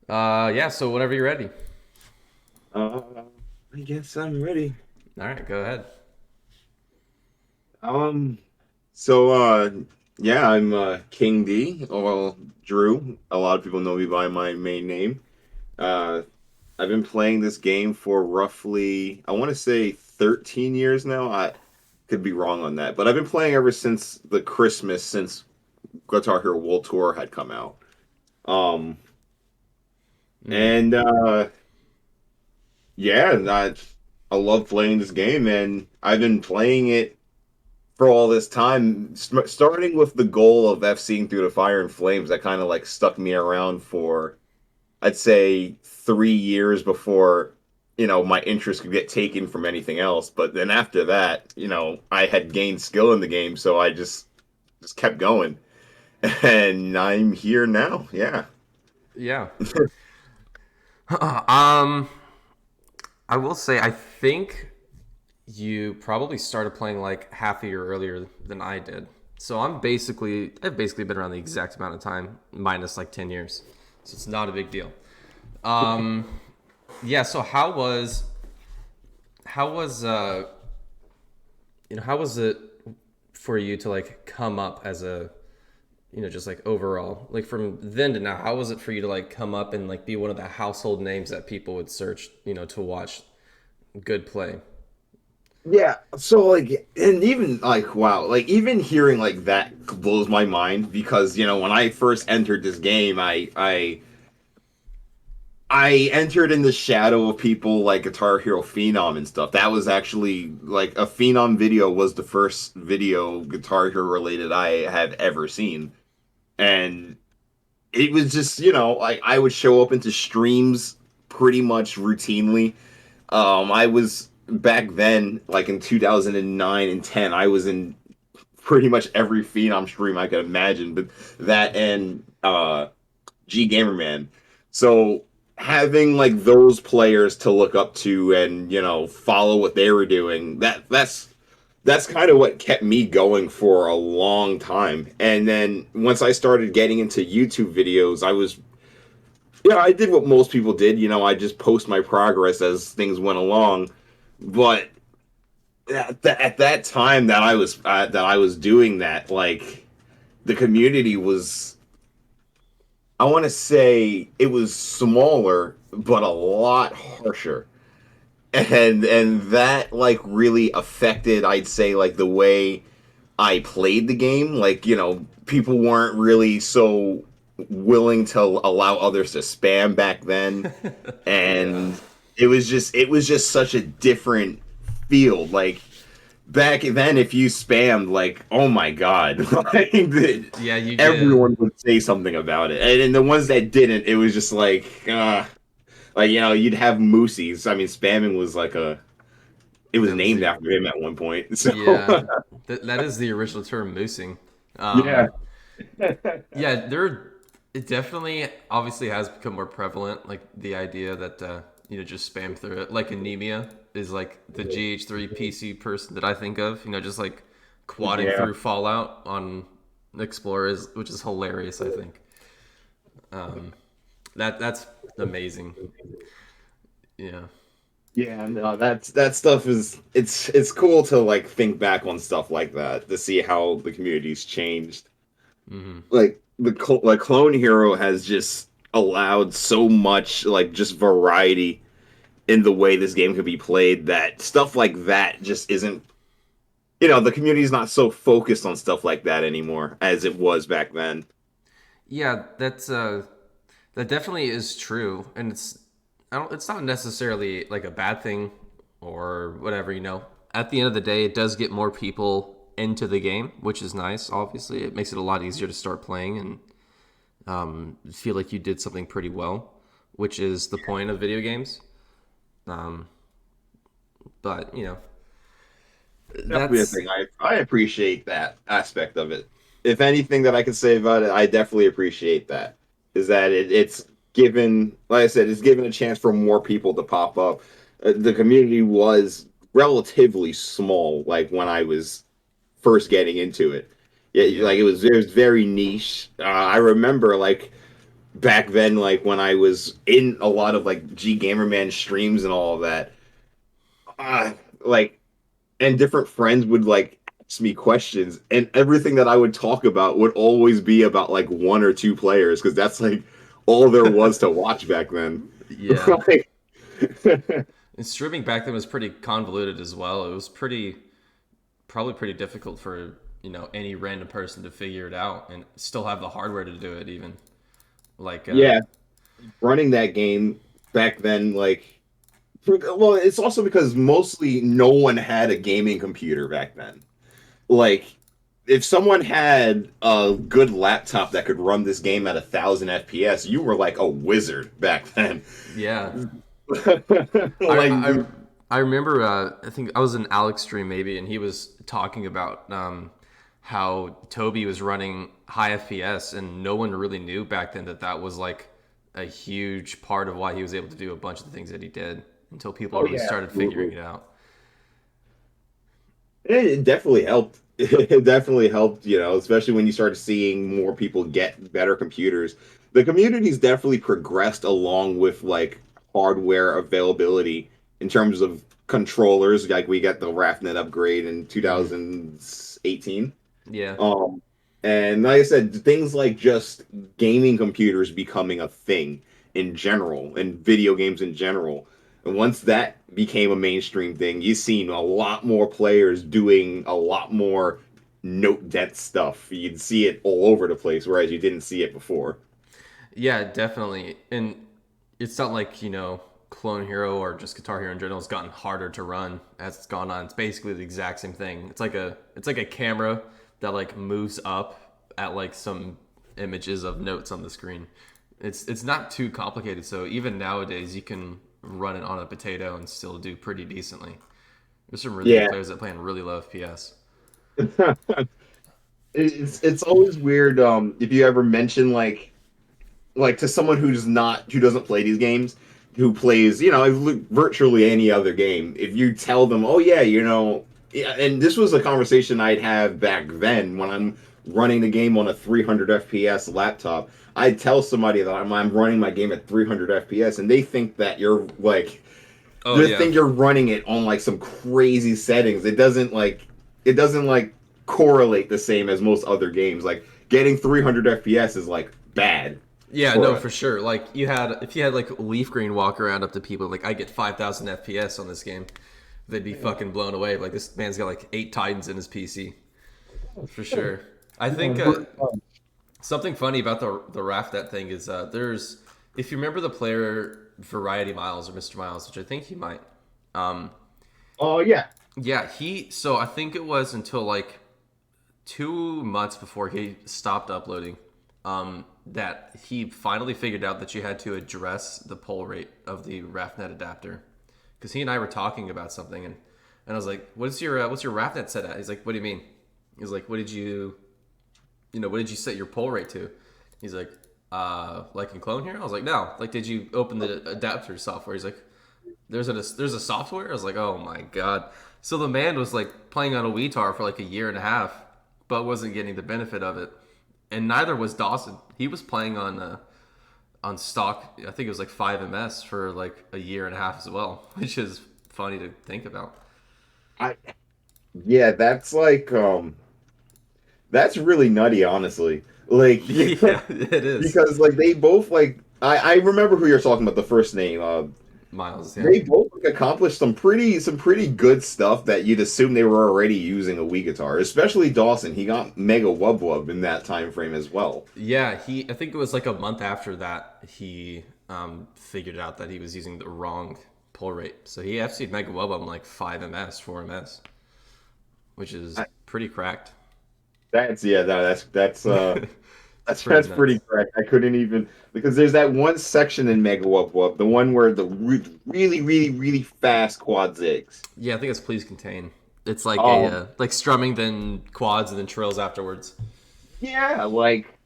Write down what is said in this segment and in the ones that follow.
Yeah, so whenever you're ready. Uh, I guess I'm ready. All right, go ahead. Um, so yeah, I'm King D, or Drew. A lot of people know me by my main name. Uh, I've been playing this game for roughly, I want to say 13 years now. I could be wrong on that, but I've been playing ever since since Guitar Hero World Tour had come out. Um, Mm. and yeah, I love playing this game, and I've been playing it for all this time, starting with the goal of FCing through the fire and flames. That kind of like stuck me around for, I'd say, 3 years before, my interest could get taken from anything else. But then after that, I had gained skill in the game, so I just kept going, and I'm here now. Yeah. Yeah. um, I will say I think you probably started playing like half a year earlier than I did. So I've basically been around the exact amount of time, minus like 10 years. So it's not a big deal. Um, yeah. So how was it for you to like come up as a just like overall, like from then to now, how was it for you to like come up and like be one of the household names that people would search, to watch good play? Yeah, so like, and even like, wow, like even hearing like that blows my mind because when I first entered this game, I entered in the shadow of people like Guitar Hero Phenom and stuff. That was actually like a Phenom video was the first video Guitar Hero related I had ever seen. And it was just, like I would show up into streams pretty much routinely. I was back then, like in 2009 and 10, I was in pretty much every Phenom stream I could imagine, but that and G Gamerman. So having like those players to look up to and follow what they were doing, that's kind of what kept me going for a long time. And then once I started getting into YouTube videos, I did what most people did. I just post my progress as things went along. But at that time that I was doing that, like the community was, I want to say it was smaller, but a lot harsher. And that like really affected, I'd say, like the way I played the game. Like, people weren't really so willing to allow others to spam back then. Yeah. And it was just such a different field. Like back then, if you spammed, like, oh my god, like, Yeah, you get. everyone would say something about it, and the ones that didn't, it was just like you'd have moosies. I mean, spamming was like it was That was named the. after him at one point. So Yeah. That is the original term, moosing. yeah, Yeah, there. It definitely, obviously, has become more prevalent. Like the idea that just spam through it. Like anemia is like the GH3 PC person that I think of. Just like quadding yeah, through Fallout on Explorers, which is hilarious. I think that's amazing. Yeah. yeah. No, that stuff is it's cool to like think back on stuff like that to see how the community's changed. Hmm. Like like Clone Hero has just allowed so much like just variety in the way this game can be played that stuff like that just isn't, the community's not so focused on stuff like that anymore as it was back then. Yeah, that definitely is true, and it's not necessarily like a bad thing or whatever. At the end of the day, it does get more people into the game, which is nice. Obviously, it makes it a lot easier to start playing and feel like you did something pretty well, which is the point of video games. Um, but Definitely a that's thing. I appreciate that aspect of it. If anything that I can say about it, I definitely appreciate that. Is that it's given, like I said, it's given a chance for more people to pop up. The community was relatively small, like when I was getting into it. Yeah, yeah. like it was very niche. I remember like back then, like when I was in a lot of like G Gamerman streams and all of that. Like, and different friends would like ask me questions, and everything that I would talk about would always be about like one or two players because that's like all there was to watch back then. Yeah. Like, And streaming back then was pretty convoluted as well. It was probably pretty difficult for, any random person to figure it out and still have the hardware to do it even. Like yeah, running that game back then, like, well, it's also because mostly no one had a gaming computer back then. Like, if someone had a good laptop that could run this game at 1,000 FPS, you were like a wizard back then. yeah. I Like, I I remember I think I was in Alex stream maybe and he was talking about how Toby was running high FPS and no one really knew back then that that was like a huge part of why he was able to do a bunch of the things that he did until people oh really yeah, started figuring absolutely. it out. It definitely helped. It definitely helped, especially when you started seeing more people get better computers. The community's definitely progressed along with like hardware availability in terms of controllers. Like we got the RAFnet upgrade in Hmm. 2018. Yeah. Um, and like I said, things like just gaming computers becoming a thing in general, and video games in general. And once that became a mainstream thing, you've seen a lot more players doing a lot more note dense stuff. You'd see it all over the place, whereas you didn't see it before. Yeah, definitely. And it's not like, Clone Hero or just Guitar Hero in general has gotten harder to run as it's gone on. It's basically the exact same thing. It's like a camera that like moves up at like some images of notes on the screen. It's not too complicated. So even nowadays you can run it on a potato and still do pretty decently. There's some really good Yeah. players that play in really low FPS. It's always weird if you ever mention like to someone who doesn't play these games, who plays virtually any other game, if you tell them, oh yeah, yeah, and this was a conversation I'd have back then when I'm running the game on a 300 FPS laptop. I'd tell somebody that I'm running my game at 300 FPS, and they think that you're like Oh they yeah. think you're running it on like some crazy settings. It doesn't like correlate the same as most other games. Like getting 300 FPS is like bad Yeah, for no, us. for sure. Like if you had like Leaf Green walk around up to people like I get 5,000 FPS on this game, they'd be fucking blown away. Like this man's got like 8 Titans in his PC for sure. I think something funny about the Raftet thing is there's if you remember the player Variety Miles or Mr. Miles, which I think he might. Um, Oh yeah. yeah, so I think it was until like 2 months before he stopped uploading, that he finally figured out that you had to address the pull rate of the RAFnet adapter. Because he and I were talking about something, and I was like, what's your RAFnet set at?" He's like, "What do you mean?" He's like, "What did you set your pull rate to?" He's like, like in Clone here." I was like, "No, like did you open the adapter software?" He's like, there's a software. I was like, "Oh my god!" So the man was like playing on a Wiitar for like a year and a half, but wasn't getting the benefit of it, and neither was Dawson. He was playing on stock. I think it was like 5 ms for like a year and a half as well, which is funny to think about. I Yeah, that's really nutty, honestly. Like Yeah, it is. because like they both like I remember who you're talking about, the first name. Miles, yeah. They both like, accomplished some pretty good stuff that you'd assume they were already using a Wii guitar. Especially Dawson, he got Mega Wub Wub in that time frame as well. Yeah, I think it was like a month after that he figured out that he was using the wrong pull rate. So he FC'd Mega Wub on like 5 ms, 4 ms, which is I, pretty cracked. that's yeah, no, It's pretty that's pretty nuts. correct. I couldn't even because there's that one section in Mega Wub Wub, the one where the really, really, really fast quad zigs. Yeah, I think it's please contain. It's like a Um, like strumming, then quads, and then trills afterwards. yeah, like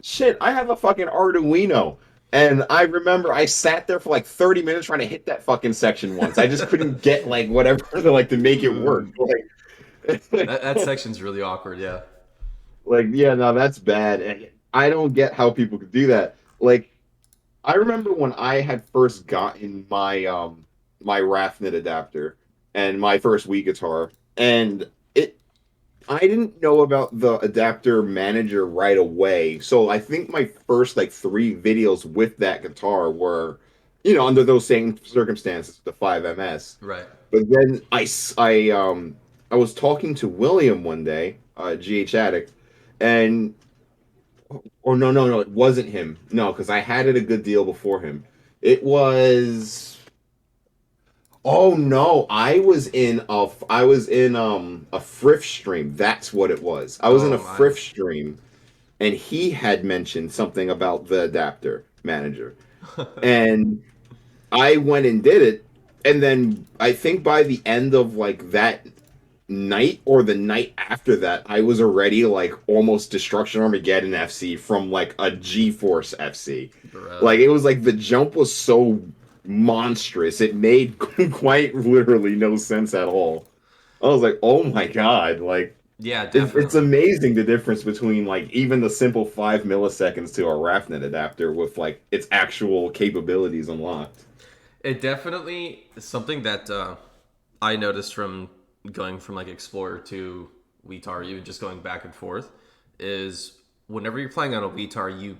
shit. I have a fucking Arduino, and I remember I sat there for like 30 minutes trying to hit that fucking section once. I just couldn't get like whatever to make it work. Like, That section's really awkward. Yeah. like yeah, no, that's bad. And I don't get how people could do that. Like I remember when I had first gotten my Raphnet adapter and my first Wii guitar, and it I didn't know about the adapter manager right away. So I think my first like three videos with that guitar were, under those same circumstances, the 5MS. Right. But then I was talking to William one day, GH Addict, and oh no, it wasn't him. No, because I had it a good deal before him. It was Oh no, I was in a Frith stream. That's what it was. I was in a Oh my. Frith stream and he had mentioned something about the adapter manager. And I went and did it, and then I think by the end of like that night or the night after that, I was already like almost Destruction Armageddon FC from like a G-Force FC. Bro. Like it was like the jump was so monstrous. It made quite literally no sense at all. I was like, "Oh my God." Like Yeah, it's definitely. amazing the difference between like even the simple 5 milliseconds to a RAFnet adapter with like its actual capabilities unlocked. It definitely is something that I noticed from going from like Explorer to Weetar, even just going back and forth, is whenever you're playing on a Weetar,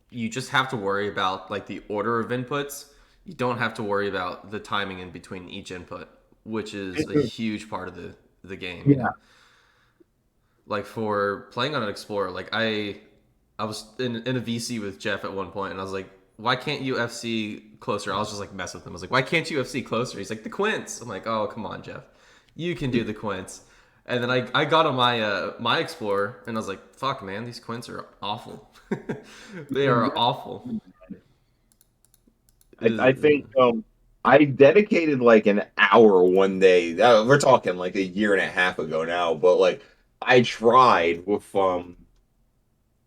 you just have to worry about like the order of inputs. You don't have to worry about the timing in between each input, which is a huge part of the game. You know, Yeah. like for playing on an Explorer, like I was in a VC with Jeff at one point, and I was like, "Why can't you FC closer?" I was just like mess with him. I was like, "Why can't you FC closer?" He's like, "The quints." I'm like, "Oh, come on, Jeff, you can do the quints." And then I got on my Explorer, and I was like, "Fuck, man, these quints are awful. They are awful." I think I dedicated like an hour one day. We're talking like a year and a half ago now, but like I tried with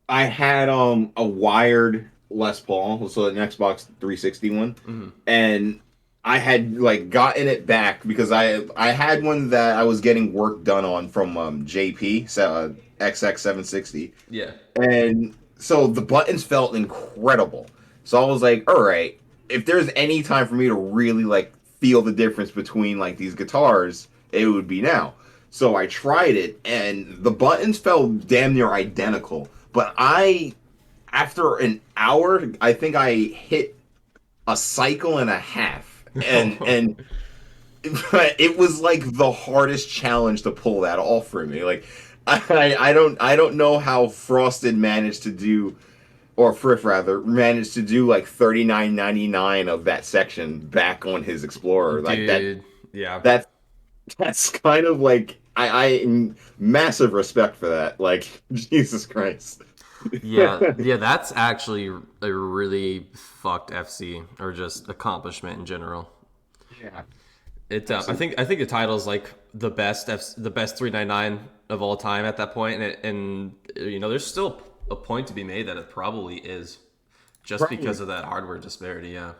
I had a wired Les Paul, so an Xbox 360 one, Mhm. and I had like gotten it back because I had one that I was getting work done on from JP, so XX760, Yeah. and so the buttons felt incredible. So I was like, all right, if there's any time for me to really like feel the difference between like these guitars, it would be now. So I tried it and the buttons felt damn near identical. But after an hour, I think I hit a cycle and a half. And it was like the hardest challenge to pull that off for me. Like I don't know how Frosted managed to do, or Frith rather, managed to do like 39.99 of that section back on his Explorer. Like Dude, yeah. that that's kind of like I massive respect for that. Like Jesus Christ. Yeah, that's actually a really fucked FC or just accomplishment in general. Yeah, It absolutely. I think the title is like the best 399 of all time at that point, and you know there's still a point to be made that it probably is just Probably. because of that hardware disparity. Yeah,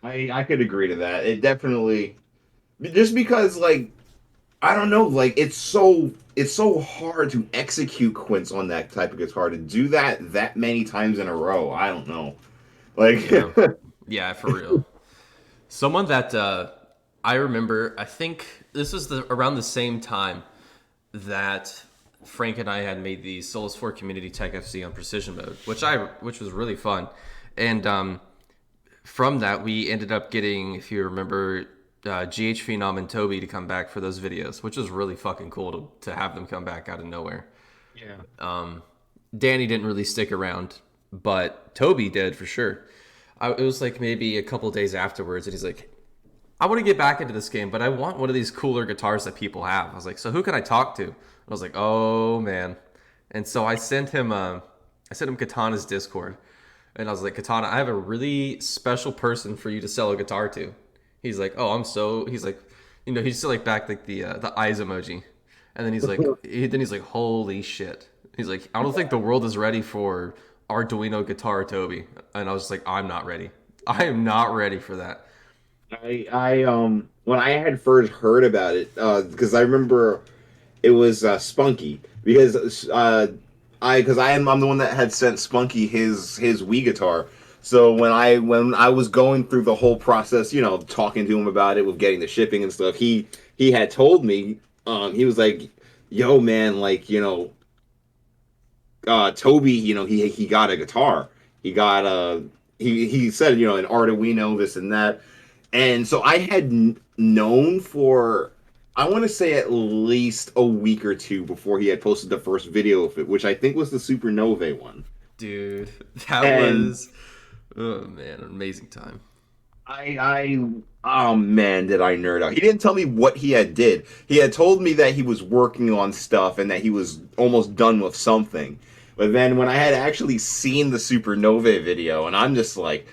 I could agree to that. It definitely, just because like I don't know, like it's so hard to execute quints on that type of guitar to do that many times in a row. I don't know. Like yeah, yeah, for real. Someone that I remember, I think this was the around the same time that Frank and I had made the Solus 4 Community Tech FC on Precision Mode, which was really fun, and from that, we ended up getting, if you remember, GH Phenom and Toby to come back for those videos, which was really fucking cool to have them come back out of nowhere. Yeah. Danny didn't really stick around, but Toby did for sure. It was like maybe a couple days afterwards, and he's like, I want to get back into this game, but I want one of these cooler guitars that people have. I was like, so who can I talk to? And I was like, oh man. And so I sent him Katana's Discord, and I was like, Katana, I have a really special person for you to sell a guitar to. He's like, oh, I'm so. He's like, you know, he's still like back like the eyes emoji, and then he's like, holy shit. He's like, I don't think the world is ready for Arduino guitar Toby, and I was like, I'm not ready. I am not ready for that. I when I had first heard about it, because I remember it was Spunky because I'm the one that had sent Spunky his Wii guitar. So when I was going through the whole process, talking to him about it with getting the shipping and stuff, he had told me, he was like, "Yo, man, like Toby, he got a guitar. He got he said, an Arduino, this and that." And so I had known for, I want to say, at least a week or two before he had posted the first video of it, which I think was the Supernovae one. Dude, that And was, oh man, an amazing time. I oh man, did I nerd out. He didn't tell me what he had did. He had told me that he was working on stuff and that he was almost done with something. But then when I had actually seen the Supernovae video, and I'm just like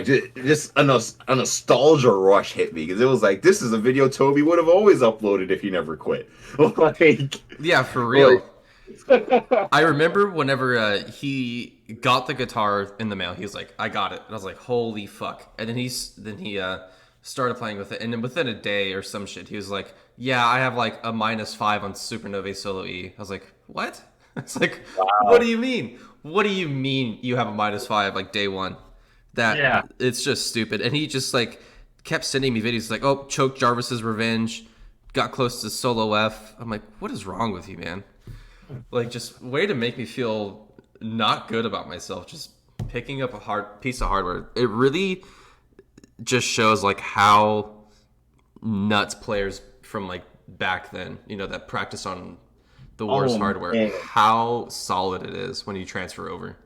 just a nostalgia rush hit me because it was like, this is a video Toby would have always uploaded if he never quit. like, Yeah, for like real. I remember whenever he got the guitar in the mail, he was like, "I got it," and I was like, "Holy fuck!" And then he started playing with it, and then within a day or some shit, he was like, "Yeah, I have like a -5 on Supernovae Solo E." I was like, "What?" It's like, "What do wow. you mean? What do you mean you have a -5 like day one?" That Yeah. it's just stupid. And he just like kept sending me videos like, "Oh, choke Jarvis's revenge, got close to Solo F." I'm like, "What is wrong with you, man?" Like, just way to make me feel not good about myself. Just picking up a hard piece of hardware. It really just shows like how nuts players from like back then, that practice on the worst Oh hardware, man. how solid it is when you transfer over.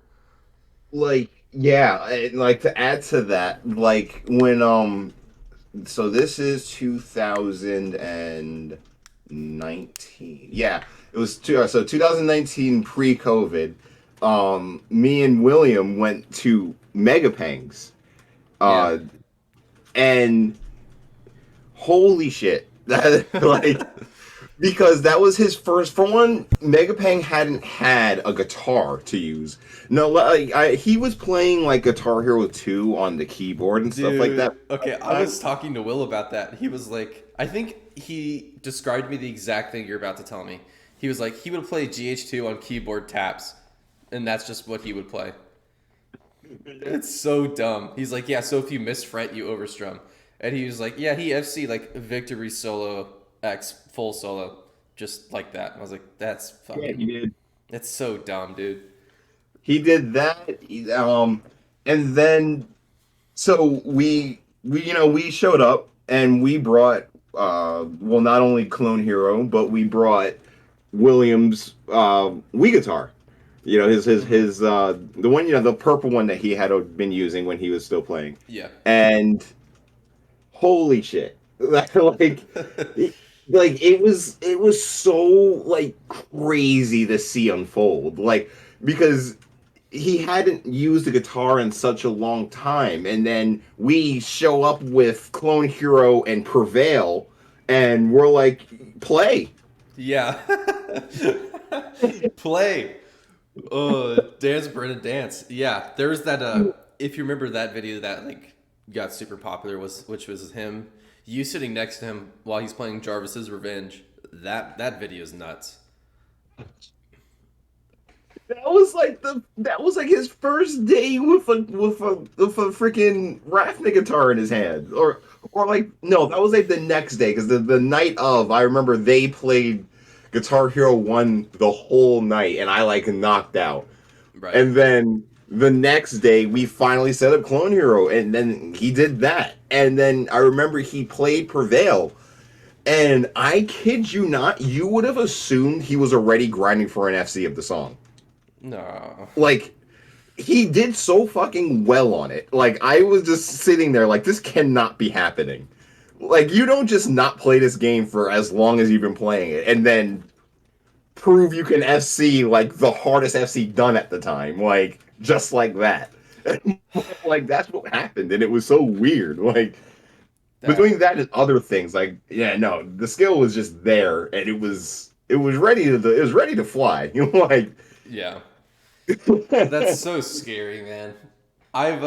Like, yeah, and like to add to that, like when so this is 2019. Yeah, it was so 2019 pre-COVID. Me and William went to Megapangs. Yeah. Uh and holy shit. Like, because that was his first. For one, Megapang hadn't had a guitar to use. No, like he was playing like Guitar Hero 2 on the keyboard and stuff like that. Dude, okay, I was talking to Will about that. He was like, I think he described me the exact thing you're about to tell me. He was like, he would play GH2 on keyboard taps, and that's just what he would play. It's so dumb. He's like, yeah, so if you miss fret, you overstrum. And he was like, yeah, he FC like Victory Solo X full solo, just like that. And I was like, that's Yeah, he fucking, did. that's so dumb, dude. He did that. And then so we showed up and we brought well, not only Clone Hero, but we brought Williams Wii guitar. Hmm. His the one, the purple one that he had been using when he was still playing. Yeah. And holy shit. like it was so like crazy to see unfold. Like, because he hadn't used a guitar in such a long time, and then we show up with Clone Hero and Prevail, and we're like, play. Yeah. Play. Dance, Brennan, dance. Yeah, there's that. If you remember that video that like got super popular, which was him, you sitting next to him while he's playing Jarvis's Revenge. That video is nuts. That was like his first day with a freaking Raffna guitar in his hand, or like, no, that was like the next day, because the night of, I remember they played Guitar Hero 1 the whole night, and I like knocked out. Right. And then the next day we finally set up Clone Hero, and then he did that, and then I remember he played Prevail. And I kid you not, you would have assumed he was already grinding for an FC of the song. No. Like, he did so fucking well on it. Like, I was just sitting there like, this cannot be happening. Like, you don't just not play this game for as long as you've been playing it and then prove you can FC like the hardest FC done at the time. Like, just like that. Like, that's what happened, and it was so weird. Like, That. between that and other things, like, yeah, no, the skill was just there, and it was ready to fly. Like, Yeah. That's so scary, man. I've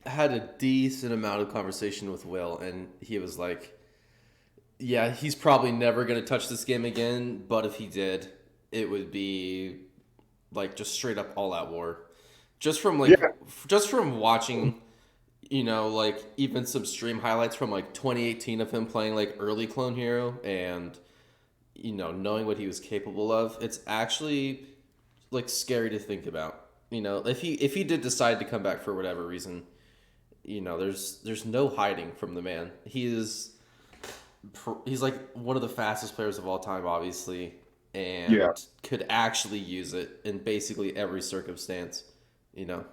had a decent amount of conversation with Will, and he was like, yeah, he's probably never going to touch this game again, but if he did, it would be like just straight up all out war. Just from like yeah, just from watching, like even some stream highlights from like 2018 of him playing like early Clone Hero and knowing what he was capable of, it's actually like scary to think about. If he did decide to come back for whatever reason, there's no hiding from the man. He's like one of the fastest players of all time, obviously, Yeah. and could actually use it in basically every circumstance. You know,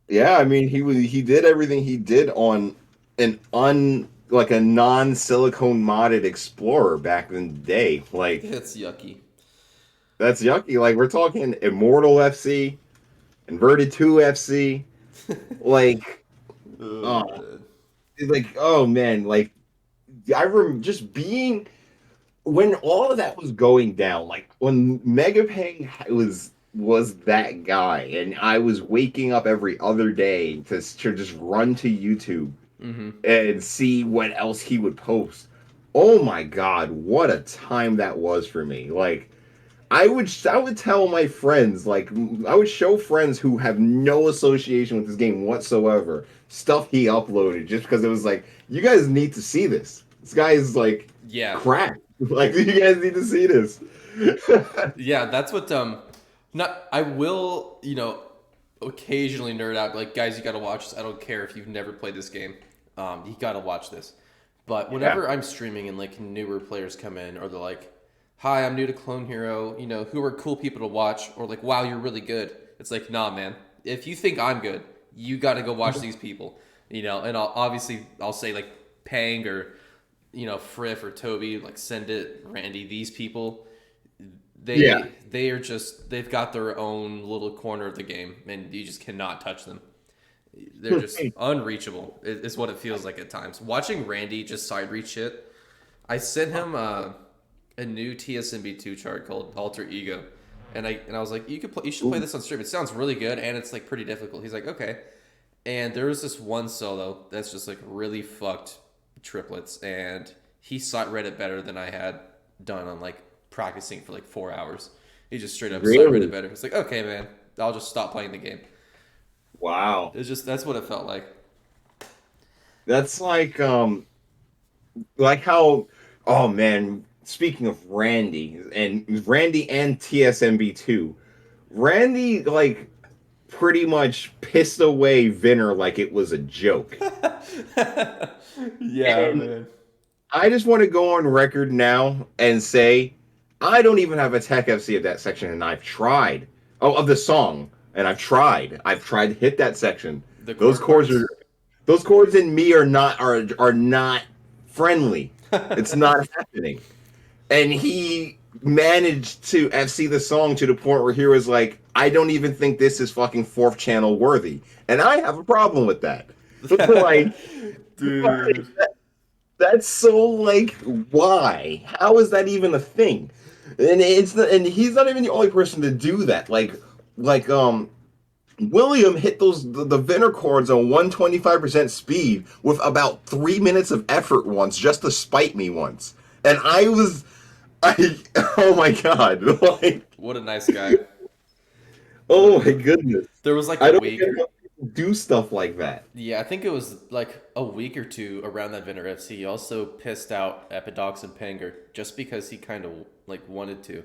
Yeah, I mean he did everything he did on an un like a non-silicone modded Explorer back in the day. Like it's yucky. that's yucky. Like we're talking Immortal FC, Inverted 2 FC, like Oh oh man. like oh man, like I remember just being when all of that was going down, like when Megapeng was that guy, and I was waking up every other day to just run to YouTube Mm-hmm. and see what else he would post. Oh my God, what a time that was for me! Like I would tell my friends, like I would show friends who have no association with this game whatsoever stuff he uploaded just because it was like, you guys need to see this. This guy is like Yeah, crack. Like you guys need to see this. yeah. That's what. Not. I will. Occasionally nerd out. Like, guys, you got to watch this. I don't care if you've never played this game. You got to watch this. But Yeah. whenever I'm streaming and like newer players come in, or they're like, "Hi, I'm new to Clone Hero. Who are cool people to watch?" Or like, "Wow, you're really good." It's like, nah, man. If you think I'm good, you got to go watch these people. And I'll say like Pang or Friff or Toby, like send it, Randy. These people, Yeah. they've got their own little corner of the game, and you just cannot touch them. They're just unreachable. Is what it feels like at times. Watching Randy just side reach shit. I sent him a new TSMB2 chart called Alter Ego, and I was like, you should play Ooh, this on stream. It sounds really good, and it's like pretty difficult. He's like, okay. And there was this one solo that's just like really fucked triplets, and he read it better than I had done on like practicing for like 4 hours. He just straight up sight read it really? better. It's like, okay, man, I'll just stop playing the game. Wow. It's just that's what it felt like. That's like how oh man, speaking of Randy and TSMB2, Randy like pretty much pissed away Vinner like it was a joke. Yeah, And man. I just want to go on record now and say I don't even have a Tech FC at that section, and I've tried. Oh, of the song, and I've tried. I've tried to hit that section. The Those core chords cards. are those chords in me are not friendly. It's not happening. And he managed to FC the song to the point where he was like, I don't even think this is fucking fourth channel worthy. And I have a problem with that. like, Dude. that's so like, why? How is that even a thing? And he's not even the only person to do that. Like William hit the Venner chords on 125% speed with about 3 minutes of effort once just to spite me once. And I oh my god. Like What a nice guy. What a oh my nice. goodness. There was like a I don't week. get how people do stuff like that. Yeah, I think it was like a week or two around that Vinner FC. He also pissed out Epidox and Panger just because he kind of like wanted to.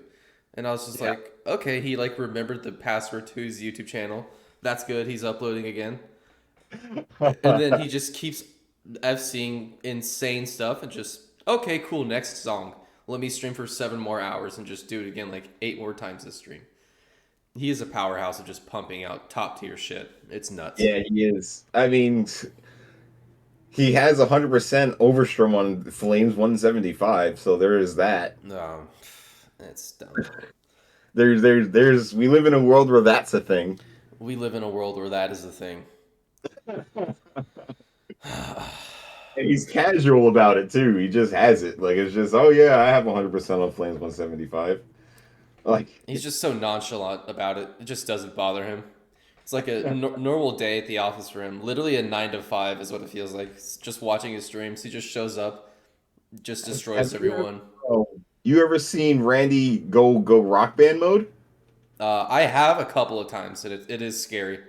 And I was just Yeah. like, okay, he like remembered the password to his YouTube channel. That's good. He's uploading again. And then he just keeps FCing insane stuff and just, okay, cool, next song. Let me stream for 7 more hours and just do it again like 8 more times this stream. He is a powerhouse of just pumping out top tier shit. It's nuts. Yeah, he is. I mean, he has 100% Overstrom on Flames 175, so there is that. No, it's dumb. There's we live in a world where that's a thing. We live in a world where that is the thing. And he's casual about it too. He just has it. Like it's just, oh yeah, I have 100% on Flames 175. Like He's just so nonchalant about it. It just doesn't bother him. It's like a normal day at the office for him. Literally a 9 to 5 is what it feels like. It's just watching his streams. He just shows up, just have destroys you ever, everyone. oh, you ever seen Randy go rock band mode? I have a couple of times, and it is scary.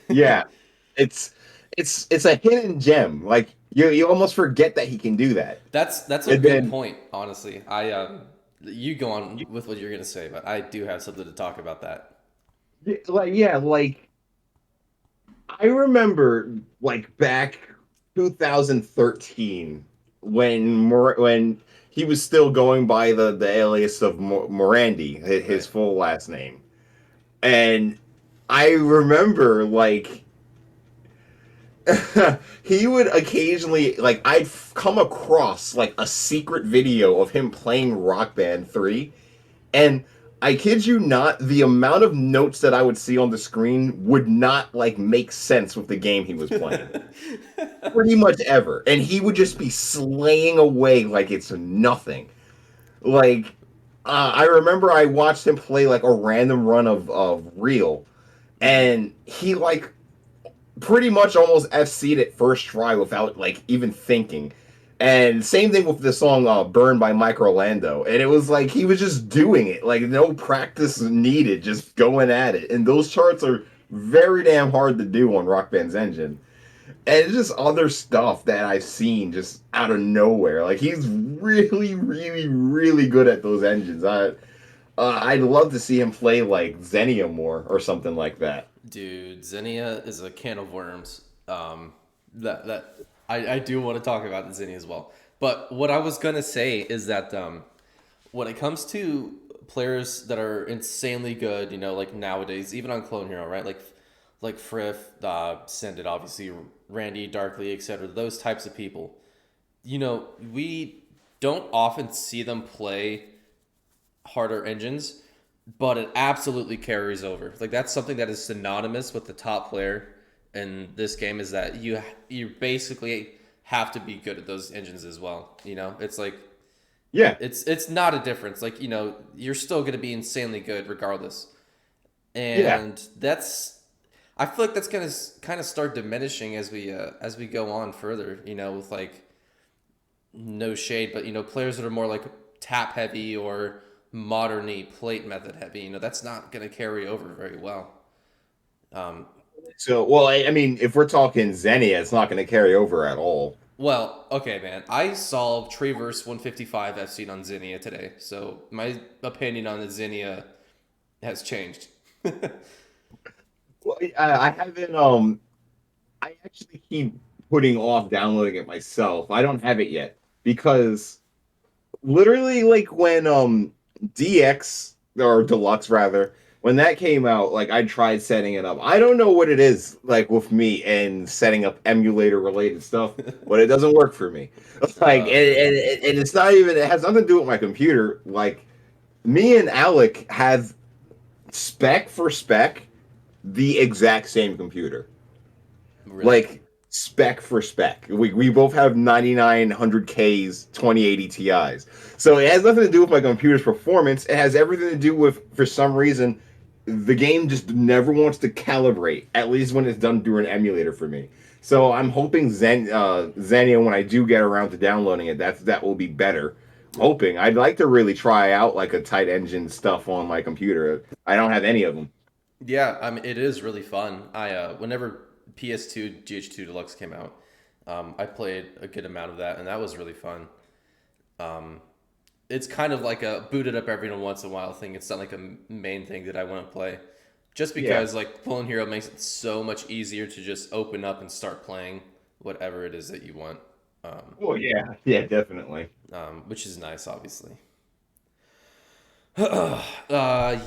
Yeah, it's it's a hidden gem. Like you almost forget that he can do that. That's a And good then point, honestly. You go on with what you're gonna say, but I do have something to talk about that. like I remember like back 2013 when he was still going by the alias of Morandi, his Right. full last name. And I remember like he would occasionally like come across like a secret video of him playing Rock Band 3, and I kid you not, the amount of notes that I would see on the screen would not like make sense with the game he was playing. Pretty much ever. And he would just be slaying away like it's nothing. Like I remember I watched him play like a random run of Real, Hmm. and he like pretty much almost FC'd it first try without like even thinking. And same thing with the song "Burn" by Mike Orlando, and it was like he was just doing it, like no practice needed, just going at it. And those charts are very damn hard to do on Rock Band's Engine. And it's just other stuff that I've seen just out of nowhere. Like he's really, really, really good at those engines. I'd love to see him play like Xenia more or something like that. Dude, Xenia is a can of worms. That I do want to talk about Xenia as well. But what I was gonna say is that when it comes to players that are insanely good, like nowadays, even on Clone Hero, right? Like Frith, Sended, obviously, Randy, Darkly, etc. Those types of people. We don't often see them play harder engines, but it absolutely carries over. Like that's something that is synonymous with the top player in this game is that you basically have to be good at those engines as well. It's like Yeah, it's not a difference. Like you're still going to be insanely good regardless, yeah. and that's I feel like that's going to kind of start diminishing as we go on further. With like no shade, but players that are more like tap heavy or moderny plate method heavy, that's not going to carry over very well. Um, So, well, I mean, if we're talking Xenia, it's not going to carry over at all. well, okay, man. I solved Traverse 155 I've seen on Zinnia today, so my opinion on the Zinnia has changed. Well, I haven't. I actually keep putting off downloading it myself. I don't have it yet because literally, like when DX or Deluxe rather, when that came out, like I tried setting it up. I don't know what it is like with me and setting up emulator related stuff, but it doesn't work for me. Like, Oh man. and it's not even. It has nothing to do with my computer. Like, me and Alec have spec for spec the exact same computer, Really? like spec for spec. We both have 9900Ks 2080 Ti's. So it has nothing to do with my computer's performance. It has everything to do with, for some reason, the game just never wants to calibrate, at least when it's done through an emulator for me. So I'm hoping Xenia, when I do get around to downloading it, that will be better. I'm hoping. I'd like to really try out like a tight engine stuff on my computer. I don't have any of them. Yeah, I mean it is really fun. I whenever PS2 GH2 Deluxe came out, I played a good amount of that, and that was really fun. Um, it's kind of like a boot it up every once in a while thing. It's not like a main thing that I want to play, just Yeah. because like Clone Hero makes it so much easier to just open up and start playing whatever it is that you want, Oh yeah. Yeah, definitely. which is nice, obviously.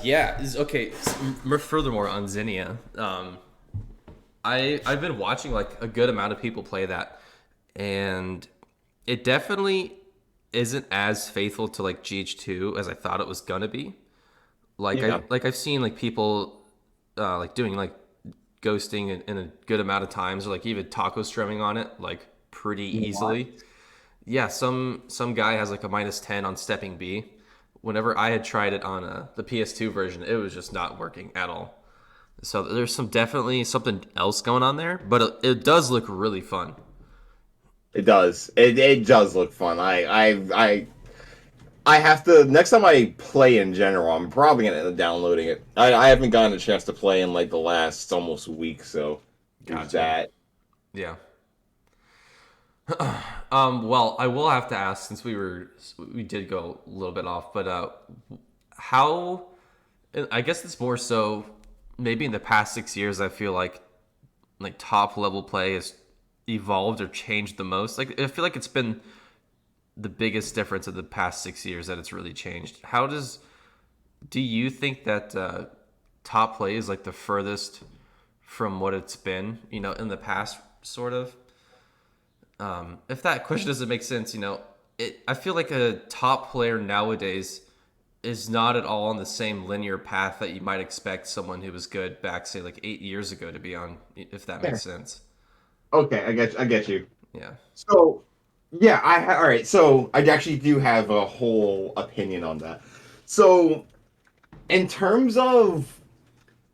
Yeah. Okay. Furthermore, on Zinnia, I've been watching like a good amount of people play that, and it definitely isn't as faithful to like GH2 as I thought it was gonna be. Yeah. I've seen like people like doing like ghosting in a good amount of times, or like even taco strumming on it like pretty What? easily. Yeah, some guy has like a -10 on stepping B. Whenever I had tried it on the PS2 version, it was just not working at all. So there's some definitely something else going on there, but it does look really fun. It does. It does look fun. I have to next time I play in general. I'm probably gonna end up downloading it. I haven't gotten a chance to play in like the last almost week, so there's Gotcha. that. Yeah. Well, I will have to ask since we did go a little bit off, but how? I guess it's more so maybe in the past 6 years. I feel like top level play has evolved or changed the most. Like I feel like it's been the biggest difference of the past 6 years that it's really changed. How does do you think that top play is like the furthest from what it's been, in the past, sort of? If that question doesn't make sense, I feel like a top player nowadays is not at all on the same linear path that you might expect someone who was good back, say, like 8 years ago to be on, if that makes Fair. sense. Okay, I get you. Yeah. So yeah, all right. So I actually do have a whole opinion on that. So in terms of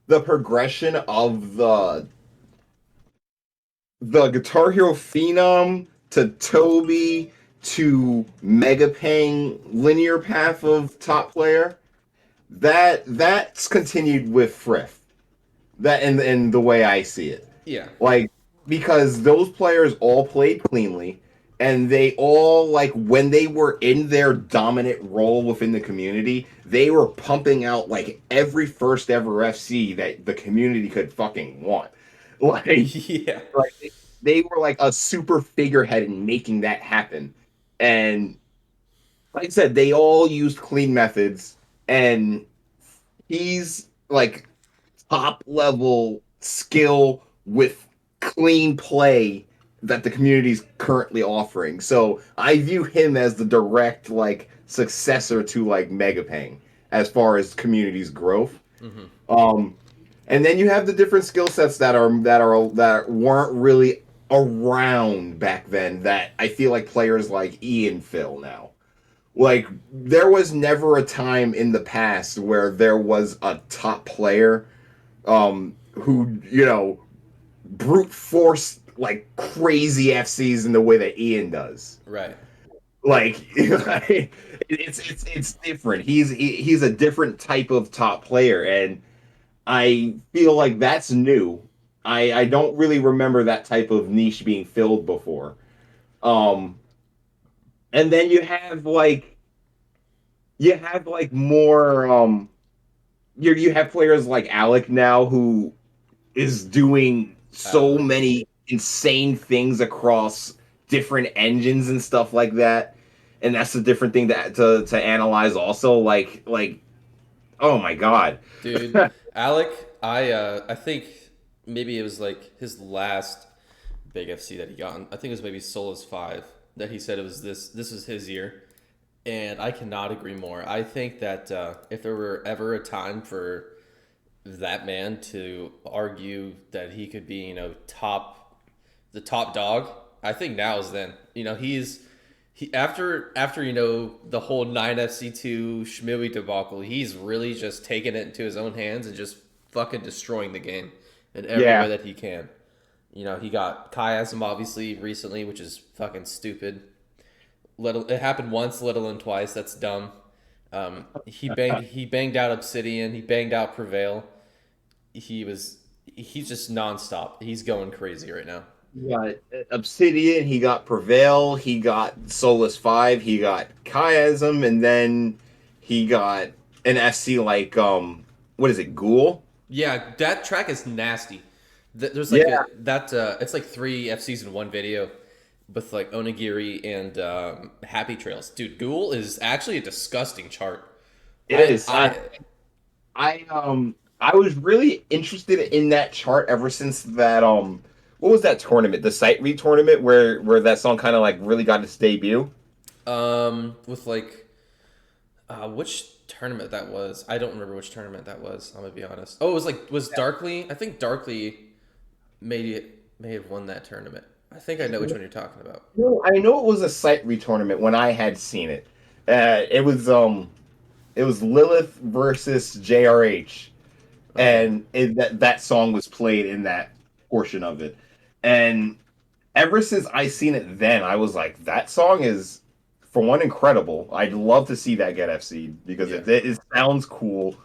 the progression of the Guitar Hero Phenom to Toby to Megapang linear path of top player, that's continued with Frith. That in the way I see it. Yeah. Like because those players all played cleanly and they all like when they were in their dominant role within the community, they were pumping out like every first ever FC that the community could fucking want. Like Yeah. they were like a super figurehead in making that happen. And like I said, they all used clean methods and he's like top level skill with clean play that the community's currently offering. So I view him as the direct like successor to like Megapang as far as community's growth. Hmm. Um, and then you have the different skill sets that weren't really around back then that I feel like players like Ian fill now. Like there was never a time in the past where there was a top player who brute force like crazy FCs in the way that Ian does. Right. Like it's different. He's a different type of top player, and I feel like that's new. I don't really remember that type of niche being filled before. Um, and then you have like more you have players like Alec now who is doing so Alec. many insane things across different engines and stuff like that. And that's a different thing to analyze also. Like oh my god. Dude, Alec, I think maybe it was like his last big FC that he got. I think it was maybe Solos 5 that he said it was this was his year. And I cannot agree more. I think that if there were ever a time for that man to argue that he could be, the top dog, I think now is then. He after the whole 9FC2 Shmui debacle, he's really just taken it into his own hands and just fucking destroying the game in every way Yeah. that he can. He got chiasm obviously recently, which is fucking stupid. It happened once, let alone twice. That's dumb. He banged out Obsidian. He banged out Prevail. He's just nonstop. He's going crazy right now. He got Obsidian, he got Prevail, he got Solus 5, he got Chiasm, and then he got an FC like what is it, Ghoul? Yeah, that track is nasty. There's like Yeah, it's like three FCs in one video with like Onigiri and Happy Trails. Dude, Ghoul is actually a disgusting chart. it is. I I was really interested in that chart ever since that what was that tournament? The Sight Read tournament where that song kind of like really got its debut. with like which tournament that was? I don't remember which tournament that was. I'm gonna be honest. Oh, it was Darkly. I think Darkly may have won that tournament. I think I know which one you're talking about. No, I know it was a Sight Read tournament when I had seen it. It was Lilith versus JRH, Okay. and that song was played in that portion of it. And ever since I seen it, then I was like, that song is for one, incredible. I'd love to see that get FC because Yeah. it sounds cool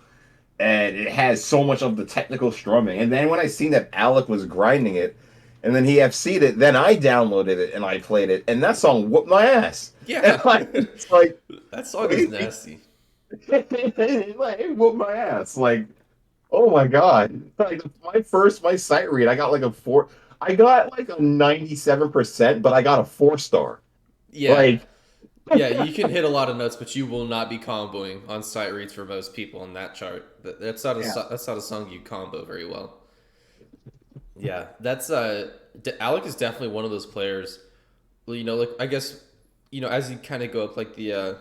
and it has so much of the technical strumming. And then when I seen that Alec was grinding it, and then he FC'd it, then I downloaded it and I played it, and that song whooped my ass. And Yeah. I was like, That song is wait, nasty. it whooped my ass. Like, oh my god! Like my sight read, I got like a four. I got like a 97%, but I got a 4 star. Yeah. Like, Yeah, you can hit a lot of notes, but you will not be comboing on sight reads for most people in that chart. That's not a yeah, that's not a song you combo very well. Yeah, that's Alec is definitely one of those players. Well, like I guess as you kind of go up like the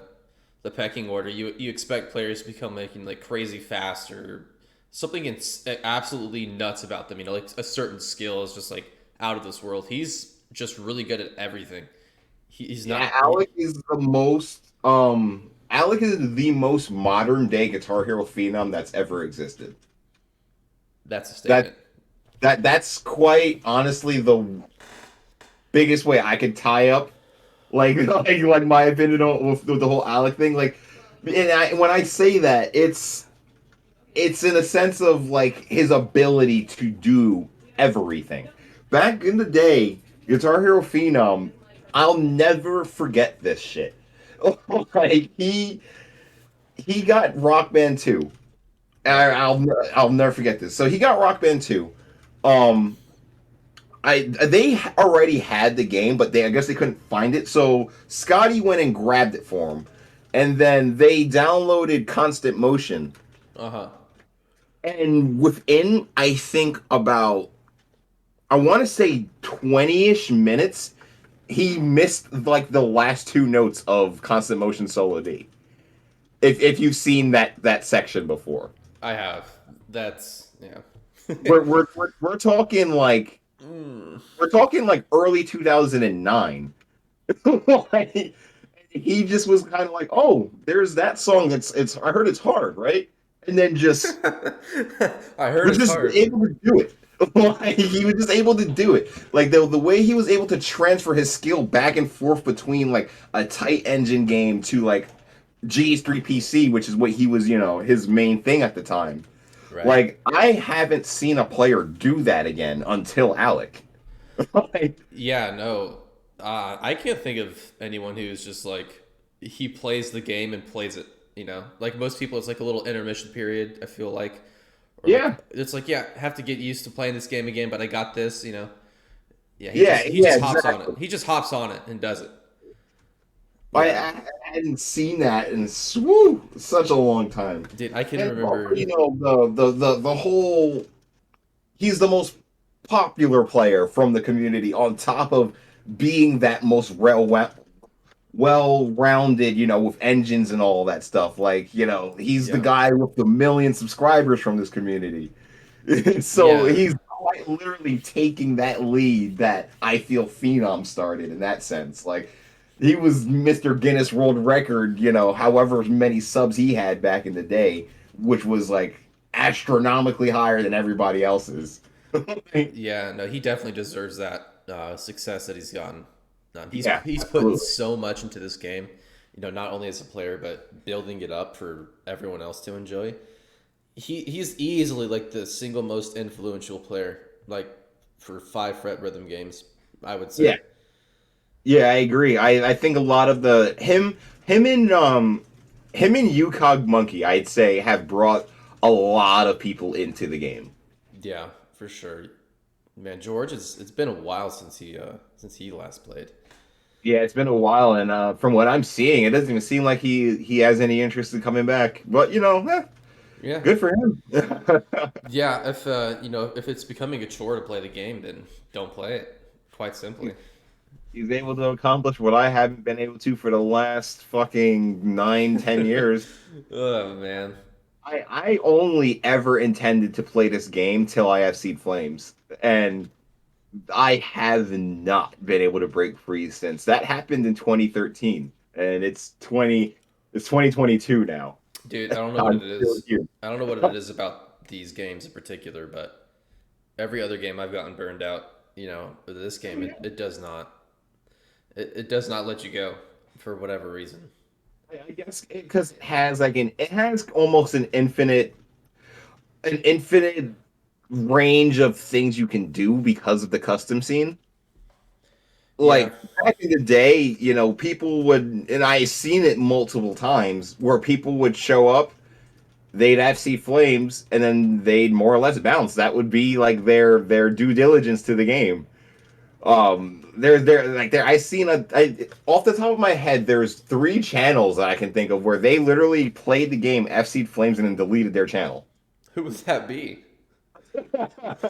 pecking order, you expect players to become making like crazy fast or something absolutely nuts about them. Like a certain skill is just like out of this world. He's just really good at everything. He's yeah. not. He, Alec is the most modern day Guitar Hero phenom that's ever existed. that's a That statement. that's quite honestly the biggest way I could tie up like my opinion on with the whole Alec thing. When I say that, it's in a sense of like his ability to do everything. Back in the day, Guitar Hero Phenom, I'll never forget this shit. like he got Rock Band 2. Yeah. I'll never forget this. So he got Rock Band 2. Um they already had the game, but I guess they couldn't find it. So Scotty went and grabbed it for him. And then they downloaded Constant Motion. Uh huh. And within, I think about, I want to say 20-ish minutes, he missed like the last two notes of Constant Motion Solo D. If you've seen that section before, I have. That's yeah. we're talking like Mm. early 2009. like, he just was kind of like, oh, there's that song. It's I heard it's hard, right? And then just I heard was it's just hard. able to do it. Like, he was just able to do it. Like the way he was able to transfer his skill back and forth between like a tight engine game to like GH3 PC, which is what he was, his main thing at the time. Right. Like I haven't seen a player do that again until Alec. like, Yeah. No. I can't think of anyone who's just like he plays the game and plays it. Like most people, it's like a little intermission period. I feel like, or like yeah, it's like yeah, have to get used to playing this game again. But I got this. Yeah. He yeah, just he yeah, just hops on it. exactly. He just hops on it and does it. I, Yeah. I hadn't seen that in swoo such a long time. Dude, I can And also, remember. the whole he's the most popular player from the community on top of being that most well-rounded, with engines and all that stuff. Like, he's the Yeah. guy with the million subscribers from this community. so Yeah. he's quite literally taking that lead that I feel Phenom started in that sense. Like he was Mr. Guinness World Record, however many subs he had back in the day, which was like astronomically higher than everybody else's. Yeah, no, he definitely deserves that success that he's gotten. yeah, He's put absolutely. so much into this game, not only as a player but building it up for everyone else to enjoy. He's easily like the single most influential player, like for 5 fret rhythm games. I would Yeah, say. yeah, I agree. I think a lot of the him and him and UCog Monkey, I'd say, have brought a lot of people into the game. Yeah, for sure. Man, George, it's been a while since he last played. Yeah, it's been a while, and from what I'm seeing, it doesn't even seem like he has any interest in coming back. But Yeah, good for him. yeah. If if it's becoming a chore to play the game, then don't play it. Quite simply. He's able to accomplish what I haven't been able to for the last fucking 9, 10 years. Oh man. I only ever intended to play this game till I have Seed Flames, and I have not been able to break free since. That happened in 2013, and it's 2022 now. Dude, I don't know what I'm it still is. here. I don't know what it is about these games in particular, but every other game I've gotten burned out, this game it does not let you go. for whatever reason. I guess because it has almost an infinite range of things you can do because of the custom scene. Yeah. Like back in the day, people would, and I've seen it multiple times where people would show up, they'd FC flames, and then they'd more or less bounce. That would be like their due diligence to the game. I seen off the top of my head, there's three channels that I can think of where they literally played the game, FC'd flames, and then deleted their channel. Who would that be?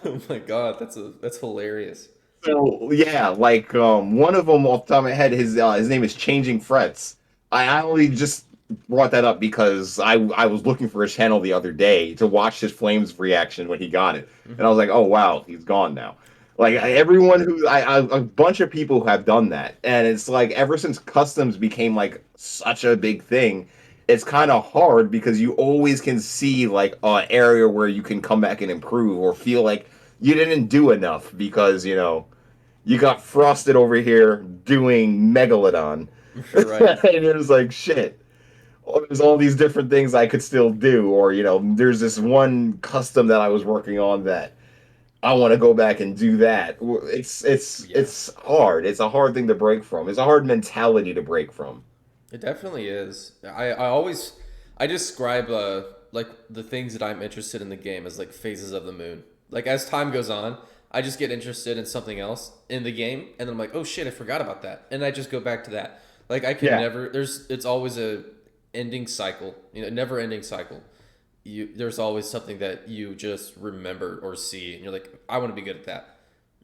Oh my god, that's hilarious. So yeah, one of them off the top of my head, his name is Changing Frets. I only just brought that up because I was looking for his channel the other day to watch his Flames reaction when he got it, and I Hmm. was like, oh wow, he's gone now. Everyone a bunch of people have done that, and it's like ever since customs became like such a big thing, it's kind of hard because you always can see like an area where you can come back and improve or feel like you didn't do enough because you got Frosted over here doing Megalodon. Right. And it was like, shit. Oh, there's all these different things I could still do. Or, there's this one custom that I was working on that I want to go back and do that. Yeah. It's hard. It's a hard thing to break from. It's a hard mentality to break from. It definitely is. I describe like the things that I'm interested in the game as like phases of the moon. Like as time goes on, I just get interested in something else in the game, and then I'm like, oh shit, I forgot about that, and I just go back to that. Like I can Yeah. never. It's always a ending cycle. Never ending cycle. There's always something that you just remember or see, and you're like, I want to be good at that,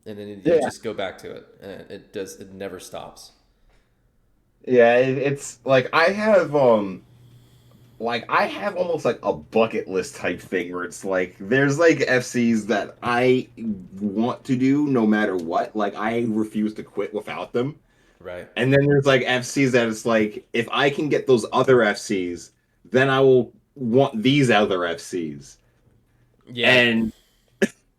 and then you Yeah. just go back to it, and it never stops. Yeah. It's I have almost like a bucket list type thing where it's like there's like FCs that I want to do no matter what. Like I refuse to quit without them. Right. And then there's like FCs that it's like if I can get those other FCs, then I will want these other FCs. Yeah. And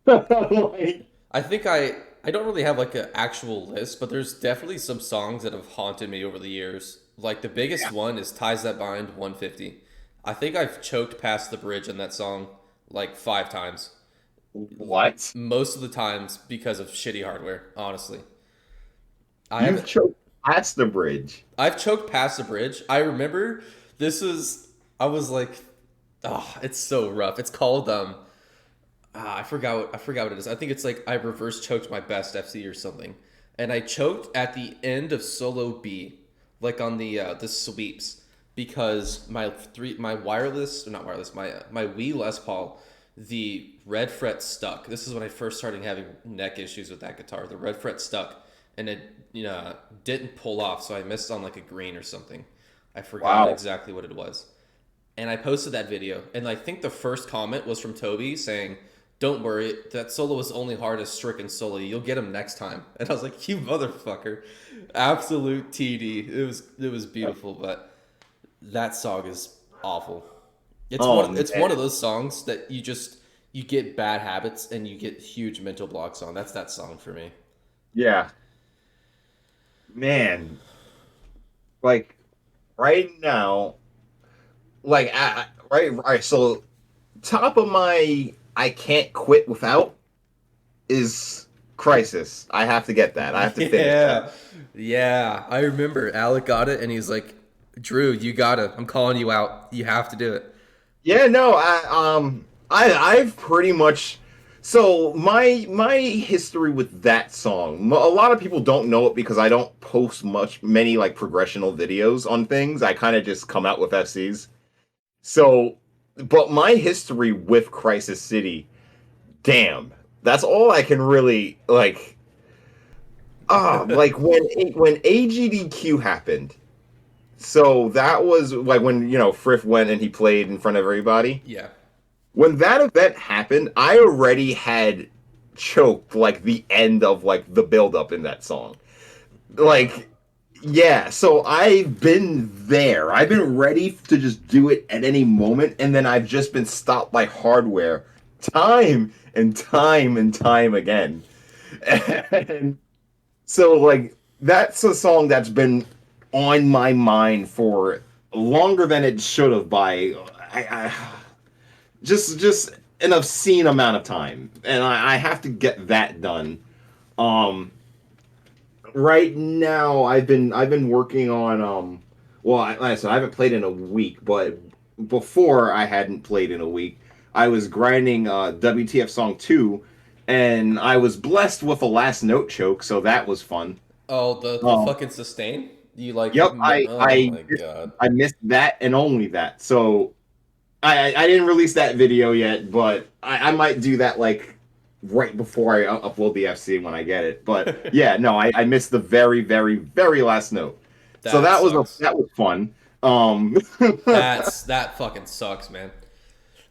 like, I think I don't really have like an actual list, but there's definitely some songs that have haunted me over the years. Like the biggest one is Ties That Bind 150. I think I've choked past the bridge in that song like 5 times. what? Most of the times because of shitty hardware, honestly. I You've have choked past the bridge. I've choked past the bridge. I remember this was I was like, oh, it's so rough. It's called I forgot what it is. I think it's like I reverse choked my best FC or something, and I choked at the end of solo B, like on the sweeps, because my wireless or not wireless my Wii Les Paul, the red fret stuck. This is when I first started having neck issues with that guitar. The red fret stuck, and it didn't pull off, so I missed on like a green or something. I forgot Wow. exactly what it was, and I posted that video, and I think the first comment was from Toby saying, "Don't worry, that solo was only hard as Stricken solo. You'll get him next time." And I was like, "You motherfucker, absolute TD." It was beautiful, but that song is awful. Oh It's one of man. those songs that you get bad habits and you get huge mental blocks on. That's that song for me. Yeah. Man. Like right now, right, so top of my I can't quit without is Crisis. I have to get that. I have to finish that. Yeah, yeah. I remember Alec got it, and he's like, "Drew, you got it. I'm calling you out. You have to do it." Yeah, no, I've pretty much so my history with that song. A lot of people don't know it because I don't post many like progressional videos on things. I kind of just come out with FCs. So, but my history with Crisis City, damn, that's all I can really like. Like when AGDQ happened. So that was like when Frith went and he played in front of everybody. Yeah. When that event happened, I already had choked like the end of like the build up in that song. Wow. Like yeah, so I've been there. I've been ready to just do it at any moment and then I've just been stopped by hardware time and time and time again. And so like that's a song that's been on my mind for longer than it should have by just an obscene amount of time, and I have to get that done. Um, right now, I've been working on well, like I said, I haven't played in a week, but before I hadn't played in a week, I was grinding WTF Song 2, and I was blessed with a last note choke, so that was fun. Oh, the Um, fucking sustain. You like? yep, I Oh I my god. I missed that and only that. So I didn't release that video yet, but I might do that like right before I upload the FC when I get it. But yeah, no, I missed the very, very, very last note. So That sucks. that was fun. Um, That fucking sucks, man.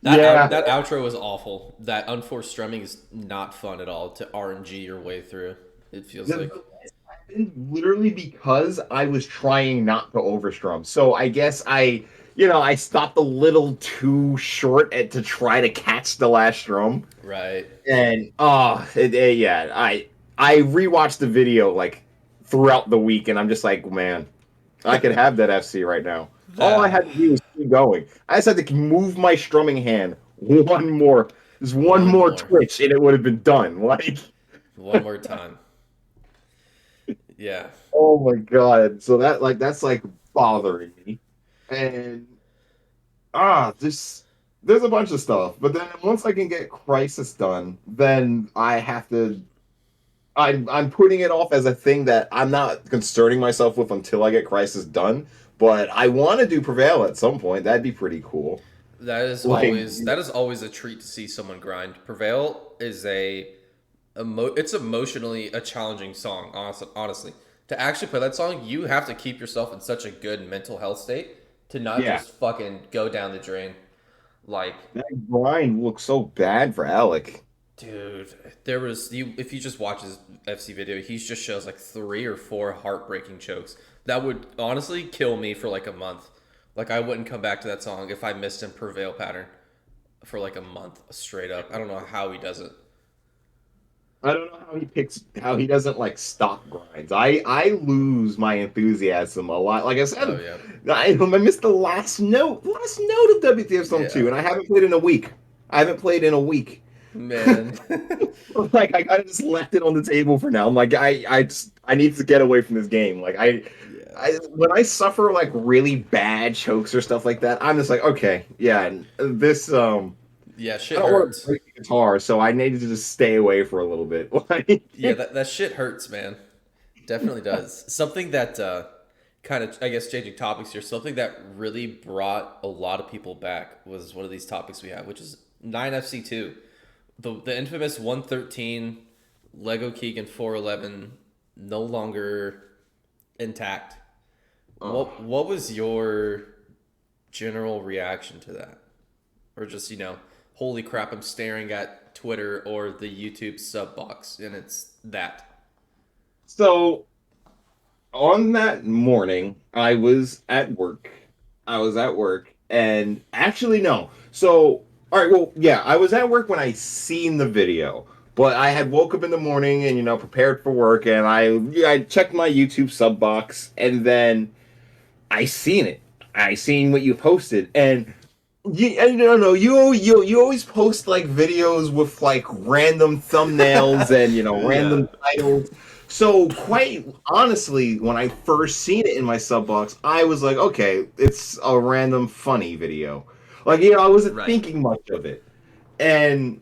yeah, That outro was awful. That unforced strumming is not fun at all to RNG your way through. It feels the, like. the happened literally because I was trying not to overstrum. So I guess I stopped a little too short to try to catch the last strum. Right. And yeah, I rewatched the video like throughout the week, and I'm just like, man, I could have that FC right now. All I That had to do was keep going. I just had to move my strumming hand one more, just one one more more. twitch, and it would have been done. Like, One more time. Yeah. oh my god! So that's like bothering me, and there's a bunch of stuff. But then once I can get Crisis done, then I have to I'm putting it off as a thing that I'm not concerning myself with until I get Crisis done. But I want to do Prevail at some point. That'd be pretty cool. Like, That is always a treat to see someone grind. Prevail is it's emotionally a challenging song, honestly. To actually play that song, you have to keep yourself in such a good mental health state to not yeah, just fucking go down the drain. Like, that grind looks so bad for Alec. dude, there was you if you just watch his FC video, he just shows like 3 or 4 heartbreaking chokes. That would honestly kill me for like a month. Like I wouldn't come back to that song if I missed him Prevail pattern for like a month straight up. I don't know how he does it. I don't know how he doesn't like stop grinds. I lose my enthusiasm a lot. Like I Oh said, yeah. I missed the last note of WTF Song 2, Yeah. and I haven't played in a week. I haven't played in a week. Man. Like I kind of just left it on the table for now. I'm like I need to get away from this game. Like Yeah. when I suffer like really bad chokes or stuff like that, I'm just like, okay, yeah, this Yeah, I shit don't want to hurts. break the guitar, so I needed to just stay away for a little bit. Like, Yeah, that shit hurts, man. Definitely does. Something that kind of, I guess, changing topics here. Something that really brought a lot of people back was one of these topics we have, which is 9FC2, the infamous 113 Lego Keegan 411, no longer intact. oh. What was your general reaction to that, or just holy crap, I'm staring at Twitter or the YouTube sub box, and it's that. So on that morning, I was at work. I was at work, and actually no. So all right, well, yeah, I was at work when I seen the video, but I had woke up in the morning and prepared for work, and I checked my YouTube sub box, and then I seen it. I seen what you posted, and I don't know. You always post like videos with like random thumbnails and Yeah. random titles. So quite honestly, when I first seen it in my sub box, I was like, okay, it's a random funny video. Like I wasn't Right. thinking much of it, and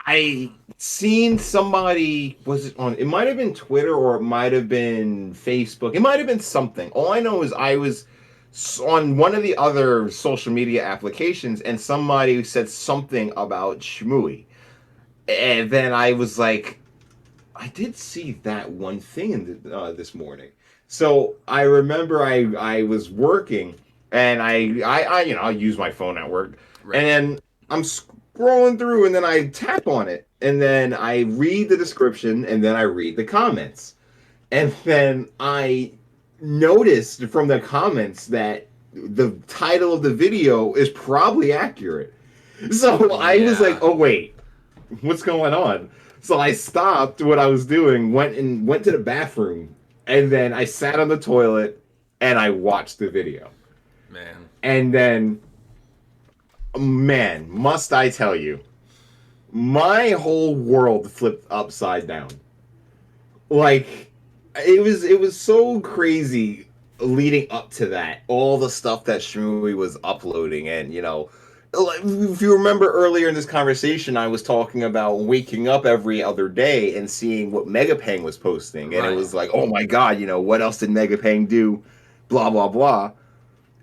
I seen somebody, was it on, it might have been Twitter or it might have been Facebook. It might have been something. All I know is I was on one of the other social media applications and somebody said something about Shmooey. And then I was like, I did see that one thing this morning. So I remember I was working and I use my phone at work, and Right. then I'm scrolling through and then I tap on it and then I read the description and then I read the comments, and then I noticed from the comments that the title of the video is probably accurate. So I was like, Yeah. oh wait, what's going on? So I stopped what I was doing, went to the bathroom, And then I sat on the toilet and I watched the video. Man. And then, man, must I tell you, my whole world flipped upside down. Like it was so crazy leading up to that. All the stuff that Shmooey was uploading, and like, if you remember earlier in this conversation, I was talking about waking up every other day and seeing what Megapang was posting, and it Right. was like, oh my god, what else did Megapang do? Blah blah blah.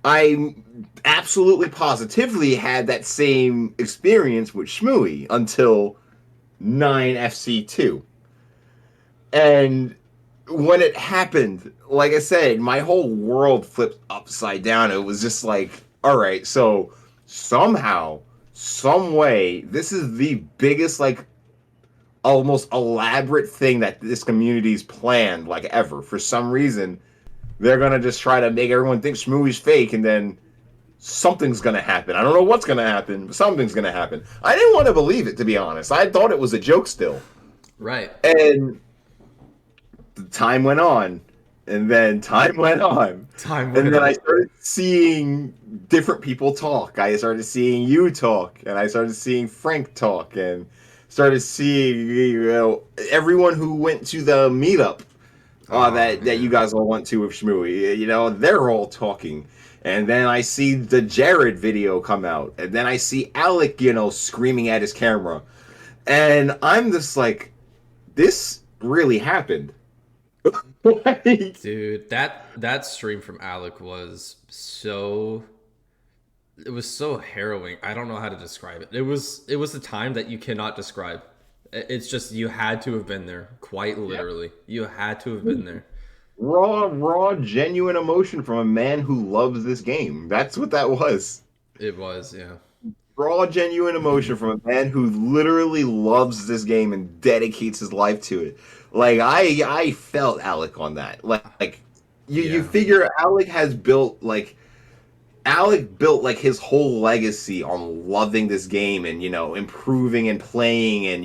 I absolutely positively had that same experience with Shmooey until 9FC2. And when it happened, like I said, my whole world flipped upside down. It was just like, all right, so somehow, some way, this is the biggest, like, almost elaborate thing that this community's planned, like, ever. For some reason, they're gonna just try to make everyone think Shmooey's fake, and then something's gonna happen. I don't know what's gonna happen, but something's gonna happen. I didn't want to believe it, to be honest. I thought it was a joke still. Right. And time went on, and then time went on, Time and went then I on. started seeing different people talk. I started seeing you talk, and I started seeing Frank talk, and started seeing everyone who went to the meetup Oh that you man. guys all went to with Shmooey. They're all talking. And then I see the Jared video come out, and then I see Alec, screaming at his camera, and I'm just like, this really happened. Like, Dude, that stream from Alec was so, it was so harrowing. I don't know how to describe it. It was the time that you cannot describe. It's just you had to have been there, quite yeah. literally. You had to have been there. Raw, genuine emotion from a man who loves this game. That's what that was. It was, yeah. Raw, genuine emotion from a man who literally loves this game and dedicates his life to it. Like I felt Alec on that. Like you Yeah. figure Alec built like his whole legacy on loving this game and improving and playing and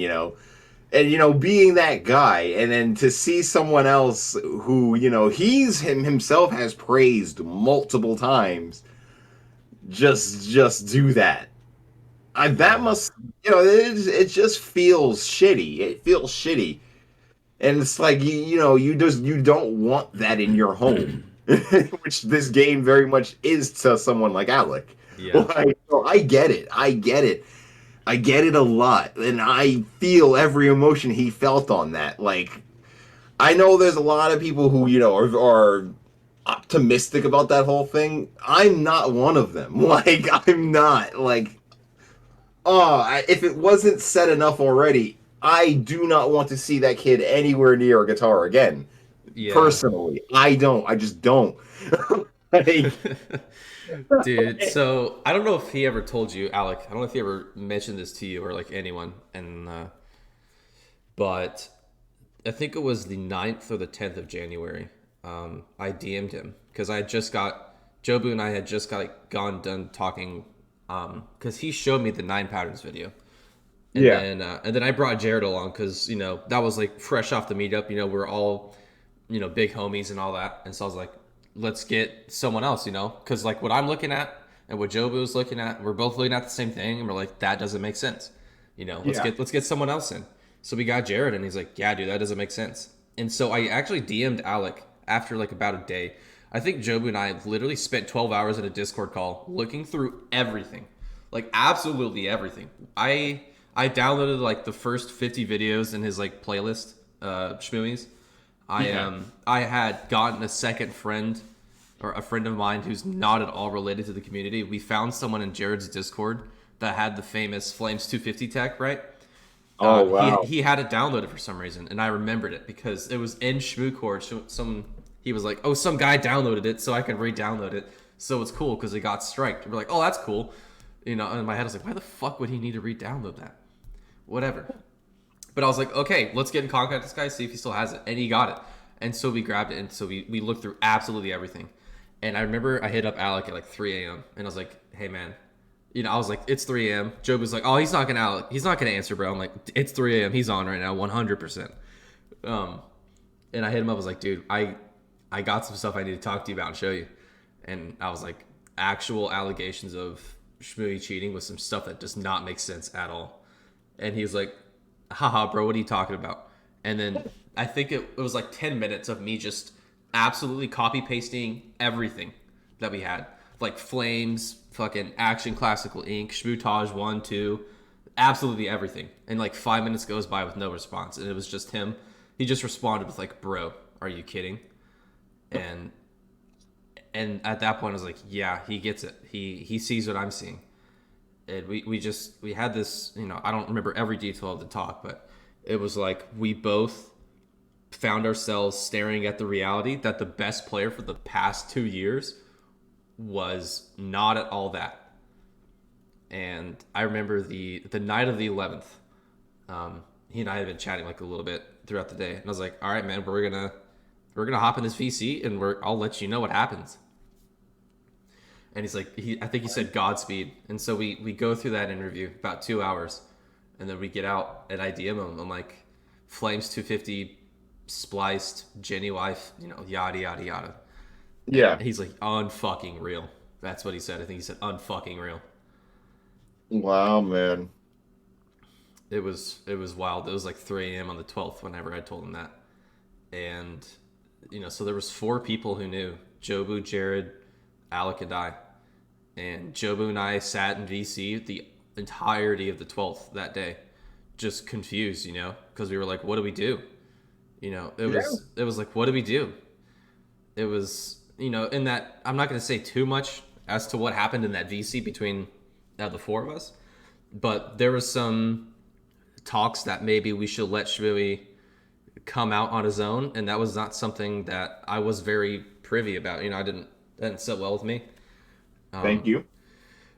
being that guy, and then to see someone else who he's himself has praised multiple times just do that. That Yeah. must, it just feels shitty. It feels shitty, and it's like you don't want that in your home, which this game very much is to someone like Alec. Yeah. Like, so I get it. I get it. I get it a lot, and I feel every emotion he felt on that. Like, I know there's a lot of people who are optimistic about that whole thing. I'm not one of them. Like, I'm not like, if it wasn't said enough already, I do not want to see that kid anywhere near a guitar again. Yeah. Personally, I don't. I just don't. Like, Dude, so I don't know if he ever told you, Alec. I don't know if he ever mentioned this to you or like anyone, and but I think it was the 9th or the 10th of January. I DM'd him because I had just got Jobu and I had just got like gone done talking. Because he showed me the 9 patterns video, yeah, and then I brought Jared along because that was like fresh off the meetup. We're all big homies and all that, and so I was like, let's get someone else. Because like what I'm looking at and what Jobu was looking at, we're both looking at the same thing, and we're like, that doesn't make sense. Let's yeah, get someone else in. So we got Jared, and he's like, yeah, dude, that doesn't make sense. And so I actually DM'd Alec after like about a day. I think Jobu and I literally spent 12 hours in a Discord call looking through everything, like absolutely everything. I downloaded like the first 50 videos in his like playlist, Shmooey's. yeah. I had gotten a second friend, or a friend of mine who's not at all related to the community. We found someone in Jared's Discord that had the famous Flames 250 tech, right? Oh wow. He had it downloaded for some reason, and I remembered it because it was in Shmoocord. He was like, "Oh, some guy downloaded it, so I can re-download it." So it's cool because it got striked. We're like, "Oh, that's cool," And in my head, I was like, "Why the fuck would he need to re-download that?" Whatever. But I was like, "Okay, let's get in contact with this guy, see if he still has it," and he got it. And so we grabbed it, and so we looked through absolutely everything. And I remember I hit up Alec at like 3 a.m. and I was like, "Hey, man." I was like, it's 3 a.m. Job was like, oh, he's not gonna answer, bro. I'm like, it's 3 a.m. He's on right now, 100%. And I hit him up. I was like, dude, I got some stuff I need to talk to you about and show you. And I was like, actual allegations of Shmooey cheating with some stuff that does not make sense at all. And he was like, haha, bro, what are you talking about? And then I think it was like 10 minutes of me just absolutely copy pasting everything that we had. Like Flames, fucking Action Classical Ink, Shmootage 1, 2, absolutely everything. And like 5 minutes goes by with no response. And it was just him. He just responded with like, bro, are you kidding? And at that point I was like, yeah, he gets it. He sees what I'm seeing. And we had this, I don't remember every detail of the talk, but it was like we both found ourselves staring at the reality that the best player for the past 2 years was not at all that. And I remember the night of the 11th, he and I had been chatting like a little bit throughout the day, and I was like, all right, man, we're gonna hop in this VC and I'll let you know what happens. And he's like, I think he said Godspeed. And so we go through that interview about 2 hours, and then we get out and I DM him. I'm like, Flames 250 spliced, Jenny wife, yada yada yada. And Yeah. he's like, unfucking real. That's what he said. I think he said unfucking real. Wow, man. It was wild. It was like 3 a.m. on the 12th whenever I told him that. And so there was 4 people who knew: Jobu, Jared, Alec, and I. And Jobu and I sat in VC the entirety of the 12th that day, just confused, because we were like, what do we do? It Yeah. was like, what do we do? It was, in that, I'm not going to say too much as to what happened in that VC between the 4 of us, but there was some talks that maybe we should let Shmui come out on his own, and that was not something that I was very privy about. That didn't sit well with me. Thank you.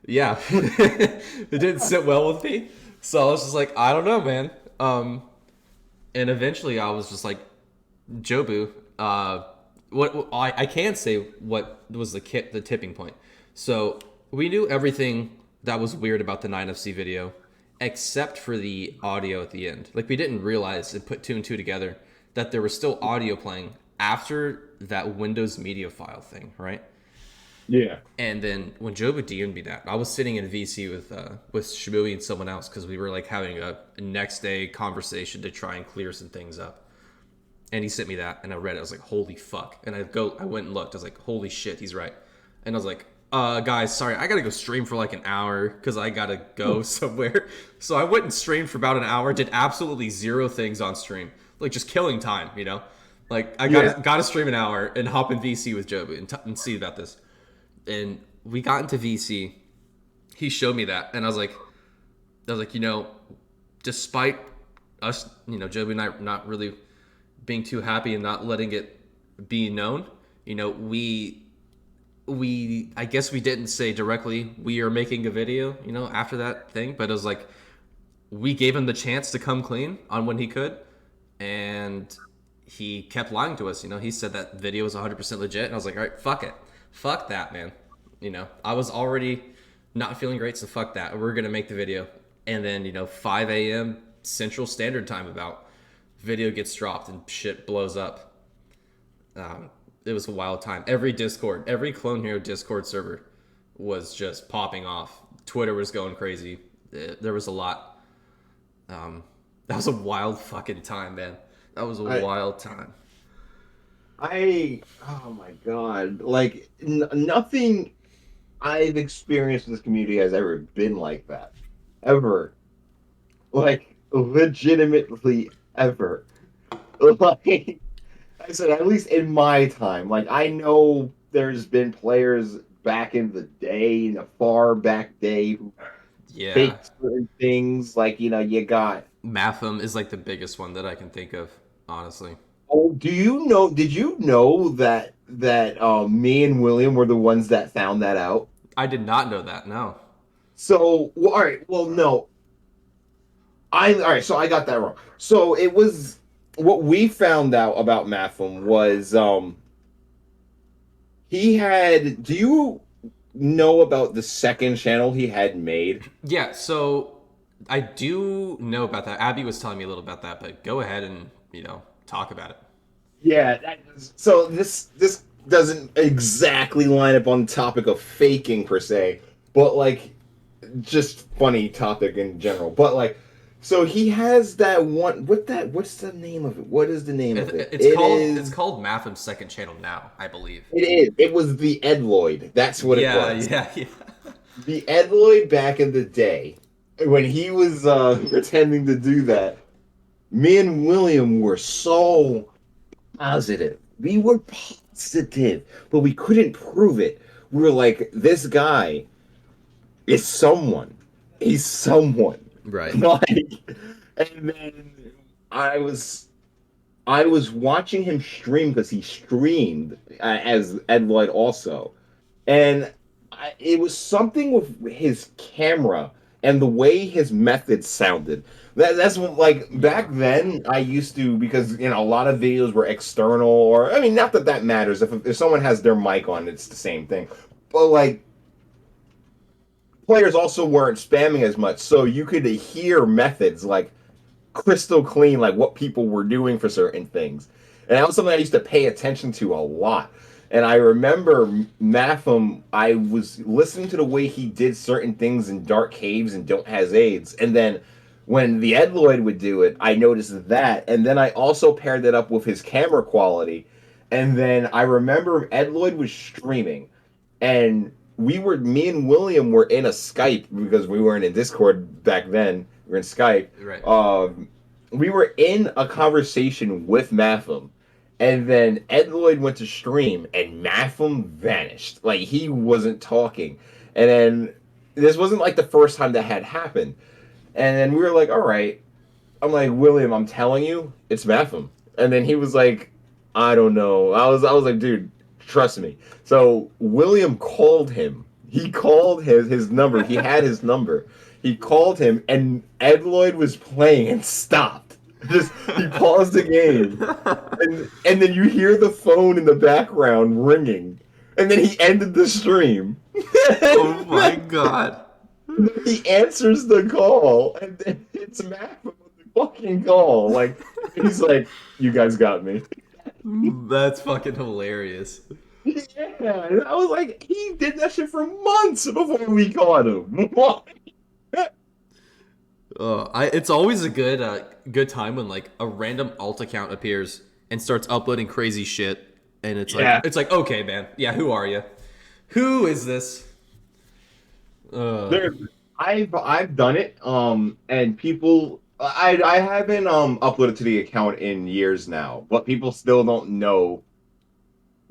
Yeah, it didn't sit well with me. So I was just like, I don't know, man. And eventually I was just like, Jobu, I can say what was the tipping point. So we knew everything that was weird about the 9FC video, except for the audio at the end. Like, we didn't realize and put two and two together that there was still audio playing after that Windows media file thing, Yeah. and then when Joba DM'd me that, I was sitting in VC with Shmui and someone else because we were like having a next day conversation to try and clear some things up. And he sent me that, and I read it. I was like, holy fuck! And I went and looked. I was like, holy shit, he's right. And I was like, guys, sorry, I gotta go stream for like an hour because I gotta go somewhere. So I went and streamed for about an hour. Did absolutely zero things on stream, like just killing time. Like I Yeah. gotta stream an hour and hop in VC with Joba and see about this. And we got into VC. He showed me that, and I was like, despite us, Joby and I not really being too happy and not letting it be known, we I guess we didn't say directly we are making a video, after that thing, but it was like we gave him the chance to come clean on when he could, and he kept lying to us. He said that video was 100% legit, and I was like, all right, fuck it, fuck that, man. I was already not feeling great, so fuck that. We're gonna make the video, and then 5 a.m. Central Standard Time about video gets dropped and shit blows up. It was a wild time. Every Clone Hero Discord server was just popping off. Twitter was going crazy. There was a lot. That was a wild fucking time, man. That was a I wild time. oh my God. Like nothing I've experienced in this community has ever been like that. Ever. Like legitimately ever. Like I said, at least in my time. Like I know there's been players back in the day, in the far back day, who Yeah, faked certain things. Like, you got. Matham is like the biggest one that I can think of, honestly. Oh, did you know that me and William were the ones that found that out? I did not know that. No. So, well, all right, well, no. All right, so I got that wrong. So it was what we found out about Matham was he had do you know about the second channel he had made? Yeah, so I do know about that. Abby was telling me a little about that, but go ahead and talk about it. Yeah. So this doesn't exactly line up on the topic of faking per se, but like just funny topic in general. But like, so he has that one. What's the name of it? What is the name of it? It It's is. called Matham's second channel now, I believe. It is. It was the Ed Lloyd. That's what it Yeah, was. yeah, yeah. The Ed Lloyd back in the day, when he was pretending to do that, me and William were so positive. We were positive, but we couldn't prove it. We were like, this guy is someone. He's someone. Right. Like, and then I was I was watching him stream because he streamed as Ed Lloyd also, and it was something with his camera and the way his methods sounded. That's what, like back Yeah. then I used to, because a lot of videos were external, or I mean, not that that matters. If someone has their mic on, it's the same thing. But like players also weren't spamming as much, so you could hear methods like crystal clean, like what people were doing for certain things. And that was something I used to pay attention to a lot. And I remember Matham, I was listening to the way he did certain things in dark caves and Don't Has AIDS. And then when the Ed Lloyd would do it, I noticed that. And then I also paired it up with his camera quality. And then I remember Ed Lloyd was streaming, and me and William were in a Skype because we weren't in Discord back then. We were in Skype. Right. We were in a conversation with Matham, and then Ed Lloyd went to stream, and Matham vanished. Like he wasn't talking, and then this wasn't like the first time that had happened. And then we were like, all right. I'm like, William, I'm telling you, it's Matham. And then he was like, I don't know. I was like, dude, trust me. So William called him. He called his number. He had his number. He called him, and Ed Lloyd was playing and stopped. Just he paused the game, and then you hear the phone in the background ringing, and then he ended the stream. Oh my god. He answers the call, and then it's Matt from the fucking call. Like he's like, "You guys got me." That's fucking hilarious. Yeah, and I was like, he did that shit for months before we caught him. It's always a good time when like a random alt account appears and starts uploading crazy shit, and Yeah, it's like okay, man, yeah, who are you? Who is this? Uh, there. I've done it. And people, I haven't uploaded to the account in years now, but people still don't know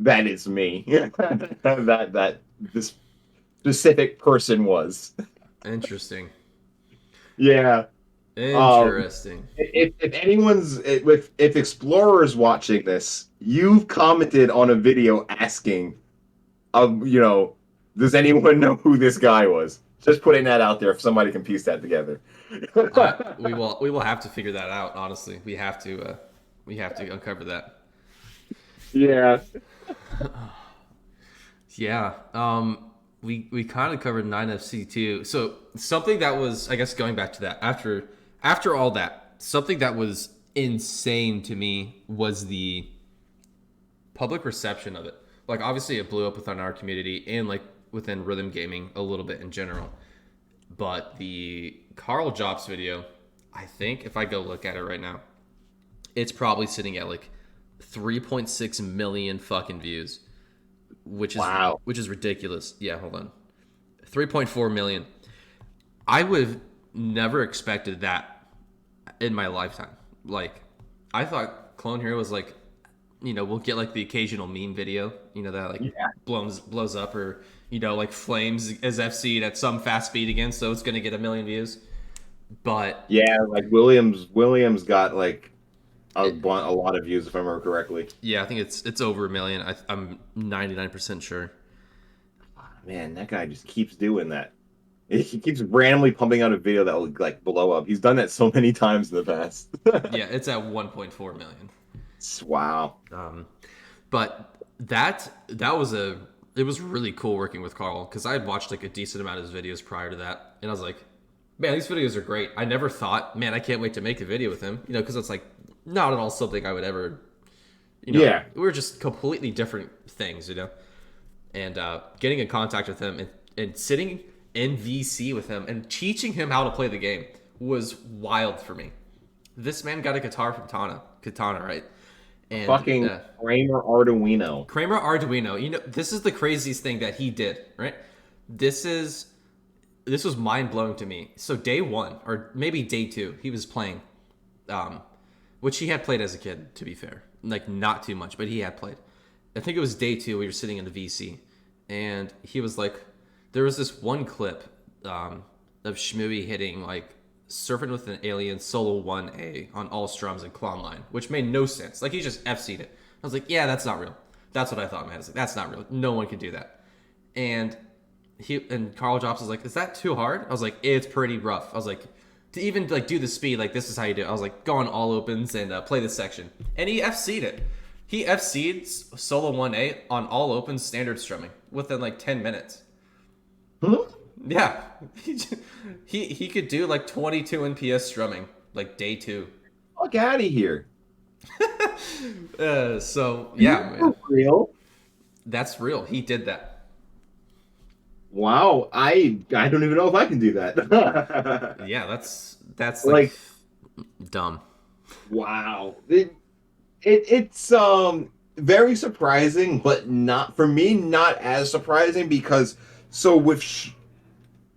that it's me. That this specific person was. Interesting. Yeah. Um, Interesting. if anyone's if explorers watching this, you've commented on a video asking, does anyone know who this guy was? Just putting that out there if somebody can piece that together. We will have to figure that out. Honestly, we have to uncover that. Yeah. Yeah. We kind of covered 9FC too. So something that was, I guess, going back to that after all that, something that was insane to me was the public reception of it. Like obviously it blew up within our community and like within rhythm gaming a little bit in general. But the Carl Jobs video, I think if I go look at it right now, it's probably sitting at like 3.6 million fucking views, which is Wow. which is ridiculous. Yeah, hold on. 3.4 million. I would have never expected that in my lifetime. Like I thought Clone Hero was like, we'll get like the occasional meme video, that like Yeah. blows up, or like flames as FC at some fast speed again, so it's gonna get a million views. But Yeah, like Williams got like it, a lot of views if I remember correctly. yeah, I think it's over a million. I'm 99% sure. Man, that guy just keeps doing that. He keeps randomly pumping out a video that will like blow up. He's done that so many times in the past. Yeah, it's at 1.4 million. Wow. But that was it was really cool working with Carl because I had watched like a decent amount of his videos prior to that, and I was like, man, these videos are great. I never thought, man, I can't wait to make a video with him, because it's like not at all something I would ever, Yeah. we were just completely different things, and getting in contact with him and sitting in VC with him and teaching him how to play the game was wild for me. This man got a guitar from Katana, right? And Fucking Kramer Arduino. Kramer Arduino. This is the craziest thing that he did, right? This is this was mind blowing to me. So day one, or maybe day two, he was playing, um, which he had played as a kid. To be fair, like not too much, but he had played. I think it was day two. We were sitting in the VC, and he was like, there was this one clip of Shmooey hitting like Surfing with an Alien Solo 1A on all strums and Clown Line, which made no sense. Like he just FC'd it. I was like, yeah, that's not real. That's what I thought, man. I was like, that's not real. No one can do that. And Carl Jobs was like, is that too hard? I was like, it's pretty rough. I was like, to even like do the speed, like this is how you do it. I was like, go on all opens and play this section. And he FC'd it. He FC'd Solo 1A on all opens standard strumming within like 10 minutes. Huh? Yeah, he could do like 22 NPS strumming like day two. Fuck out of here. So yeah, man, For real? that's real. He did that. Wow. I don't even know if I can do that. Yeah, that's like Like, dumb. wow. It's very surprising, but not for me, not as surprising because so with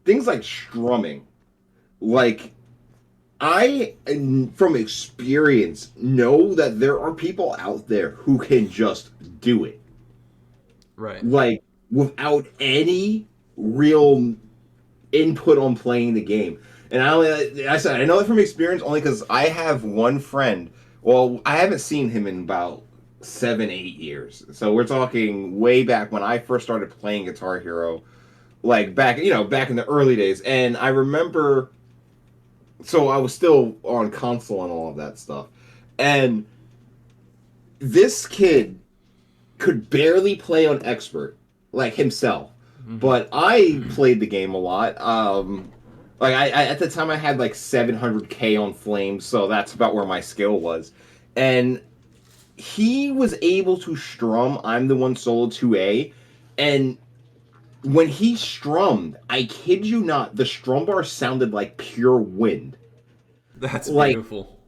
things like strumming, like from experience, know that there are people out there who can just do it, Right. like without any real input on playing the game. And I said I know that from experience only because I have one friend. Well, I haven't seen him in about 7, 8 years. So we're talking way back when I first started playing Guitar Hero, like back in the early days. And I remember, so I was still on console and all of that stuff. And this kid could barely play on expert, like himself. Mm-hmm. But I played the game a lot. Like I at the time I had like 700K on Flames, so that's about where my skill was. And he was able to strum I'm the One Solo 2A, and when he strummed, I kid you not, the strum bar sounded like pure wind. That's Like beautiful.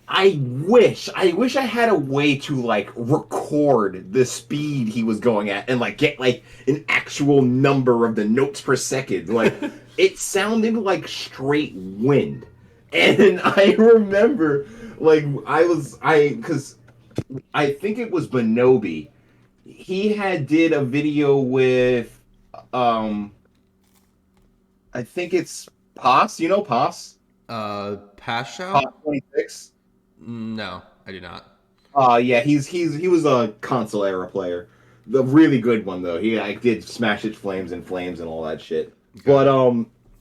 I wish I had a way to like record the speed he was going at and like get like an actual number of the notes per second. Like it sounded like straight wind. And I remember like because I think it was Bonobi. He had did a video with um I think it's Pos, you know Pos? Pasho? Pos 26. No, I do not. Yeah, he was a console era player. The really good one though. He like did Smash It Flames and Flames and all that shit. Got But it.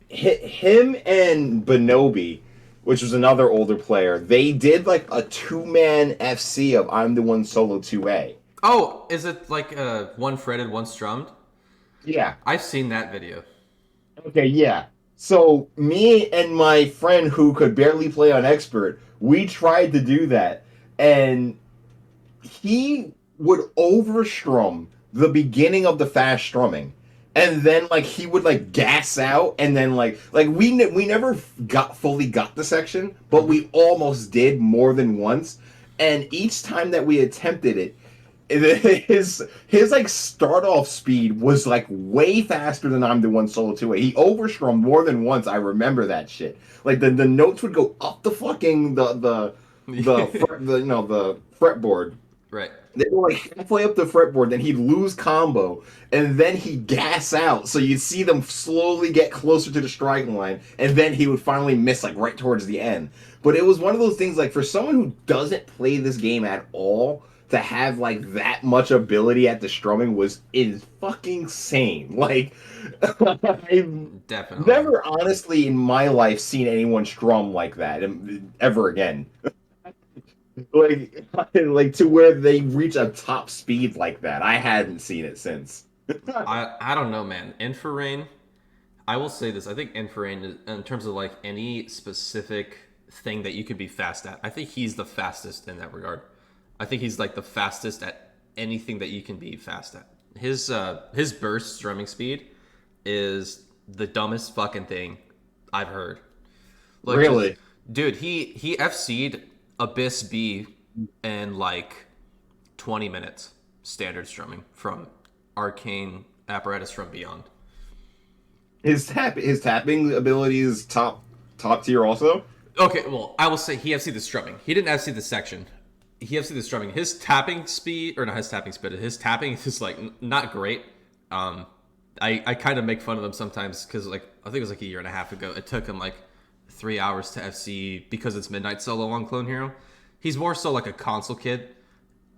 him and Bonobi, which was another older player, they did like a two-man FC of I'm the One Solo 2A. Oh, is it like one fretted, one strummed? Yeah. I've seen that video. Okay, yeah. So me and my friend who could barely play on expert, we tried to do that, and he would overstrum the beginning of the fast strumming, and then like he would like gas out, and then like we never got the section, but Mm-hmm. we almost did more than once, and each time that we attempted it, his like start off speed was like way faster than I'm the One Solo 2A. He overstrummed more than once. I remember that shit. Like the notes would go up the fucking the fretboard. Right. They were like halfway up the fretboard, then he'd lose combo, and then he'd gas out. So you'd see them slowly get closer to the strike line, and then he would finally miss like right towards the end. But it was one of those things like for someone who doesn't play this game at all, to have like that much ability at the strumming is fucking sane. Like I've Definitely. never honestly in my life seen anyone strum like that ever again. Like like to where they reach a top speed like that. I hadn't seen it since. I don't know, man. Infrarain. I will say this. I think Infrarain, in terms of like any specific thing that you could be fast at, I think he's the fastest in that regard. I think he's like the fastest at anything that you can be fast at. His burst strumming speed is the dumbest fucking thing I've heard. Like, cause, Really? dude, he FC'd Abyss B in like 20 minutes standard strumming from Arcane Apparatus from Beyond. His tapping ability is top tier also. Okay, well, I will say he FC'd the strumming. He didn't FC the section. He FC'd the strumming. His tapping speed, or not his tapping speed, his tapping is like not great. Um, I kind of make fun of him sometimes because like I think it was like a year and a half ago. It took him like 3 hours to FC because it's Midnight Solo on Clone Hero. He's more so like a console kid,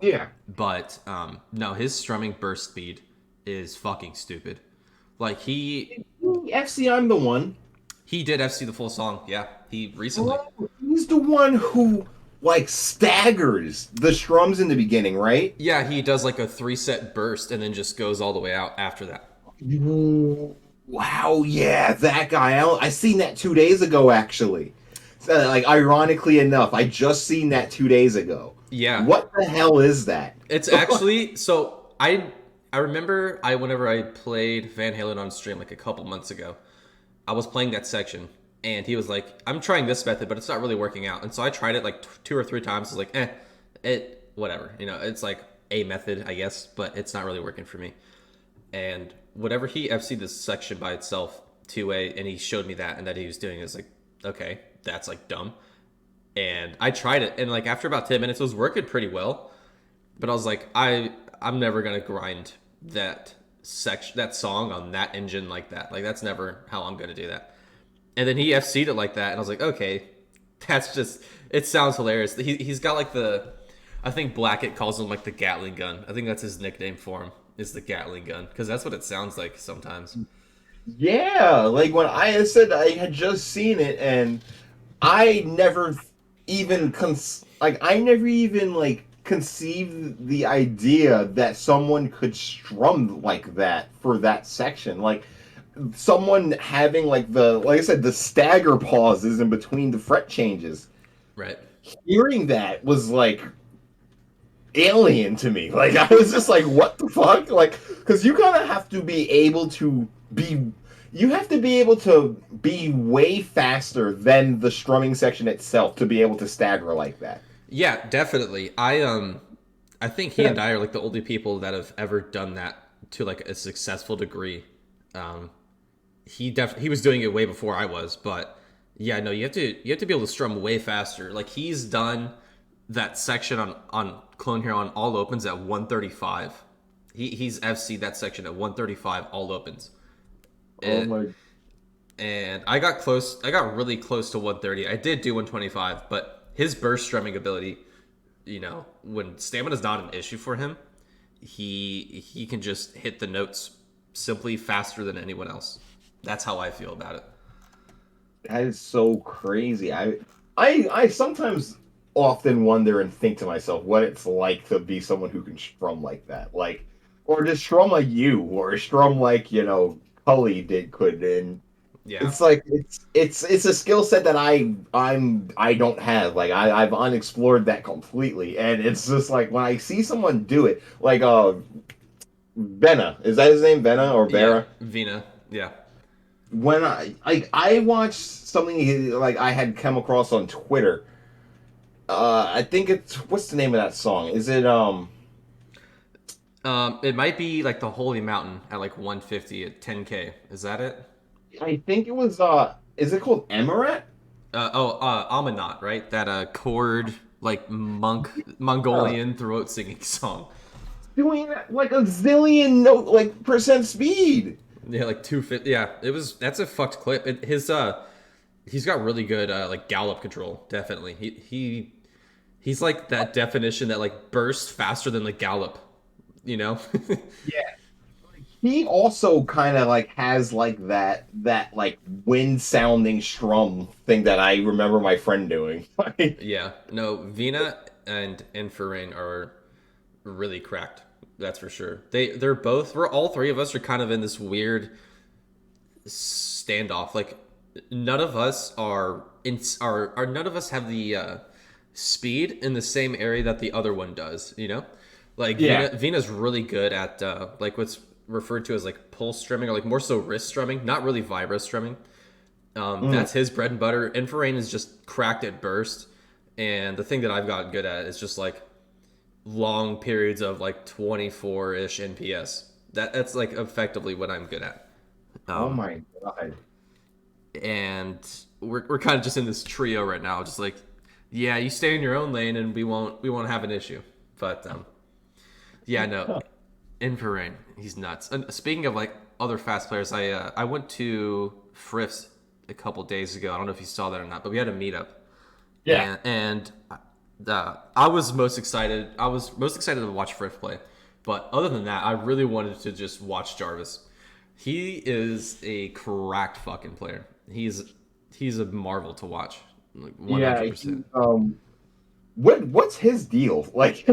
Yeah. but no, his strumming burst speed is fucking stupid. Like FC, I'm the one. he did FC the full song. Yeah, he recently. Bro, he's the one who like staggers the strums in the beginning, right? Yeah, he does like a 3 set burst and then just goes all the way out after that. Wow, yeah, that guy. I seen that 2 days ago, actually. Like, ironically enough, I just seen that 2 days ago. Yeah, What the hell is that? it's actually so I remember I whenever I played Van Halen on stream like a couple months ago, I was playing that section and he was like, "I'm trying this method, but it's not really working out." And so I tried it like 2 or 3 times. I was like, it whatever, it's like a method, I guess, but it's not really working for me. And whatever he FC'd this section by itself 2A, and he showed me that and that he was doing it, was like, okay, that's like dumb. And I tried it, and like after about 10 minutes, it was working pretty well. But I was like, I'm never gonna grind that song on that engine like that. Like that's never how I'm gonna do that. And then he FC'd it like that, and I was like, okay, that's just it sounds hilarious. He's got like I think Blackett calls him like the Gatling gun. I think that's his nickname for him is the Gatling gun because that's what it sounds like sometimes. Yeah, like when I said I had just seen it, and I never I never even like conceived the idea that someone could strum like that for that section. Like someone having like I said, the stagger pauses in between the fret changes. Right. Hearing that was like alien to me. Like I was just like, what the fuck? Like, because you kind of have to be able to be. You have to be able to be way faster than the strumming section itself to be able to stagger like that. Yeah, definitely. I think he and I are like the only people that have ever done that to like a successful degree. Um, he was doing it way before I was, but yeah, no, you have to be able to strum way faster. Like he's done that section on Clone Hero on all opens at 135. He's FC that section at 135 all opens. Oh And, my! and I got close. I got really close to 130. I did do 125, but his burst strumming ability, when stamina's not an issue for him, he can just hit the notes simply faster than anyone else. That's how I feel about it. That is so crazy. I sometimes often wonder and think to myself what it's like to be someone who can strum like that, like, or just strum like you, or strum like Cully could, and Yeah. it's like it's a skill set that I don't have. Like I've unexplored that completely, and it's just like when I see someone do it, like Venna, is that his name, Venna or Yeah. Vera? Vina. Yeah. When I watched something like I had come across on Twitter. I think it's what's the name of that song? Is it It might be like the Holy Mountain at like 150 at 10K. Is that it? I think it was is it called Emirat? Amanat, right? That chord like Mongolian throat singing song. Doing like a zillion note like percent speed. Yeah, like 250. Yeah, that's a fucked clip. He's got really good like gallop control. Definitely, he's like that definition that like bursts faster than the gallop. You know? Yeah. He also kind of like has like that like wind sounding strum thing that I remember my friend doing. Yeah. No, Vina and Infraring are really cracked. That's for sure. We're all three of us are kind of in this weird standoff. Like none of us are none of us have the speed in the same area that the other one does. You know, like Yeah. Vina's really good at like what's referred to as like pulse strumming or like more so wrist strumming, not really vibro strumming. Mm. That's his bread and butter. Infrared is just cracked at burst, and the thing that I've gotten good at is just like long periods of like 24 ish NPS. That's like effectively what I'm good at. Oh Um, my god. and we're kind of just in this trio right now, just like, yeah, you stay in your own lane, and we won't have an issue. But yeah, no, Infrared, he's nuts. And speaking of like other fast players, I went to Frifts a couple days ago. I don't know if you saw that or not, but we had a meetup, Yeah. and I was most excited. I was most excited to watch Frith play, but other than that, I really wanted to just watch Jarvis. He is a cracked fucking player. He's a marvel to watch, like Yeah. 100%. What's his deal? Like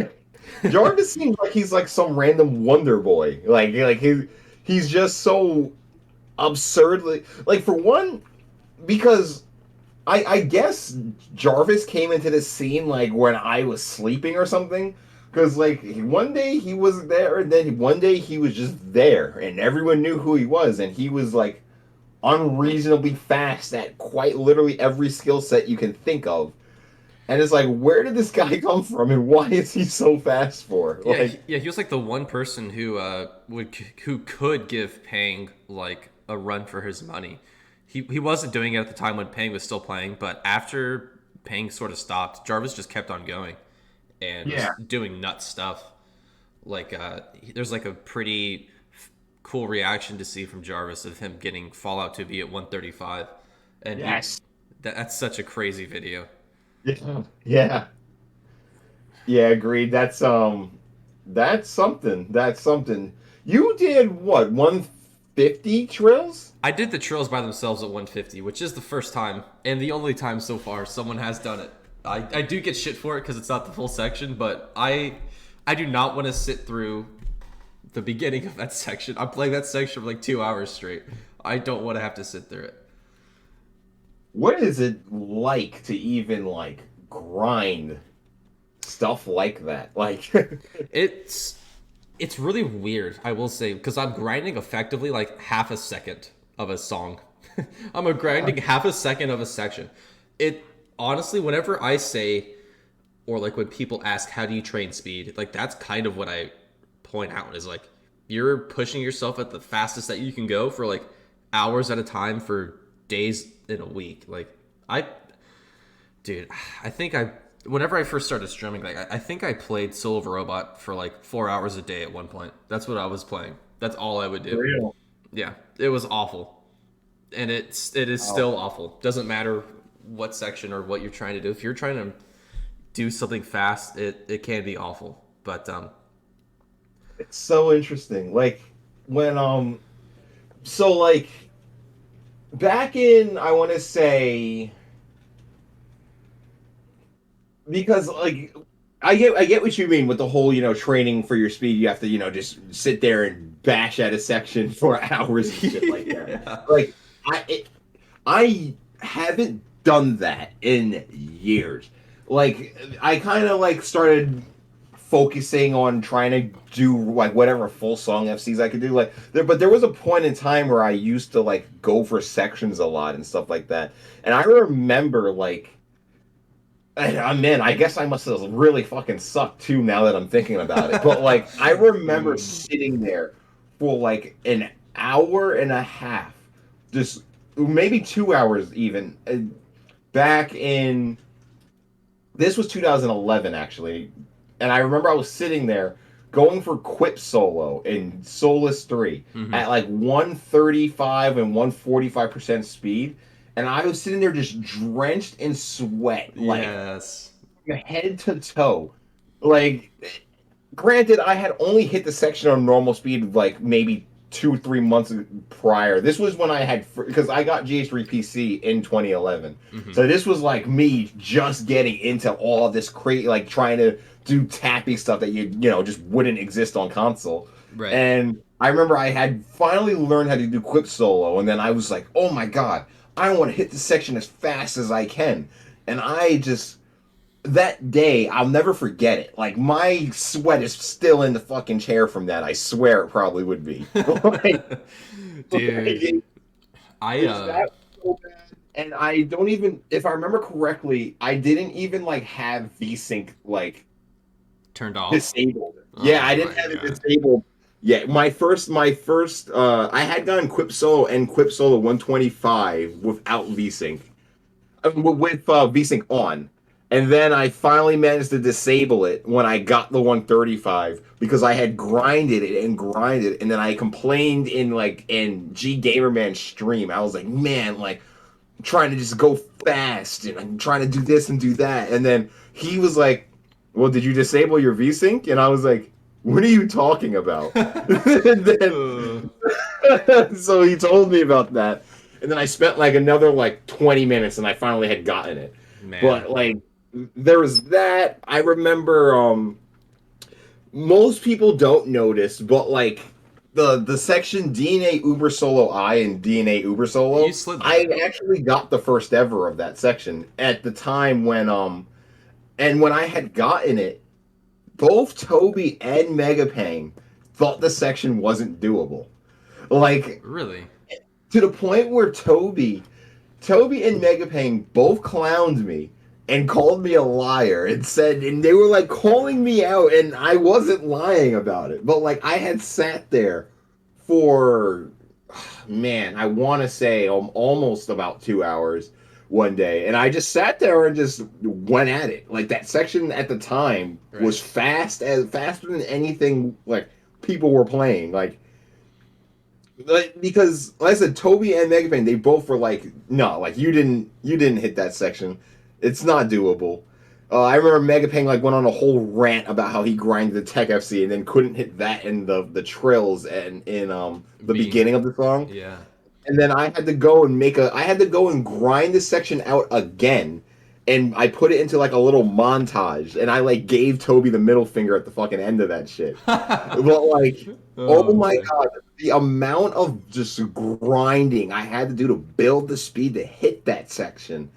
Jarvis seems like he's like some random Wonder Boy. He's just so absurdly like for one because I guess Jarvis came into the scene like when I was sleeping or something. Because like one day he was there, and then one day he was just there, and everyone knew who he was, and he was like unreasonably fast at quite literally every skill set you can think of. And it's like, where did this guy come from, and why is he so fast for? Yeah, Like, he was like the one person who could give Pang like a run for his money. He wasn't doing it at the time when Pang was still playing, but after Pang sort of stopped, Jarvis just kept on going and yeah, just doing nuts stuff. Like there's like a pretty cool reaction to see from Jarvis of him getting Fallout to be at 135, and yes, that's such a crazy video. yeah, yeah, yeah. Agreed. That's something. That's something. You did what? 150 trills? I did the trills by themselves at 150, which is the first time and the only time so far someone has done it. I do get shit for it because it's not the full section, but I do not want to sit through the beginning of that section. I'm playing that section for like 2 hours straight. I don't want to have to sit through it. What is it like to even like grind stuff like that? Like, It's it's really weird, I will say, because I'm grinding effectively like half a second of a song. I'm a grinding half a second of a section. It honestly, whenever I say, or like when people ask, how do you train speed? Like that's kind of what I point out is like you're pushing yourself at the fastest that you can go for like hours at a time for days in a week. Like I dude, I think I whenever I first started streaming, like I think I played Soul of a Robot for like 4 hours a day at one point. That's what I was playing. That's all I would for do. real. Yeah, it was awful, and it is Oh, still awful. Doesn't matter what section or what you're trying to do. If you're trying to do something fast, it can be awful. But it's so interesting. Like when so like back in I want to say because like I get what you mean with the whole training for your speed. You have to just sit there and bash at a section for hours and shit like that. yeah, Like I haven't done that in years. Like I kind of like started focusing on trying to do like whatever full song FCs I could do. Like but there was a point in time where I used to like go for sections a lot and stuff like that. And I remember like and man, I guess I must have really fucking sucked too now that I'm thinking about it. But like I remember sitting there for like an hour and a half, just maybe 2 hours even, back in this was 2011 actually, and I remember I was sitting there going for Quip Solo in Solus 3 hmm at like 135 and 145% speed, and I was sitting there just drenched in sweat, like yes, head to toe. Like, granted, I had only hit the section on normal speed like maybe 2 3 months prior. This was when I had because I got GH3 PC in 2011, hmm so this was like me just getting into all of this crazy, like trying to do tappy stuff that just wouldn't exist on console. right. And I remember I had finally learned how to do Quip Solo, and then I was like, oh my god, I want to hit the section as fast as I can, and I just that day, I'll never forget it. Like my sweat is still in the fucking chair from that. I swear it probably would be. Dude, Like, I it's that so bad. And I don't even, if I remember correctly, I didn't even like have VSync like turned off. disabled. Yeah, Oh I didn't my have it god. disabled. Yeah, my first I had gotten Quip Solo and Quip Solo 125 without VSync. With VSync on. And then I finally managed to disable it when I got the 135 because I had grinded it and grinded, and then I complained in G Gamerman's stream. I was like, man, like trying to just go fast and I'm trying to do this and do that. And then he was like, well, did you disable your VSync? And I was like, what are you talking about? And then Uh, so he told me about that. And then I spent like another like 20 minutes and I finally had gotten it. man, But like there was that. I remember most people don't notice, but like the section DNA Uber Solo I and DNA Uber you Solo, slid I that. actually got the first ever of that section at the time when I had gotten it, both Toby and Megapang thought the section wasn't doable. Like Really? to the point where Toby and Megapang both clowned me and called me a liar and said, and they were like calling me out, and I wasn't lying about it. But like I had sat there for, man, I want to say almost about 2 hours one day, and I just sat there and just went at it. Like that section at the time Right. was faster than anything like people were playing. Like because like I said, Toby and Megapan, they both were like, no, like you didn't hit that section. It's not doable. I remember Megapang like went on a whole rant about how he grinded the Tech FC and then couldn't hit that in the trills and in the B. beginning of the song. Yeah. And then I had to go and grind this section out again. And I put it into like a little montage and I like gave Toby the middle finger at the fucking end of that shit. But like, oh Oh my man. god, the amount of just grinding I had to do to build the speed to hit that section.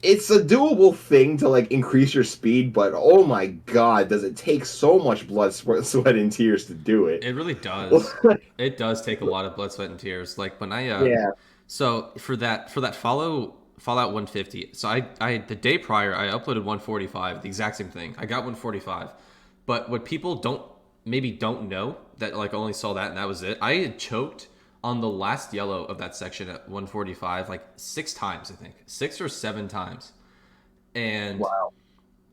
It's a doable thing to like increase your speed, but oh my god, does it take so much blood, sweat, and tears to do it? It really does. It does take a lot of blood, sweat, and tears. Like when Yeah. so for that Fallout 150. So I the day prior I uploaded 145, the exact same thing. I got 145, but what people don't know that like only saw that and that was it. I had choked on the last yellow of that section at 145 like 6 times, I think 6 or 7 times. And Wow.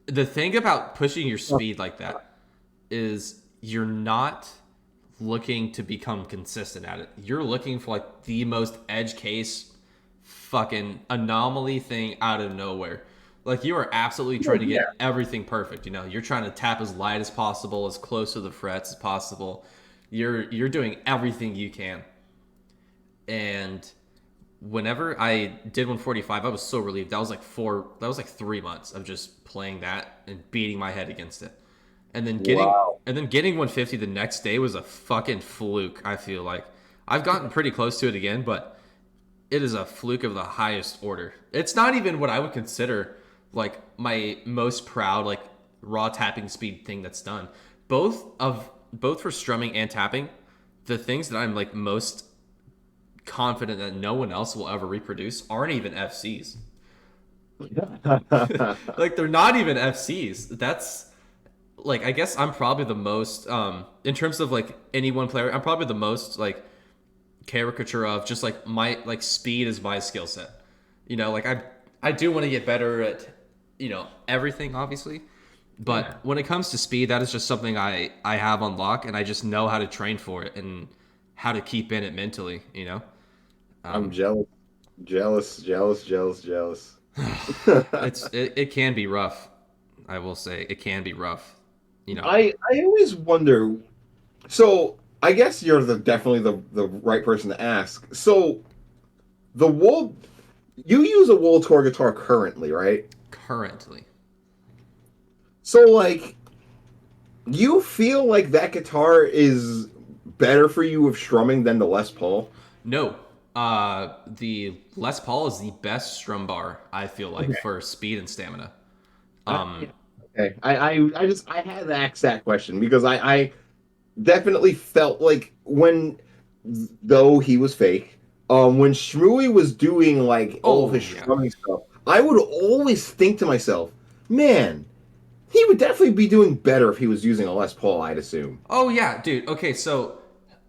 the thing about pushing your speed like that is you're not looking to become consistent at it. You're looking for like the most edge case fucking anomaly thing out of nowhere. Like you are absolutely trying to Yeah. get everything perfect. You're trying to tap as light as possible, as close to the frets as possible. You're doing everything you can. And whenever I did 145, I was so relieved. That was like 3 months of just playing that and beating my head against it. And then getting Wow. and then getting 150 the next day was a fucking fluke, I feel like. I've gotten pretty close to it again, but it is a fluke of the highest order. It's not even what I would consider like my most proud like raw tapping speed thing that's done. Both for strumming and tapping, the things that I'm like most confident that no one else will ever reproduce aren't even FCs. Like they're not even FCs. That's like I guess I'm probably the most in terms of like any one player, I'm probably the most like caricature of just like my like speed is my skill set. Like I do want to get better at everything obviously. Yeah. But when it comes to speed, that is just something I have on lock and I just know how to train for it and how to keep in it mentally. I'm Um, jealous. Jealous, jealous, jealous, jealous. it can be rough. I will say it can be rough. You know, I always wonder. So I guess you're definitely the right person to ask. So the wool, you use a wool tour guitar currently, right? currently. So like, you feel like that guitar is better for you with strumming than the Les Paul? No. The Les Paul is the best strum bar, I feel like, Okay. for speed and stamina. Yeah. Okay. I had to ask that question because I definitely felt like when, though he was fake, when Shmooey was doing like all of his Oh yeah. strumming stuff, I would always think to myself, man, he would definitely be doing better if he was using a Les Paul, I'd assume. Oh yeah, dude. Okay, so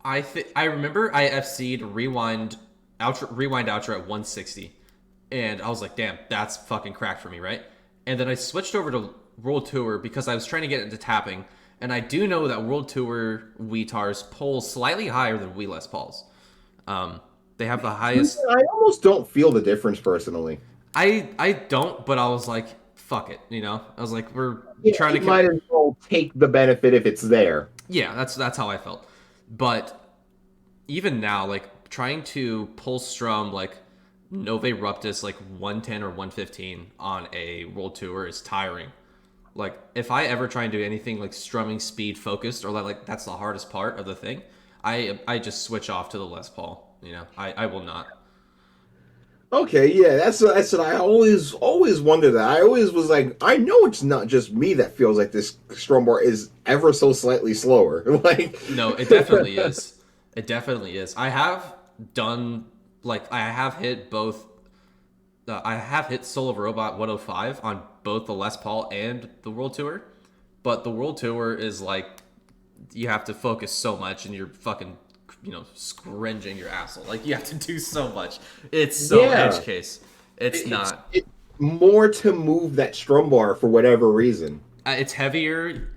I remember I FC'd rewind outro at 160, and I was like, damn, that's fucking cracked for me, right? And then I switched over to World Tour because I was trying to get into tapping, and I do know that World Tour Weetars pull slightly higher than Wii Les Pauls. Um, they have the highest. I almost don't feel the difference personally. I don't, but I was like, fuck it, you know. I was like, we're Yeah, trying you to. might as well take the benefit if it's there. Yeah, that's how I felt. But even now, like trying to pull strum like Nove Ruptus like 110 or 115 on a world tour is tiring. Like if I ever try and do anything like strumming speed focused or like that's the hardest part of the thing, I just switch off to the Les Paul. You know, I will not. Okay, yeah, that's what I always wondered that. I always was like, I know it's not just me that feels like this strum bar is ever so slightly slower. Like, No, it definitely is. It definitely is. I have done like I have hit both. I have hit Soul of a Robot 105 on both the Les Paul and the World Tour, but the World Tour is like you have to focus so much and you're fucking scringing your asshole. Like you have to do so much. It's so edge yeah, case. It's not. it's more to move that strum bar for whatever reason. It's heavier.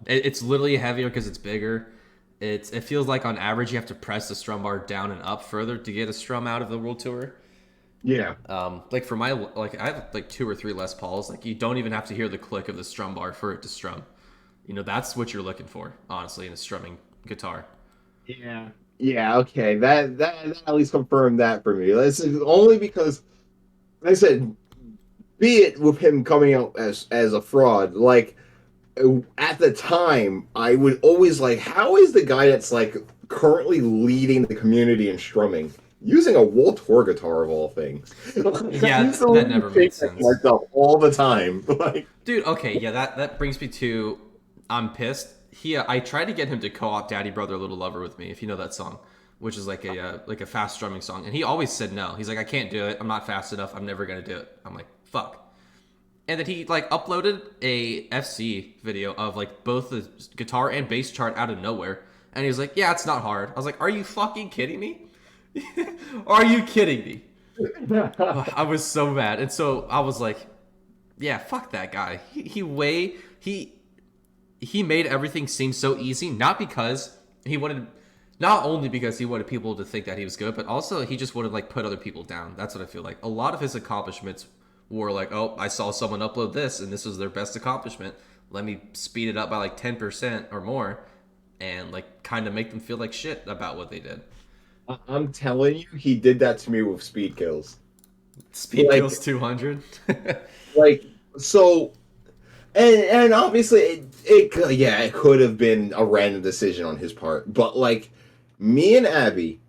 It's literally heavier because it's bigger. It feels like on average you have to press the strum bar down and up further to get a strum out of the World Tour. Yeah. Like for my like I have like two or three Les Pauls. Like you don't even have to hear the click of the strum bar for it to strum. You know that's what you're looking for, honestly, in a strumming guitar. Yeah. Yeah, okay. That at least confirmed that for me. This is only because, like I said, be it with him coming out as a fraud, like at the time, I would always like, how is the guy that's like currently leading the community in strumming using a World Tour guitar of all things? I Yeah, used to that literally never made think that to sense, myself all the time. Like, dude. Okay, yeah, that brings me to I'm pissed. I tried to get him to co-op "Daddy Brother Little Lover" with me, if you know that song, which is like a fast strumming song, and he always said no. He's like, I can't do it. I'm not fast enough. I'm never gonna do it. I'm like, fuck. And then he like uploaded a FC video of like both the guitar and bass chart out of nowhere, and he was like, "Yeah, it's not hard." I was like, "Are you fucking kidding me? Are you kidding me?" I was so mad, and so I was like, "Yeah, fuck that guy. He made everything seem so easy, not because he wanted." Not only because he wanted people to think that he was good, but also he just wanted like put other people down. That's what I feel like. A lot of his accomplishments were like, oh, I saw someone upload this and this was their best accomplishment. Let me speed it up by like 10% or more and like kind of make them feel like shit about what they did. I'm telling you, he did that to me with Speed Kills. Speed kills Like, 200. like so, and obviously yeah, it could have been a random decision on his part, but like me and Abby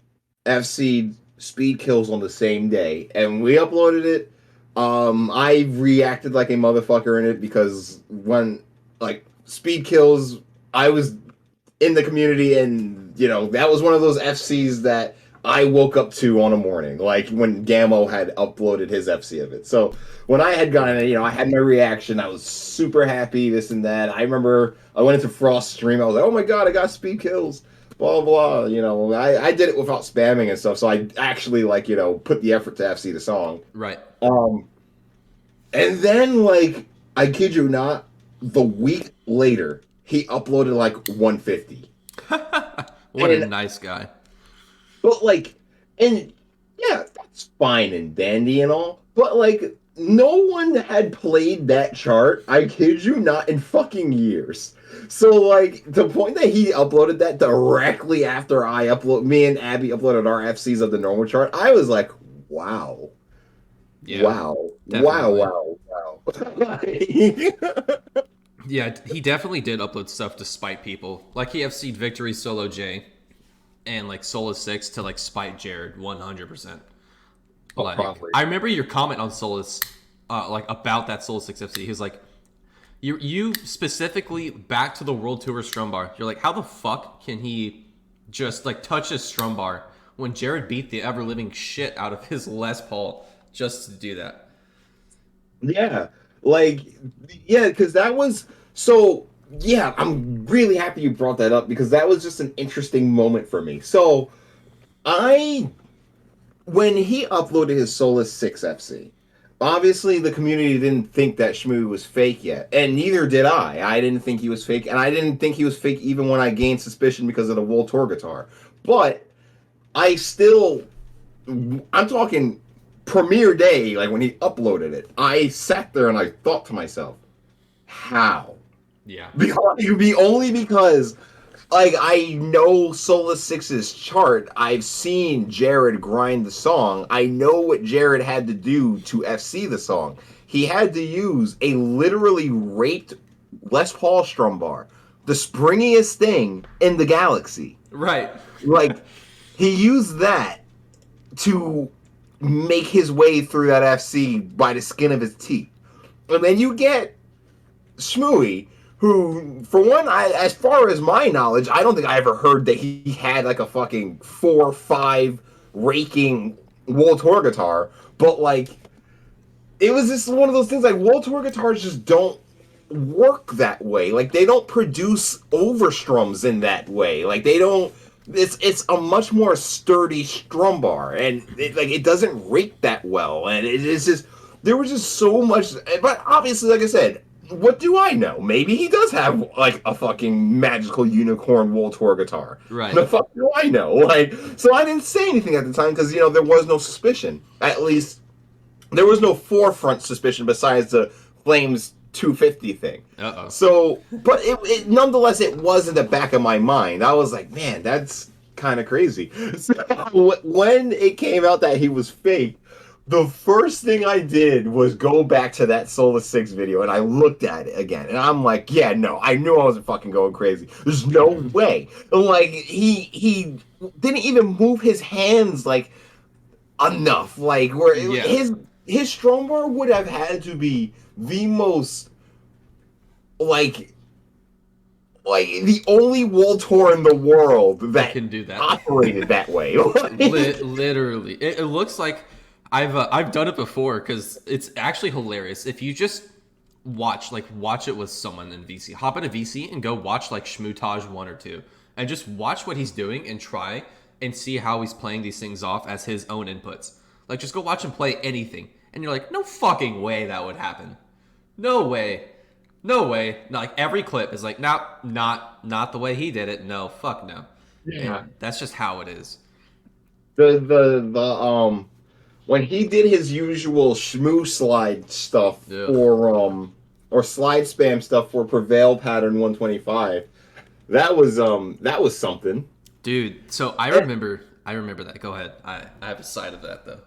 FC Speed Kills on the same day, and we uploaded it. I reacted like a motherfucker in it because when like Speed Kills, I was in the community, and that was one of those FCs that I woke up to on a morning, like when Gamo had uploaded his FC of it. So when I had gotten it, I had my reaction. I was super happy, this and that. I remember I went into Frost's stream. I was like, "Oh my god, I got Speed Kills!" Blah blah. I did it without spamming and stuff, so I actually like put the effort to FC the song. Right. Um, and then like I kid you not, the week later he uploaded like 150. What a And nice guy. but like, and yeah, that's fine and dandy and all, but like, no one had played that chart, I kid you not, in fucking years. So like, the point that he uploaded that directly after me and Abby uploaded our FCs of the normal chart, I was like, wow, Yeah, wow, wow, definitely. wow, wow. Yeah, he definitely did upload stuff to spite people. Like he FC'd Victory Solo J and like Solus 6 to like spite Jared 100%. Oh, Like probably. I remember your comment on Solus, like about that Solus 6 FC. He was like, you specifically back to the World Tour strum bar. You're like, how the fuck can he just like touch his strum bar when Jared beat the ever living shit out of his Les Paul just to do that? Yeah, like yeah, because that was so. Yeah, I'm really happy you brought that up because that was just an interesting moment for me. So I when he uploaded his Solus 6 FC, obviously the community didn't think that Shmoo was fake yet, and neither did I. I didn't think he was fake, and I didn't think he was fake even when I gained suspicion because of the World Tour guitar. But I still, I'm talking premiere day, like when he uploaded it, I sat there and I thought to myself, how? Yeah. Because be only because like I know Solus Six's chart. I've seen Jared grind the song. I know what Jared had to do to FC the song. He had to use a literally raped Les Paul strum bar, the springiest thing in the galaxy. Right. Like he used that to make his way through that FC by the skin of his teeth. And then you get Shmooey, who, for one, as far as my knowledge, I don't think I ever heard that he had like a fucking 4 or 5 raking World Tour guitar. But like, it was just one of those things. Like World Tour guitars just don't work that way. Like they don't produce overstrums in that way. Like they don't. It's a much more sturdy strum bar, and it doesn't rake that well, and it's just there was just so much. But obviously, like I said, what do I know? Maybe he does have like a fucking magical unicorn World Tour guitar. Right. The fuck do I know? Like, so I didn't say anything at the time because there was no suspicion. At least there was no forefront suspicion besides the Flames 250 thing. Uh oh. So, but nonetheless, it was in the back of my mind. I was like, man, that's kind of crazy. So, when it came out that he was fake, the first thing I did was go back to that Solus 6 video and I looked at it again. And I'm like, yeah, no, I knew I wasn't fucking going crazy. There's no way. Like, he didn't even move his hands, like, enough. Like, where Yeah. his strum bar would have had to be the most like the only world tour in the world That that can do that. operated that way. Literally, it looks like I've done it before because it's actually hilarious. If you just watch it with someone in VC, hop in a VC and go watch like Shmootage 1 or 2, and just watch what he's doing and try and see how he's playing these things off as his own inputs. Like just go watch him play anything, and you're like, no fucking way that would happen. No way. No way. No, like every clip is like, no, not the way he did it. No, fuck no. Yeah. And that's just how it is. The when he did his usual shmoo slide stuff Ugh. for or slide spam stuff for Prevail pattern 125, that was something. Dude, so And I remember that. Go ahead. I have a side of that though.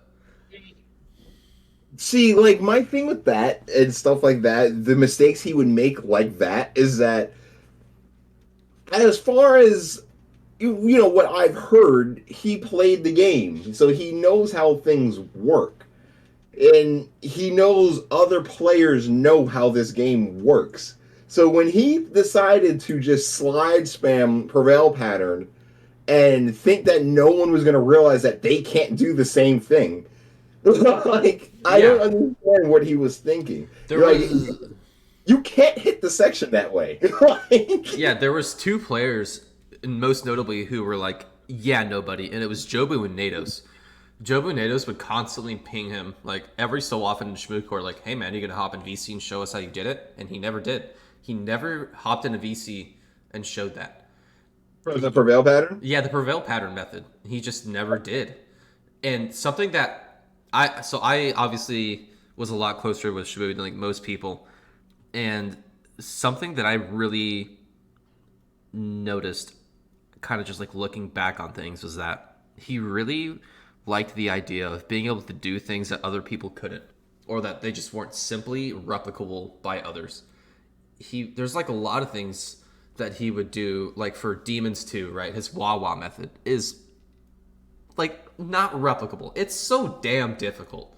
see, like my thing with that and stuff like that, the mistakes he would make like that is that as far as what I've heard, he played the game, so he knows how things work, and he knows other players know how this game works. So when he decided to just slide spam Prevail pattern and think that no one was going to realize that they can't do the same thing, like I don't Yeah. understand what he was thinking. There You're like, was you can't hit the section that way. Like, Yeah, there was two players, and most notably, who were like, yeah, nobody, and it was Jobu and Natos. Jobu and Natos would constantly ping him, like every so often in Schmook, or like, hey man, you gonna hop in VC and show us how you did it? And he never did. He never hopped in a VC and showed that. for the Prevail pattern. Yeah, the Prevail pattern method. He just never did. And something that I obviously was a lot closer with Shibu than like most people. And something that I really noticed kind of just like looking back on things was that he really liked the idea of being able to do things that other people couldn't, or that they just weren't simply replicable by others. There's like a lot of things that he would do, like for Demons 2, right? His Wawa method is like not replicable. It's so damn difficult.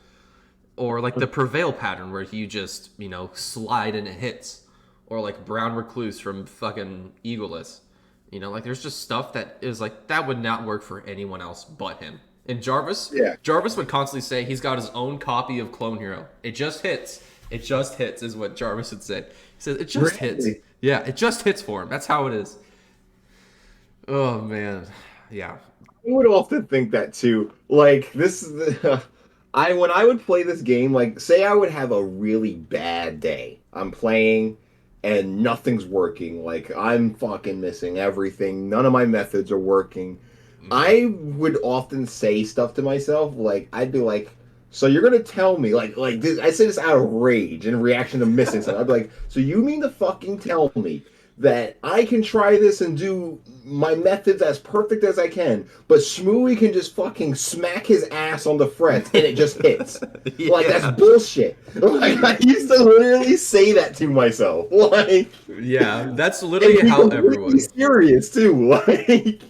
Or like the Prevail pattern where you just, slide and it hits. Or like Brown Recluse from fucking Eagleless. Like there's just stuff that is like that would not work for anyone else but him. And Yeah. Jarvis would constantly say he's got his own copy of Clone Hero. It just hits. It just hits is what Jarvis would say. He says it just hits. Really? Yeah, it just hits for him. That's how it is. Oh man. Yeah. I would often think that too. Like I when I would play this game, like say I would have a really bad day. I'm playing and nothing's working. Like I'm fucking missing everything. None of my methods are working. Mm-hmm. I would often say stuff to myself, like I'd be like, "So you're gonna tell me, like this?" I say this out of rage in reaction to missing something. I'd be like, "So you mean to fucking tell me that I can try this and do my methods as perfect as I can, but Shmooey can just fucking smack his ass on the frets and it just hits?" Like that's Yeah. bullshit. Like I used to literally say that to myself, like, Yeah. That's and literally be how completely everyone serious too, like.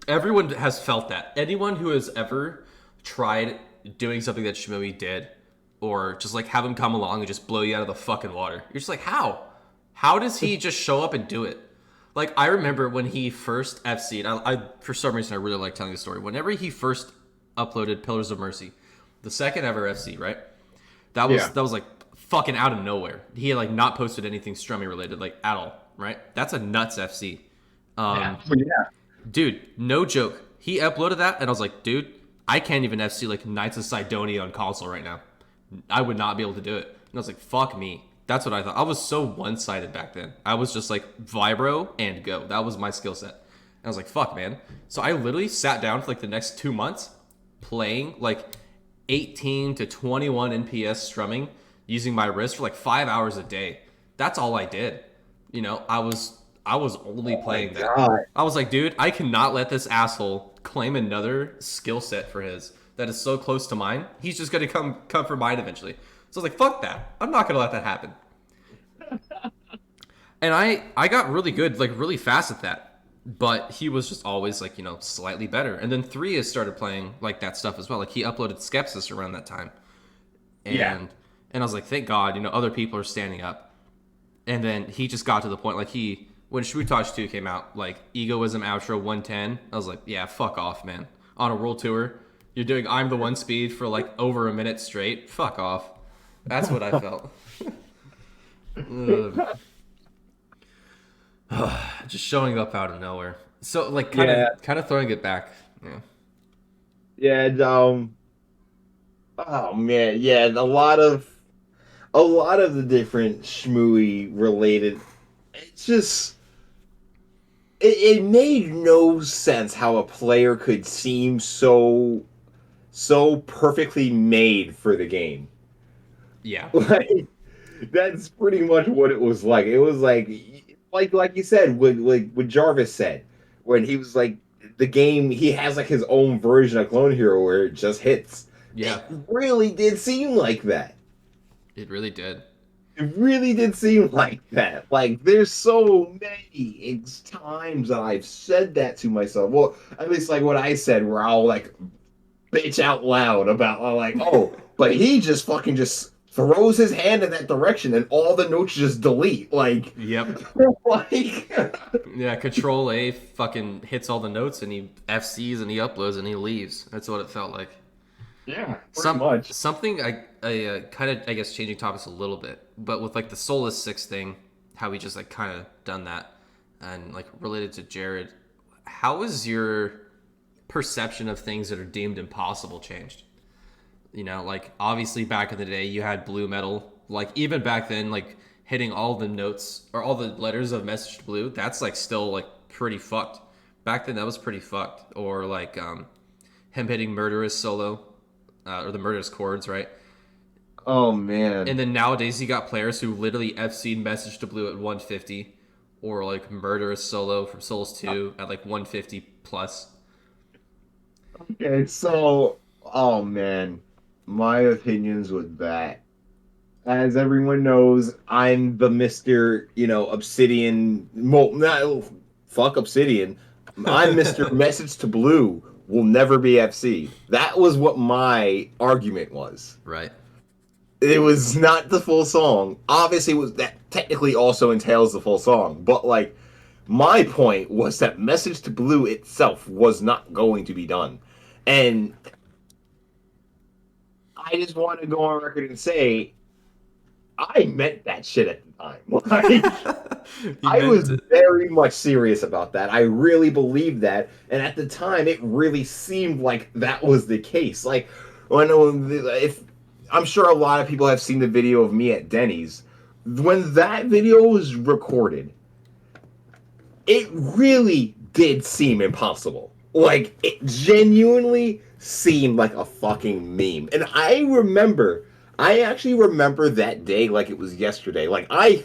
everyone has felt that. Anyone who has ever tried doing something that Shmooey did, or just like have him come along and just blow you out of the fucking water. You're just like, how? How does he just show up and do it? Like I remember when he first FC'd. I for some reason I really like telling the story. Whenever he first uploaded Pillars of Mercy, the second ever FC, right? Yeah. That was like fucking out of nowhere. He had like not posted anything Strummy related like at all, right? That's a nuts FC. Yeah. Um, Yeah. Dude, no joke. He uploaded that, and I was like, dude, I can't even FC like Knights of Sidonia on console right now. I would not be able to do it. And I was like, fuck me. That's what I thought. I was so one sided back then. I was just like vibro and go. That was my skill set. And I was like, fuck, man. So I literally sat down for like the next 2 months playing like 18 to 21 NPS strumming using my wrist for like 5 hours a day. That's all I did. I was only Oh my playing that. God. I was like, dude, I cannot let this asshole claim another skill set for his that is so close to mine. He's just gonna come for mine eventually. So I was like, fuck that. I'm not gonna let that happen. And I got really good, like really fast at that. But he was just always like, slightly better. And then 3 has started playing like that stuff as well. Like he uploaded Skepsis around that time. Yeah. And I was like, thank God, other people are standing up. And then he just got to the point like when Shmutage 2 came out, like Egoism Outro 110, I was like, yeah, fuck off, man. On a world tour, you're doing I'm the One speed for like over a minute straight. Fuck off. That's what I felt. Ugh. Just showing up out of nowhere. So like kind of Yeah. kind of throwing it back. Yeah. Yeah. And, oh man. Yeah. A lot of the different Shmooey related. It's just it made no sense how a player could seem so perfectly made for the game. Yeah. Like that's pretty much what it was like. It was like you said, what Jarvis said when he was like the game. He has like his own version of Clone Hero where it just hits. Yeah. It really did seem like that. It really did. It really did seem like that. Like there's so many times that I've said that to myself. Well, at least like what I said, where I'll like bitch out loud about like, oh, but he just fucking just throws his hand in that direction and all the notes just delete. Like, Yep. like Yeah, Control A fucking hits all the notes and he FCs and he uploads and he leaves. That's what it felt like. yeah, pretty much. Something I kind of I guess changing topics a little bit, but with like the Soulless 6 thing, how we just like kind of done that, and like related to Jared, how is your perception of things that are deemed impossible changed? Like obviously back in the day you had blue metal, like even back then, like hitting all the notes or all the letters of Message to Blue, that's like still like pretty fucked. Back then that was pretty fucked. Or like him hitting Murderous solo, or the Murderous chords, right? Oh man. And then nowadays you got players who literally FC'd Message to Blue at 150, or like Murderous solo from Souls 2 at like 150 plus. Okay, so oh man, my opinions with that. as everyone knows, I'm the Mister, Obsidian. Fuck Obsidian. I'm Mister Message to Blue will never be FC'd. That was what my argument was. Right. It was not the full song. Obviously, it was that technically also entails the full song, but like my point was that Message to Blue itself was not going to be done, and I just want to go on record and say I meant that shit at the time. Like, He I meant was it. very much serious about that. I really believed that, and at the time, it really seemed like that was the case. Like, if I'm sure a lot of people have seen the video of me at Denny's when that video was recorded, it really did seem impossible. Like, it genuinely seemed like a fucking meme. And I actually remember that day like it was yesterday. Like, I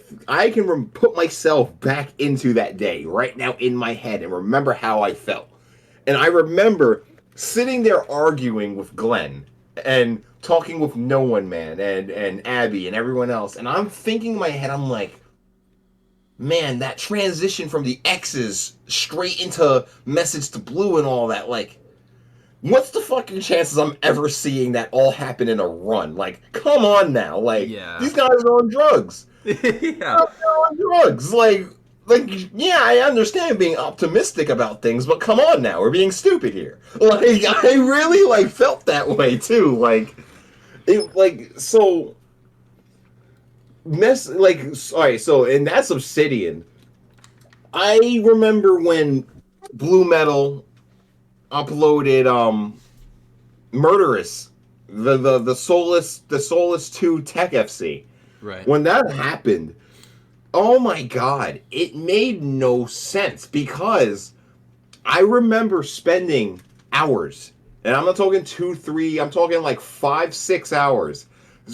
can put myself back into that day right now in my head and remember how I felt. And I remember sitting there arguing with Glenn and talking with No One Man and Abby and everyone else. And I'm thinking in my head, I'm like, man, that transition from the X's straight into Message to Blue and all that, like, what's the fucking chances I'm ever seeing that all happen in a run? Like, come on now. Like, Yeah. these guys are on drugs. Yeah. They're on drugs. Like, yeah, I understand being optimistic about things, but come on now, we're being stupid here. Like, I really like felt that way too. So all right, so and that's Obsidian. I remember when Blue Metal uploaded Murderous, the Soulless 2 Tech FC. Right. When that happened, oh my god, it made no sense because I remember spending hours, and I'm not talking 2, 3, I'm talking like 5, 6 hours.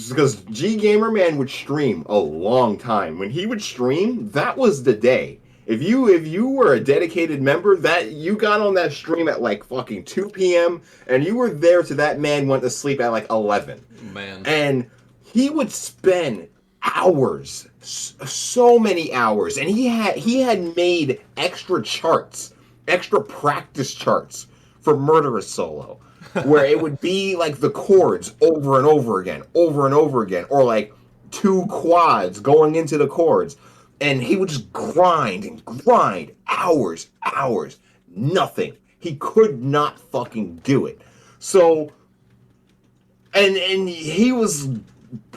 Because G Gamer Man would stream a long time. When he would stream, that was the day. If you were a dedicated member, that you got on that stream at like fucking 2 p.m. and you were there to that man went to sleep at like 11. Man. And he would spend hours, so many hours, and he had made extra charts, extra practice charts for Murderous Solo, where it would be like the chords over and over again, or like two quads going into the chords, and he would just grind and grind hours, nothing. He could not fucking do it. So, and he was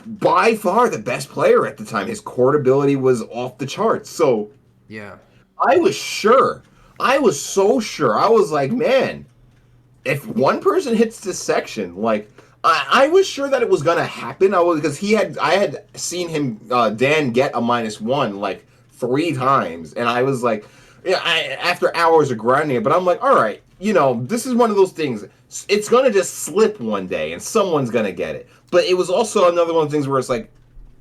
by far the best player at the time. His chord ability was off the charts. So Yeah. I was sure. I was so sure. I was like, man, if one person hits this section, like I was sure that it was gonna happen. Because I had seen him Dan get a -1 like 3 times, and I was like, yeah, after hours of grinding it, but I'm like, all right, this is one of those things. It's gonna just slip one day, and someone's gonna get it. But it was also another one of those things where it's like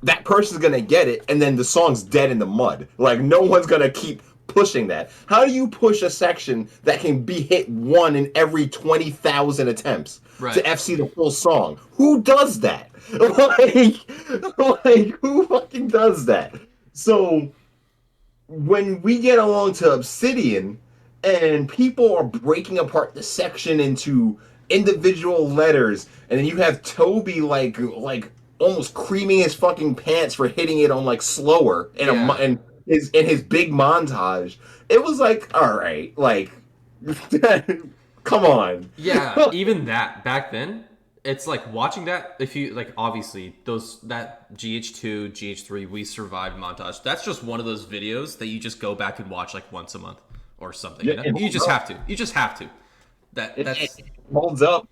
that person's gonna get it, and then the song's dead in the mud. Like no one's gonna keep pushing that. How do you push a section that can be hit one in every 20,000 attempts Right. to FC the full song? Who does that? like who fucking does that? So when we get along to Obsidian and people are breaking apart the section into individual letters, and then you have Toby like almost creaming his fucking pants for hitting it on like slower Yeah. and his big montage. It was like, all right, like come on. Yeah. Even that back then, it's like watching that. If you like, obviously those that GH2, GH3, We Survived montage. That's just one of those videos that you just go back and watch like once a month or something. Yeah, You know, it you holds just up. have to. You just have to. That's It holds up.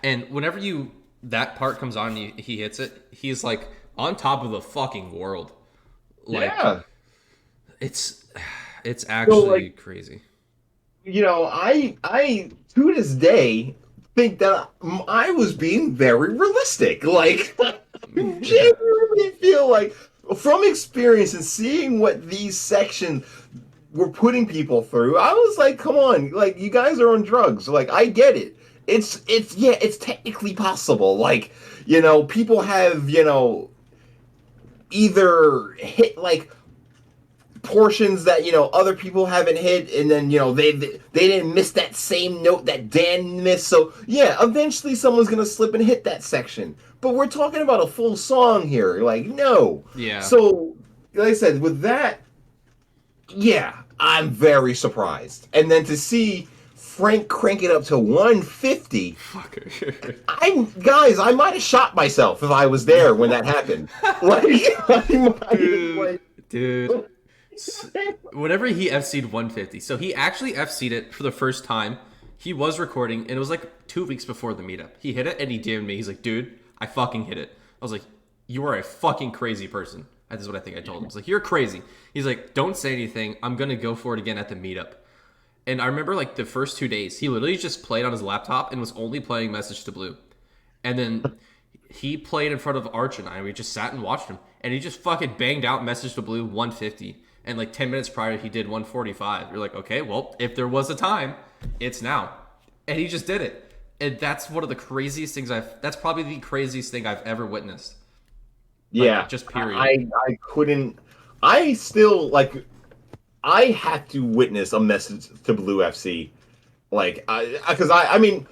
and whenever you that part comes on, and he hits it. He's like on top of the fucking world. Like Yeah. it's it's So actually crazy. I to this day think that I was being very realistic. Like, I Yeah. genuinely feel like, from experience and seeing what these sections were putting people through, I was like, come on, like, you guys are on drugs. Like, I get it. it's yeah, it's technically possible. Like, people have, either hit like portions that other people haven't hit, and then they didn't miss that same note that Dan missed. So yeah, eventually someone's gonna slip and hit that section. But we're talking about a full song here. Like, no. Yeah. So like I said, with that, yeah, I'm very surprised. And then to see Frank crank it up to 150, Fucker. I might have shot myself if I was there when that happened. Like, I might have, dude, dude. Whenever he FC'd 150, so he actually FC'd it for the first time. He was recording, and it was like 2 weeks before the meetup. He hit it, and he DM'd me. He's like, dude, I fucking hit it. I was like, you are a fucking crazy person. That is what I think I told him. I was like, you're crazy. He's like, don't say anything. I'm going to go for it again at the meetup. And I remember like the first 2 days, he literally just played on his laptop and was only playing Message to Blue. And then he played in front of Arch and I. We just sat and watched him. And he just fucking banged out Message to Blue 150. And like 10 minutes prior, he did 145. You're like, okay, well, if there was a time, it's now. And he just did it. And that's one of the craziest things that's probably the craziest thing I've ever witnessed. yeah, Like, just period. I couldn't. I still like. I had to witness a Message to Blue FC, like, because I mean,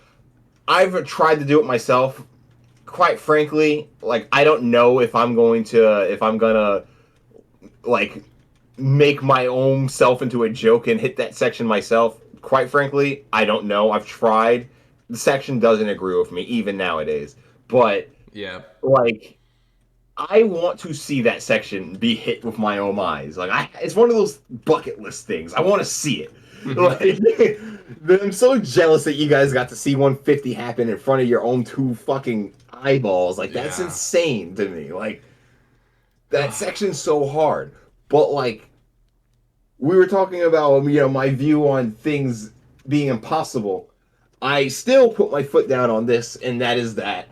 I've tried to do it myself. Quite frankly, like, I don't know if I'm gonna like make my own self into a joke and hit that section myself. Quite frankly, I don't know. I've tried. The section doesn't agree with me even nowadays. But Yeah. like, I want to see that section be hit with my own eyes. Like, it's one of those bucket list things. I want to see it. Like, I'm so jealous that you guys got to see 150 happen in front of your own two fucking eyeballs. Like, that's Yeah. insane to me. Like, that section's so hard. But like, we were talking about my view on things being impossible. I still put my foot down on this, and that is that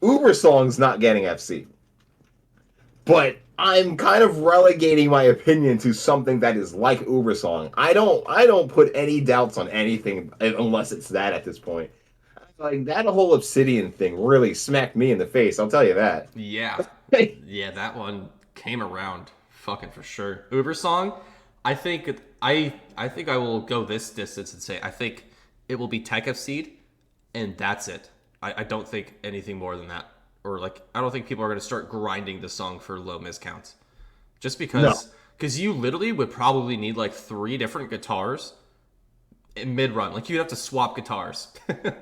Uber Song's not getting FC. But I'm kind of relegating my opinion to something that is like Uber Song. I don't put any doubts on anything unless it's that at this point. Like, that whole Obsidian thing really smacked me in the face, I'll tell you that. Yeah. Yeah, that one came around fucking for sure. Uber song, I think I will go this distance and say I think it will be Tech of Seed and that's it. I don't think anything more than that. Or like I don't think people are gonna start grinding the song for low miscounts. Just No. because you literally would probably need like three different guitars in mid run. Like you'd have to swap guitars.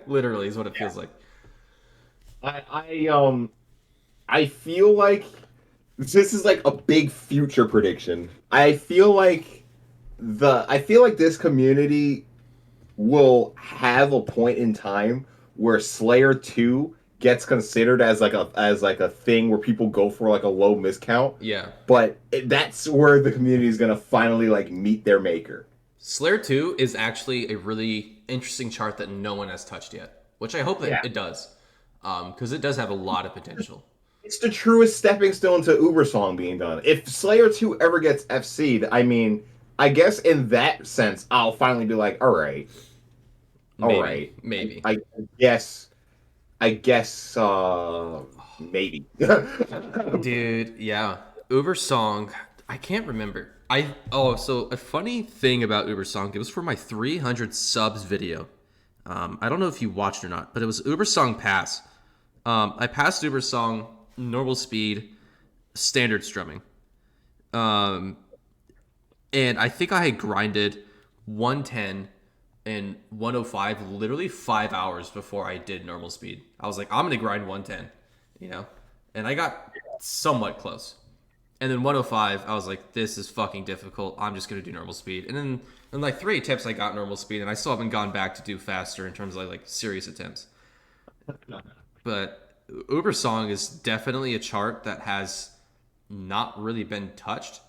Literally is what it feels like. I I feel like this is like a big future prediction. I feel like this community will have a point in time where Slayer 2 gets considered as like a thing where people go for like a low miscount, Yeah. but that's where the community is going to finally like meet their maker. Slayer 2 is actually a really interesting chart that no one has touched yet, which I hope that Yeah. it does, because it does have a lot of potential. It's the truest stepping stone to Uber Song being done. If Slayer 2 ever gets FC'd, I mean, I guess in that sense, I'll finally be like, all Maybe, right. maybe. I guess, I guess, maybe. Dude, yeah. Uber Song, I can't remember. So a funny thing about Uber Song, it was for my 300 subs video. I don't know if you watched or not, but it was Uber Song Pass. I passed Uber Song normal speed, standard strumming. Um, and I think I had grinded 110 and 105 literally 5 hours before I did normal speed. I was like, I'm gonna grind 110, you know, and I got somewhat close. And then 105, I was like, this is fucking difficult. I'm just gonna do normal speed. And then in like 3 attempts, I got normal speed, and I still haven't gone back to do faster in terms of like serious attempts. But Uber Song is definitely a chart that has not really been touched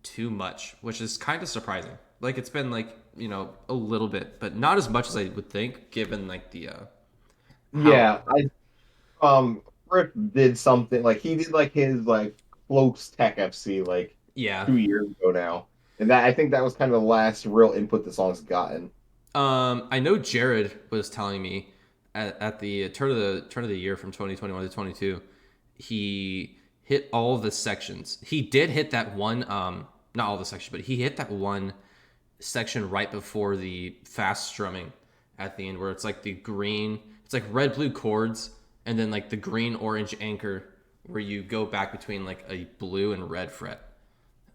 too much, which is kind of surprising. Like it's been like a little bit, but not as much as I would think, given like the how. Yeah, Rick did something like he did like his like close tech FC like Yeah. 2 years ago now, and that I think that was kind of the last real input the song's gotten. I know Jared was telling me at the turn of the year from 2021 to 22, he hit all of the sections. He did hit that one, not all the sections, but he hit that one section right before the fast strumming at the end, where it's like the green, it's like red blue chords, and then like the green orange anchor, where you go back between like a blue and red fret.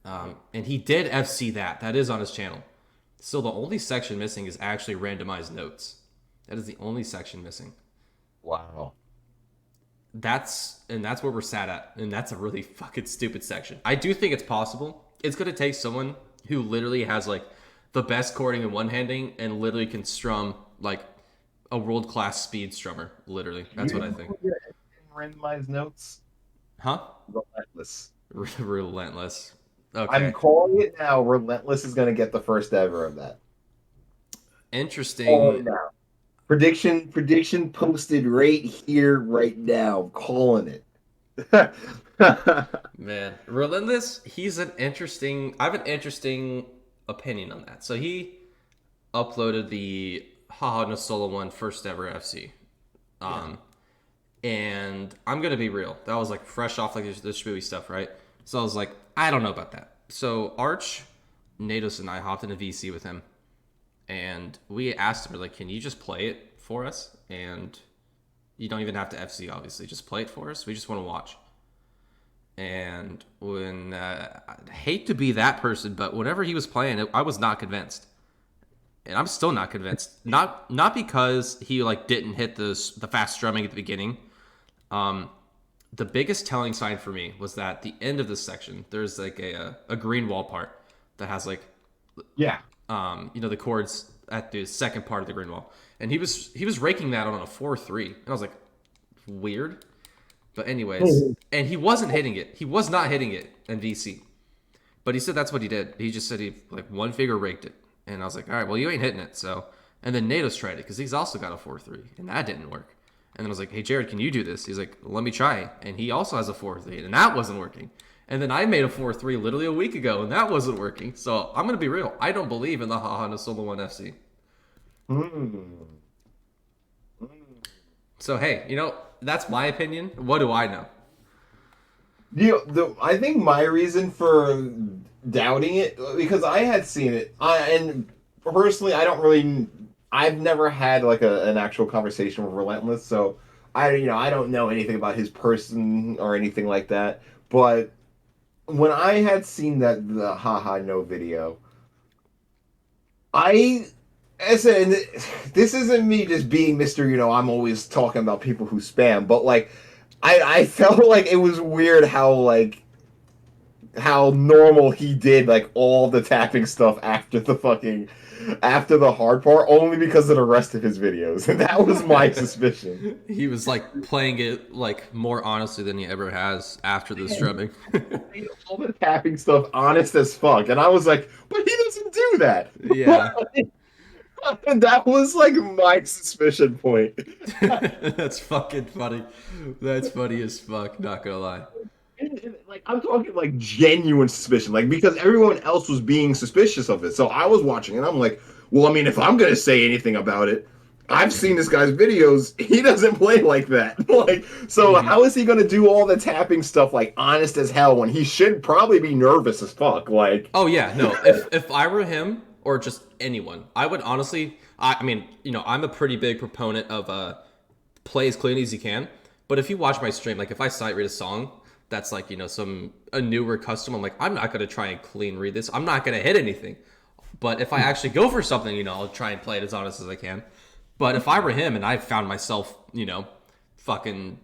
And he did FC that. That is on his channel. So the only section missing is actually randomized notes. That is the only section missing. Wow. That's where we're sat at, and that's a really fucking stupid section. I do think it's possible. It's gonna take someone who literally has like the best chording and one handing, and literally can strum like a world class speed strummer. Literally, that's what I think. Randomized notes. Huh? Relentless. Relentless. I'm Okay. calling it now. Relentless is going to get the first ever of that. Calling Interesting. it now. Prediction posted right here, right now. I'm calling it. Man, Relentless, he's an interesting. I have an interesting opinion on that. So he uploaded the Haha No Solo One first ever FC. Yeah. Um, and I'm gonna be real. That was like fresh off like the Shpooey stuff, right? So I was like, I don't know about that. So Arch, Natos, and I hopped in a VC with him, and we asked him, we're like, can you just play it for us? And you don't even have to FC, obviously. Just play it for us. We just want to watch. And when I hate to be that person, but whenever he was playing, I was not convinced, and I'm still not convinced. Not because he like didn't hit the fast strumming at the beginning. Um, the biggest telling sign for me was that the end of this section, there's like a green wall part that has like Yeah. the chords at the second part of the green wall, and he was raking that on a 4-3, and I was like, weird. But anyways, and he wasn't hitting it. He was not hitting it in VC. But he said that's what he did. He just said he like one finger raked it. And I was like, all right, well, you ain't hitting it. So, and then Natos tried it because he's also got a 4-3, and that didn't work. And then I was like, hey, Jared, can you do this? He's like, let me try. And he also has a 4-3, and that wasn't working. And then I made a 4-3 literally a week ago, and that wasn't working. So I'm going to be real. I don't believe in the Haha No Solo 1 FC. Hmm. So, hey, that's my opinion. What do I know? I think my reason for doubting it because I had seen it, and personally, I don't really. I've never had like an actual conversation with Relentless, so I don't know anything about his person or anything like that. But when I had seen the haha no video, I I said, and this isn't me just being Mr. I'm always talking about people who spam, but like I felt like it was weird how normal he did like all the tapping stuff after the hard part only because of the rest of his videos. And that was my suspicion. He was like playing it like more honestly than he ever has after the Man, strumming. all the tapping stuff honest as fuck. And I was like, but he doesn't do that. Yeah. And that was like my suspicion point. That's fucking funny. That's funny as fuck, not gonna lie. Like I'm talking like genuine suspicion, like because everyone else was being suspicious of it. So I was watching and I'm like, well, I mean, if I'm gonna say anything about it, I've seen this guy's videos. He doesn't play like that. Like, so Hmm. how is he gonna do all the tapping stuff like honest as hell when he should probably be nervous as fuck? Like, Oh yeah, no. If I were him or just anyone, I would honestly. I mean, I'm a pretty big proponent of play as clean as you can. But if you watch my stream, like if I sight read a song that's like some a newer custom, I'm like, I'm not gonna try and clean read this. I'm not gonna hit anything. But if I actually go for something, I'll try and play it as honest as I can. But if I were him and I found myself, fucking,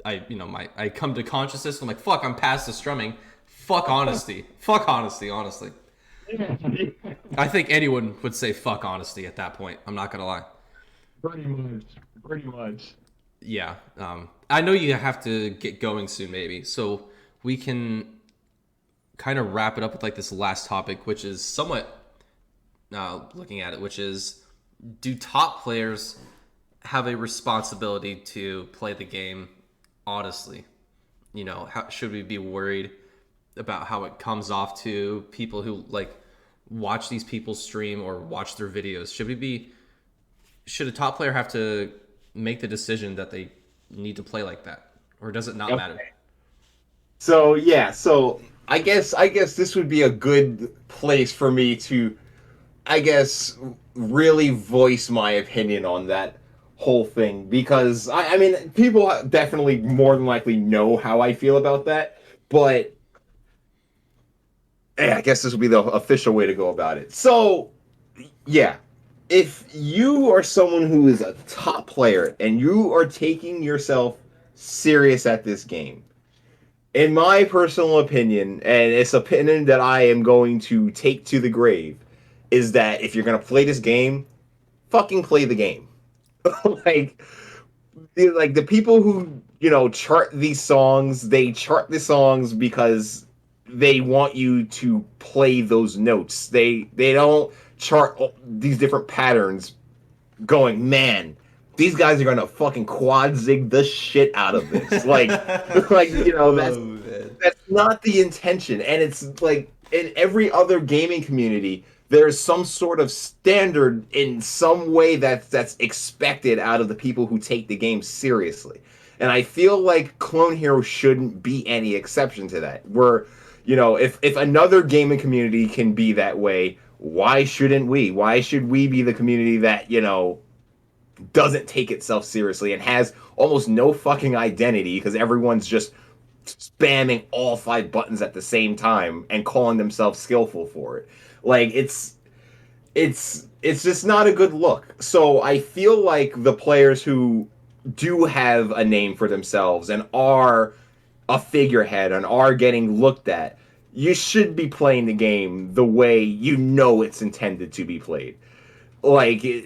I come to consciousness. I'm like, fuck, I'm past the strumming. Fuck honesty. Fuck honesty. Honestly, I think anyone would say fuck honesty at that point. I'm not gonna lie. pretty much, pretty much. Yeah. I know you have to get going soon, maybe. So we can kind of wrap it up with like this last topic, which is somewhat looking at it, which is, do top players have a responsibility to play the game honestly? Should we be worried about how it comes off to people who like watch these people stream or watch their videos? Should a top player have to make the decision that they need to play like that, or does it not matter? Okay. So yeah, so I guess this would be a good place for me to I guess really voice my opinion on that whole thing because I mean people definitely more than likely know how I feel about that, but I guess this would be the official way to go about it. So yeah, if you are someone who is a top player and you are taking yourself serious at this game, in my personal opinion, and it's opinion that I am going to take to the grave, is that if you're gonna play this game, fucking play the game. like, like the people who chart these songs, they chart the songs because they want you to play those notes. They don't chart these different patterns going, man, these guys are gonna fucking quad zig the shit out of this. Like Oh man. that's not the intention. And it's like in every other gaming community, there's some sort of standard in some way that's expected out of the people who take the game seriously. And I feel like Clone Hero shouldn't be any exception to that. Where, if another gaming community can be that way, why shouldn't we? Why should we be the community that, doesn't take itself seriously and has almost no fucking identity because everyone's just spamming all 5 buttons at the same time and calling themselves skillful for it. Like it's just not a good look. So I feel like the players who do have a name for themselves and are a figurehead and are getting looked at, you should be playing the game the way you know it's intended to be played. Like you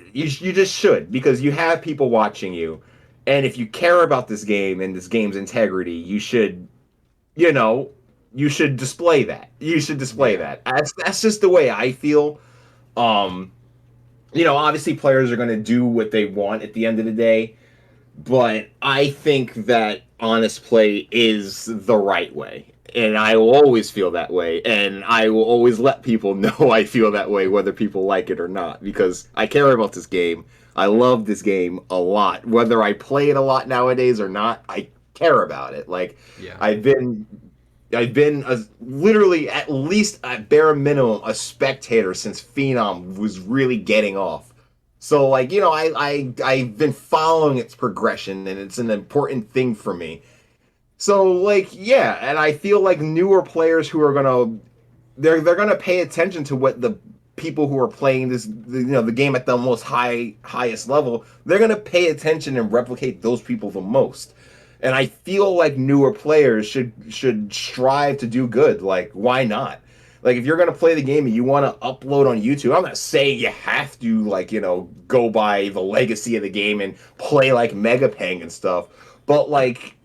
just should because you have people watching you, and if you care about this game and this game's integrity, you know you should display that. You should display Yeah. that. That's just the way I feel. Um, obviously players are going to do what they want at the end of the day, but I think that honest play is the right way. And I will always feel that way. And I will always let people know I feel that way, whether people like it or not, because I care about this game. I love this game a lot. Whether I play it a lot nowadays or not, I care about it. Like, Yeah. I've been. I've been literally at least at bare minimum a spectator since Phenom was really getting off. So like I've been following its progression and it's an important thing for me. So like yeah, and I feel like newer players who are they're gonna pay attention to what the people who are playing the game at the most highest level, they're gonna pay attention and replicate those people the most. And I feel like newer players should strive to do good. Like why not? Like if you're gonna play the game and you want to upload on YouTube, I'm not saying you have to go by the legacy of the game and play like Megapeng and stuff, but like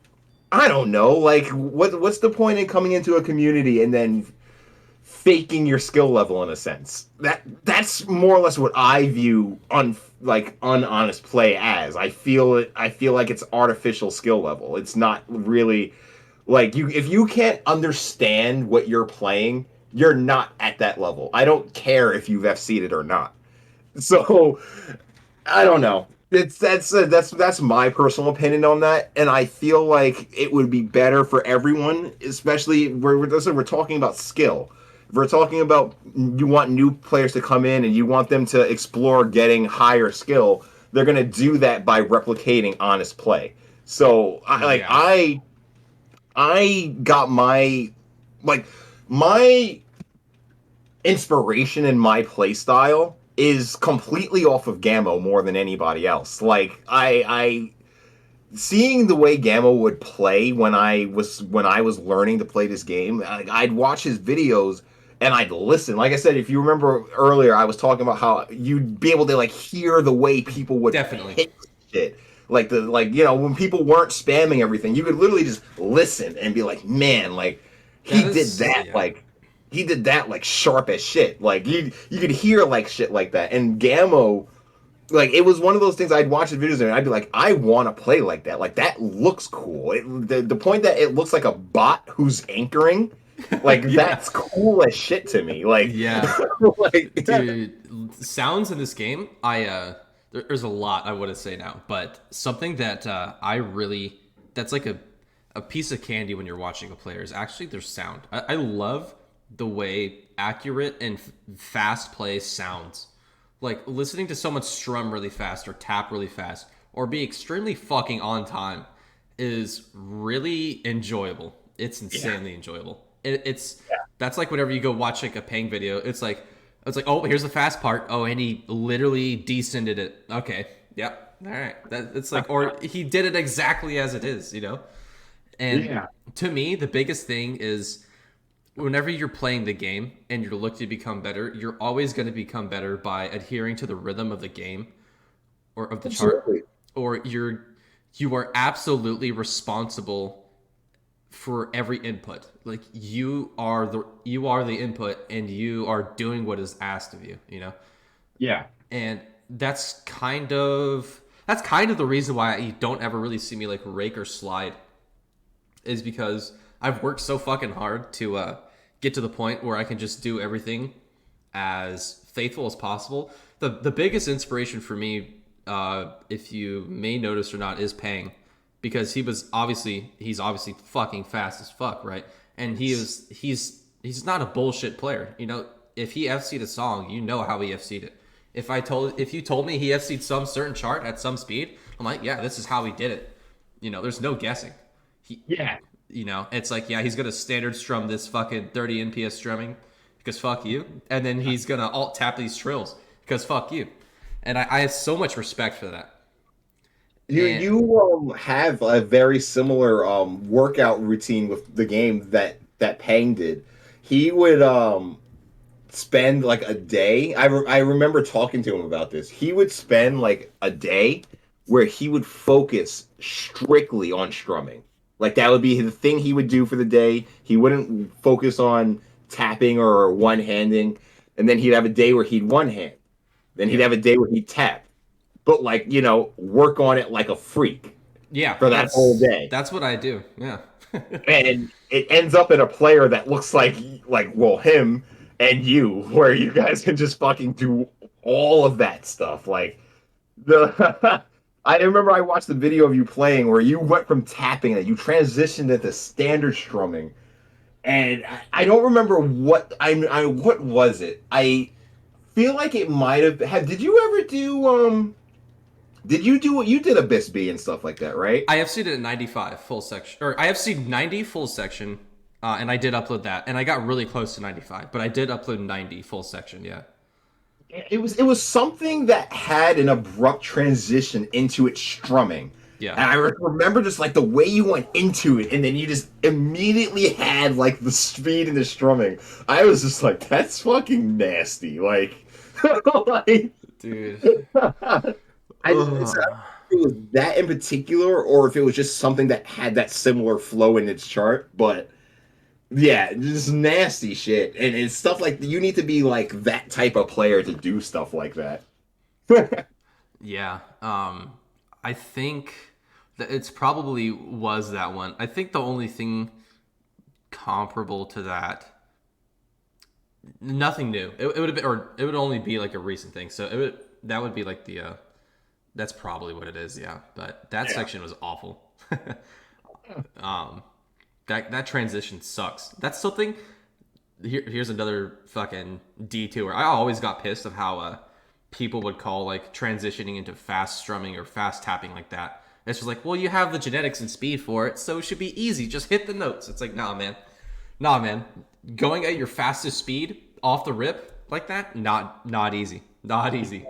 I don't know, like what's the point in coming into a community and then faking your skill level in a sense? That's more or less what I view unhonest play as. I feel like it's artificial skill level. It's not really like you if you can't understand what you're playing, you're not at that level. I don't care if you've FC'd it or not. So I don't know. That's my personal opinion on that, and I feel like it would be better for everyone, especially we're talking about skill. If we're talking about you want new players to come in and you want them to explore getting higher skill, they're gonna do that by replicating honest play. So Yeah. I got like my inspiration in my playstyle is completely off of Gammo more than anybody else. Like I seeing the way Gammo would play when I was learning to play this game, I'd watch his videos and I'd listen. Like I said, if you remember earlier, I was talking about how you'd be able to like hear the way people would Definitely. pick shit. Like when people weren't spamming everything, you could literally just listen and be like, man, like That he did is that yeah. like he did that like sharp as shit. Like you could hear like shit like that. And Gammo, like it was one of those things I'd watch the videos and I'd be like, I want to play like that. Like that looks cool. The point that it looks like a bot who's anchoring, like Yeah. that's cool as shit to me. Like, Yeah. like Dude, sounds in this game. there's a lot I want to say now, but something that that's like a piece of candy when you're watching a player is actually their sound. I love the way accurate and fast play sounds. Like listening to someone strum really fast or tap really fast or be extremely fucking on time is really enjoyable. It's Yeah. insanely enjoyable. It's that's like whenever you go watch like a Pang video, it's like, oh, here's the fast part. Oh, and he literally descended it. Okay, yep, all right. It's like, or he did it exactly as it is, you know. And Yeah. to me, the biggest thing is whenever you're playing the game and you're looking to become better, you're always going to become better by adhering to the rhythm of the game or of the chart, Absolutely. or you are absolutely responsible for every input. Like you are the input and you are doing what is asked of you, you know? Yeah. And that's kind of the reason why you don't ever really see me like rake or slide is because I've worked so fucking hard to get to the point where I can just do everything as faithful as possible. The biggest inspiration for me, if you may notice or not, is Pang, because he's obviously fucking fast as fuck, right? And he's not a bullshit player. You know, if he FC'd a song, you know how he FC'd it. If you told me he FC'd some certain chart at some speed, I'm like, yeah, this is how he did it. You know, there's no guessing. He, Yeah. you know, it's like, yeah, he's gonna standard strum this fucking 30 NPS strumming because fuck you, and then he's gonna alt tap these trills because fuck you, and I have so much respect for that. And You have a very similar workout routine with the game that Pang did. He would spend like a day. I remember talking to him about this. He would spend like a day where he would focus strictly on strumming. Like that would be the thing he would do for the day. He wouldn't focus on tapping or one handing. And then he'd have a day where he'd one hand. Then he'd yeah, have a day where he'd tap. But like, work on it like a freak yeah, for that whole day. that's what I do. Yeah, And it ends up in a player that looks like well him and you, where you guys can just fucking do all of that stuff. Like the I remember I watched the video of you playing where you went from tapping that you transitioned into standard strumming, and I don't remember what was it. I feel like it might have. Did you ever do Did you do what you did a Bisbee and stuff like that, right? I FC'd it at 95 full section, or I FC'd 90 full section, and I did upload that, and I got really close to 95, but I did upload 90 full section. Yeah, It was something that had an abrupt transition into its strumming. yeah, And I remember just like the way you went into it, and then you just immediately had like the speed and the strumming. I was just like, that's fucking nasty. Like, like dude. it's not Ugh. if it was that in particular, or if it was just something that had that similar flow in its chart. But yeah, just nasty shit, and it's stuff like you need to be like that type of player to do stuff like that. Yeah. I think that it's probably was that one. I think the only thing comparable to that, nothing new. It would have been, or it would only be like a recent thing. So that would be like that's probably what it is. Yeah. But that Yeah. section was awful. um, that transition sucks. That's something. Here's another fucking detour. I always got pissed of how people would call like transitioning into fast strumming or fast tapping like that. It's just like, well, you have the genetics and speed for it, so it should be easy. Just hit the notes. It's like, nah, man. Going at your fastest speed off the rip like that, not easy, not easy.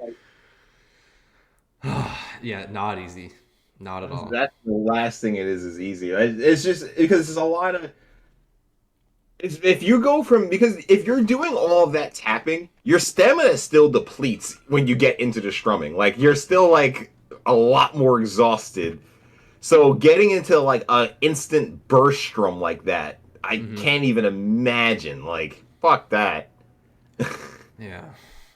Yeah, not easy, not at all. That's the last thing it is easy. It's just because there's a lot of if you go from because if you're doing all of that tapping, your stamina still depletes when you get into the strumming. Like you're still like a lot more exhausted. So getting into like a instant burst strum like that, I Hmm. can't even imagine. Like fuck that. Yeah,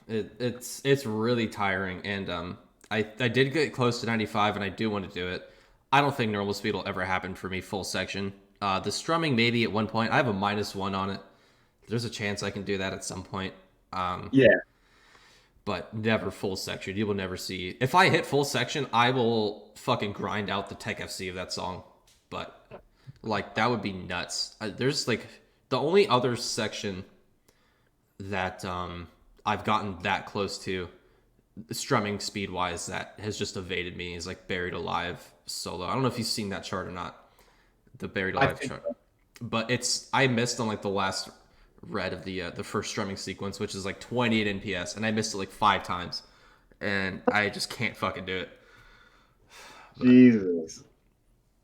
it's really tiring, and I did get close to 95, and I do want to do it. I don't think normal speed will ever happen for me full section. The strumming maybe at one point. I have a -1 on it. There's a chance I can do that at some point. Um, Yeah. but never full section. You will never see. If I hit full section, I will fucking grind out the Tech FC of that song. But like that would be nuts. There's like the only other section that I've gotten that close to strumming speed wise that has just evaded me is like Buried Alive solo. I don't know if you've seen that chart or not, the Buried I Alive think chart, but it's I missed on like the last red of the first strumming sequence, which is like 28 NPS, and I missed it like 5 times, and I just can't fucking do it. But Jesus,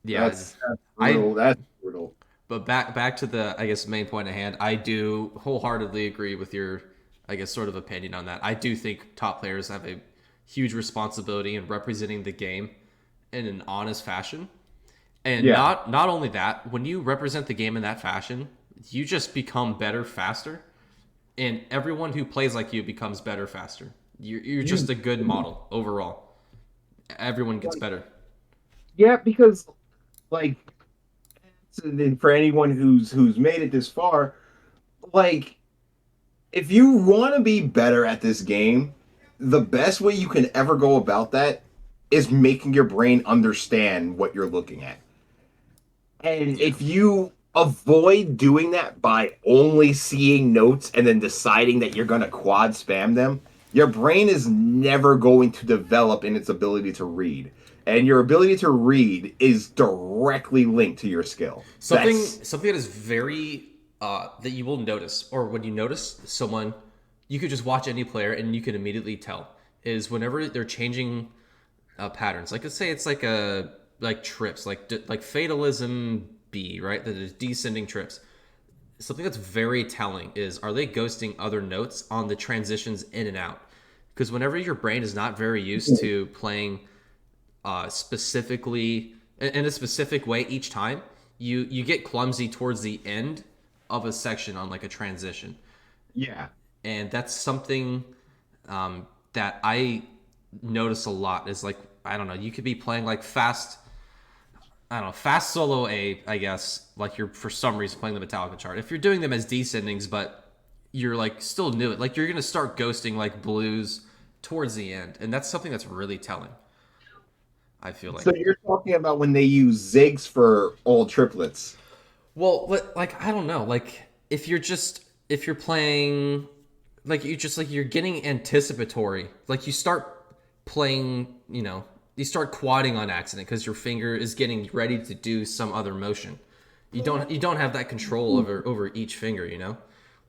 yeah, that's I brutal. That's brutal. but back to the I guess main point at hand. I do wholeheartedly agree with your I guess sort of opinion on that. I do think top players have a huge responsibility in representing the game in an honest fashion. And Yeah. not only that, when you represent the game in that fashion, you just become better faster, and everyone who plays like you becomes better faster. You're just You a good model overall. Everyone gets like, better. yeah, because like for anyone who's made it this far, like if you want to be better at this game, the best way you can ever go about that is making your brain understand what you're looking at. And Yeah. if you avoid doing that by only seeing notes and then deciding that you're going to quad spam them, your brain is never going to develop in its ability to read. And your ability to read is directly linked to your skill. That's Something that is very that you will notice, or when you notice someone, you could just watch any player and you can immediately tell is whenever they're changing patterns. Like let's say it's like a like trips, like fatalism B, right? That is descending trips. Something that's very telling is are they ghosting other notes on the transitions in and out? Because whenever your brain is not very used to playing specifically in a specific way each time, you get clumsy towards the end of a section on like a transition, yeah. and that's something that I notice a lot. Is like I don't know, you could be playing like fast. I don't know, fast solo A, I guess, like you're for some reason playing the Metallica chart. If you're doing them as descendings, but you're like still new, like you're gonna start ghosting like blues towards the end, and that's something that's really telling. I feel So like. you're talking about when they use zigs for all triplets. Well, like I don't know, like if you're playing, like you just like you're getting anticipatory, like you start playing, you start quadding on accident because your finger is getting ready to do some other motion. You don't have that control over each finger,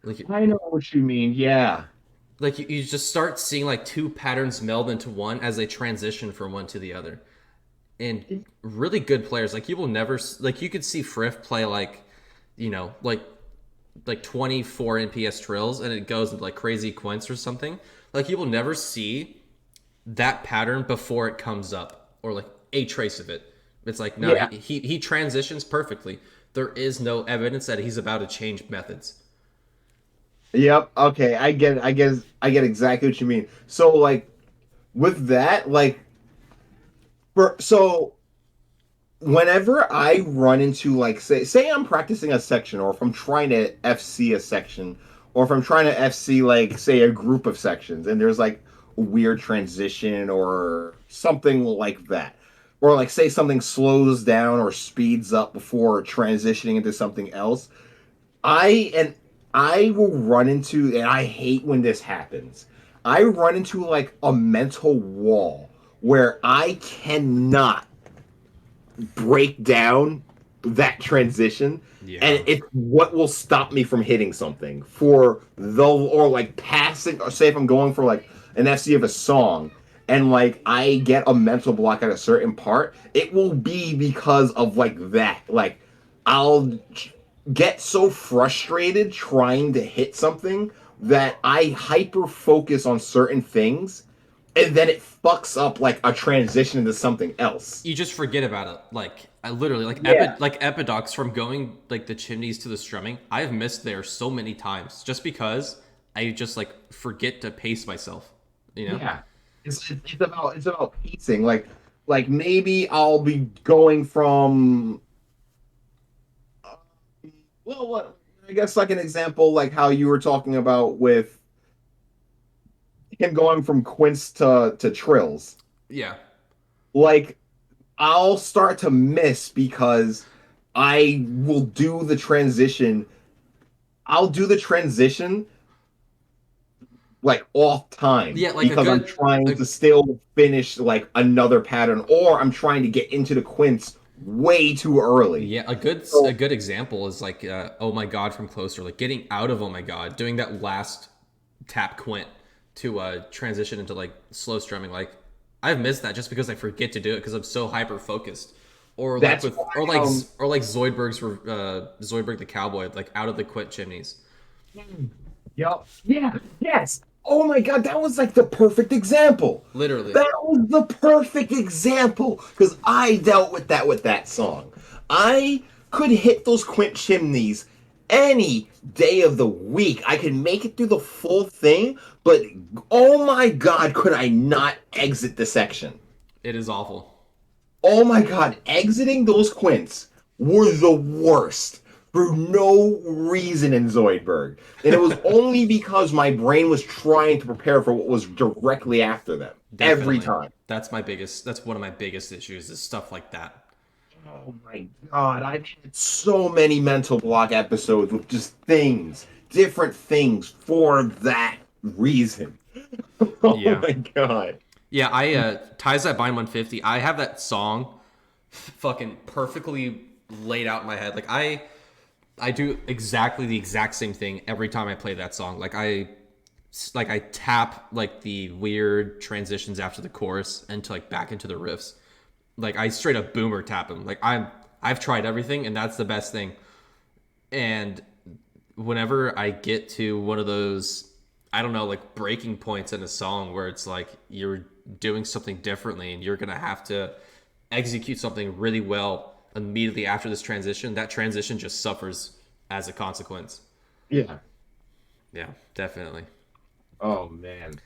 like I know what you mean. Yeah. you just start seeing like two patterns meld into one as they transition from one to the other. And really good players, like you will never like you could see Friff play like, like 24 NPS trills and it goes into like crazy quints or something. Like you will never see that pattern before it comes up or like a trace of it. It's like no, Yeah. he transitions perfectly. There is no evidence that he's about to change methods. Yep. Okay. I get it. I get exactly what you mean. So like with that, like so whenever I run into like say I'm practicing a section or if I'm trying to FC a section or if I'm trying to FC like say a group of sections and there's like a weird transition or something like that. Or like say something slows down or speeds up before transitioning into something else. I and I will run into and I hate when this happens. I run into like a mental wall where I cannot break down that transition and Yeah. it's what will stop me from hitting something for the or like passing or say if I'm going for like an FC of a song and like I get a mental block at a certain part, it will be because of like that. Like I'll get so frustrated trying to hit something that I hyper focus on certain things and then it fucks up like a transition into something else. You just forget about it. Like I literally Yeah. like Epidox from going like the chimneys to the strumming. I've missed there so many times just because I just like forget to pace myself. You know? Yeah, it's about pacing. Like maybe I'll be going from well, what I guess like an example like how you were talking about with him going from quints to trills. Yeah. Like I'll start to miss because I will do the transition. I'll do the transition like off time Yeah, like because I'm trying to still finish like another pattern or I'm trying to get into the quints way too early. yeah, a So good example is like oh my god from closer, like getting out of oh my god, doing that last tap quint to transition into like slow strumming. Like I've missed that just because I forget to do it because I'm so hyper focused. Or like that's with why or like Zoidberg's Zoidberg the cowboy, like out of the quint chimneys. Yep. Yeah. Yes. Oh my God, that was like the perfect example. Literally. That was the perfect example because I dealt with that song. I could hit those quint chimneys any day of the week. I could make it through the full thing, but oh my God, could I not exit the section? It is awful. Oh my God, exiting those quints were the worst for no reason in Zoidberg. And it was only because my brain was trying to prepare for what was directly after them every Definitely. time. That's one of my biggest issues is stuff like that. Oh my God, I've had so many mental block episodes with just things, different things for that reason. Oh Yeah. my God. Yeah, I ties that bind 150. I have that song fucking perfectly laid out in my head. Like I do exactly the exact same thing every time I play that song. Like I tap like the weird transitions after the chorus into like back into the riffs. Like I straight up boomer tap them. I've tried everything and that's the best thing. And whenever I get to one of those, I don't know, like breaking points in a song where it's like you're doing something differently and you're gonna have to execute something really well immediately after this transition, that transition just suffers as a consequence. Yeah. Yeah, definitely. Oh man.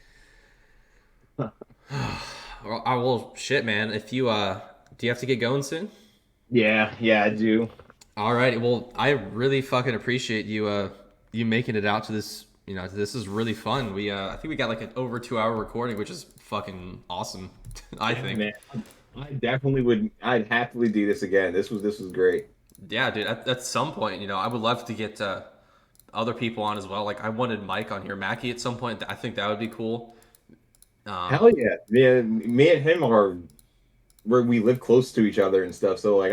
Well, I will shit, man. If you do you have to get going soon? Yeah, yeah, I do. All right. Well, I really fucking appreciate you you making it out to this. You know, this is really fun. We I think we got like an over 2 hour recording, which is fucking awesome. I Yeah, think. man. I definitely would. I'd happily do this again. This was great. Yeah, dude. At some point, you know, I would love to get other people on as well. Like I wanted Mike on here, Mackie at some point. I think that would be cool. Um, Hell yeah, man. Me and him are where we live close to each other and stuff. So like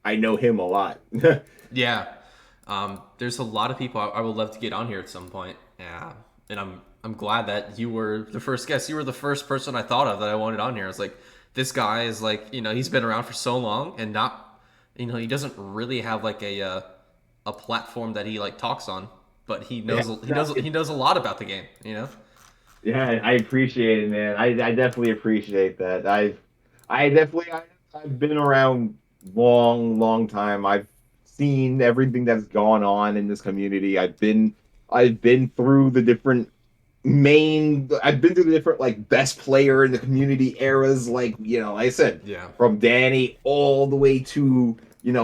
I know him a lot. yeah. There's a lot of people I would love to get on here at some point. Yeah, and I'm glad that you were the first guest. You were the first person I thought of that I wanted on here. I was like, this guy is like, you know, he's been around for so long and not, you know, he doesn't really have like a platform that he like talks on, but Yeah, he knows a lot about the game. You know. yeah, I appreciate it, man. I definitely appreciate that. I definitely I've been around long time. I've seen everything that's gone on in this community. I've been through the different I've been through the different like best player in the community eras, like like I said, Yeah. from Danny all the way to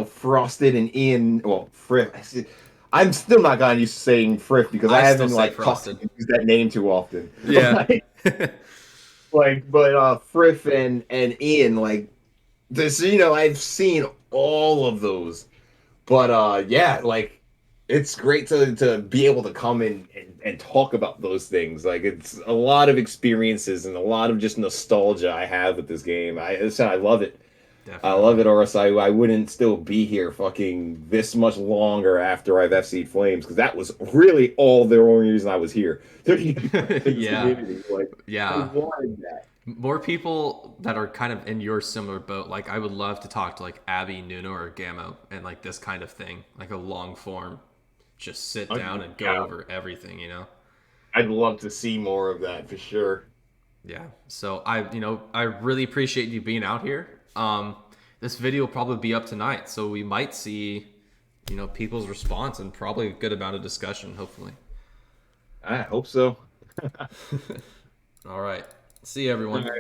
Frosted and Ian. Well, Friff. I'm still not gotten used to saying Friff because I I still haven't say like talked to frosted. him, used that name too often. Yeah. But Friff and Ian, like this, I've seen all of those. But yeah, like it's great to be able to come in and talk about those things. Like it's a lot of experiences and a lot of just nostalgia I have with this game. I love it. I love Definitely. it, or else I wouldn't still be here fucking this much longer after I've FC'd Flames, because that was really all the only reason I was here to be part of this Yeah. community. Like I Yeah. wanted that. More people that are kind of in your similar boat. Like I would love to talk to like Abby, Nuno, or Gammo and like this kind of thing, like a long form. Just sit down and go Yeah, over everything, you know? I'd love to see more of that for sure. Yeah. So you know, I really appreciate you being out here. This video will probably be up tonight, so we might see, you know, people's response and probably a good amount of discussion, hopefully. I hope so. All right. See you, everyone.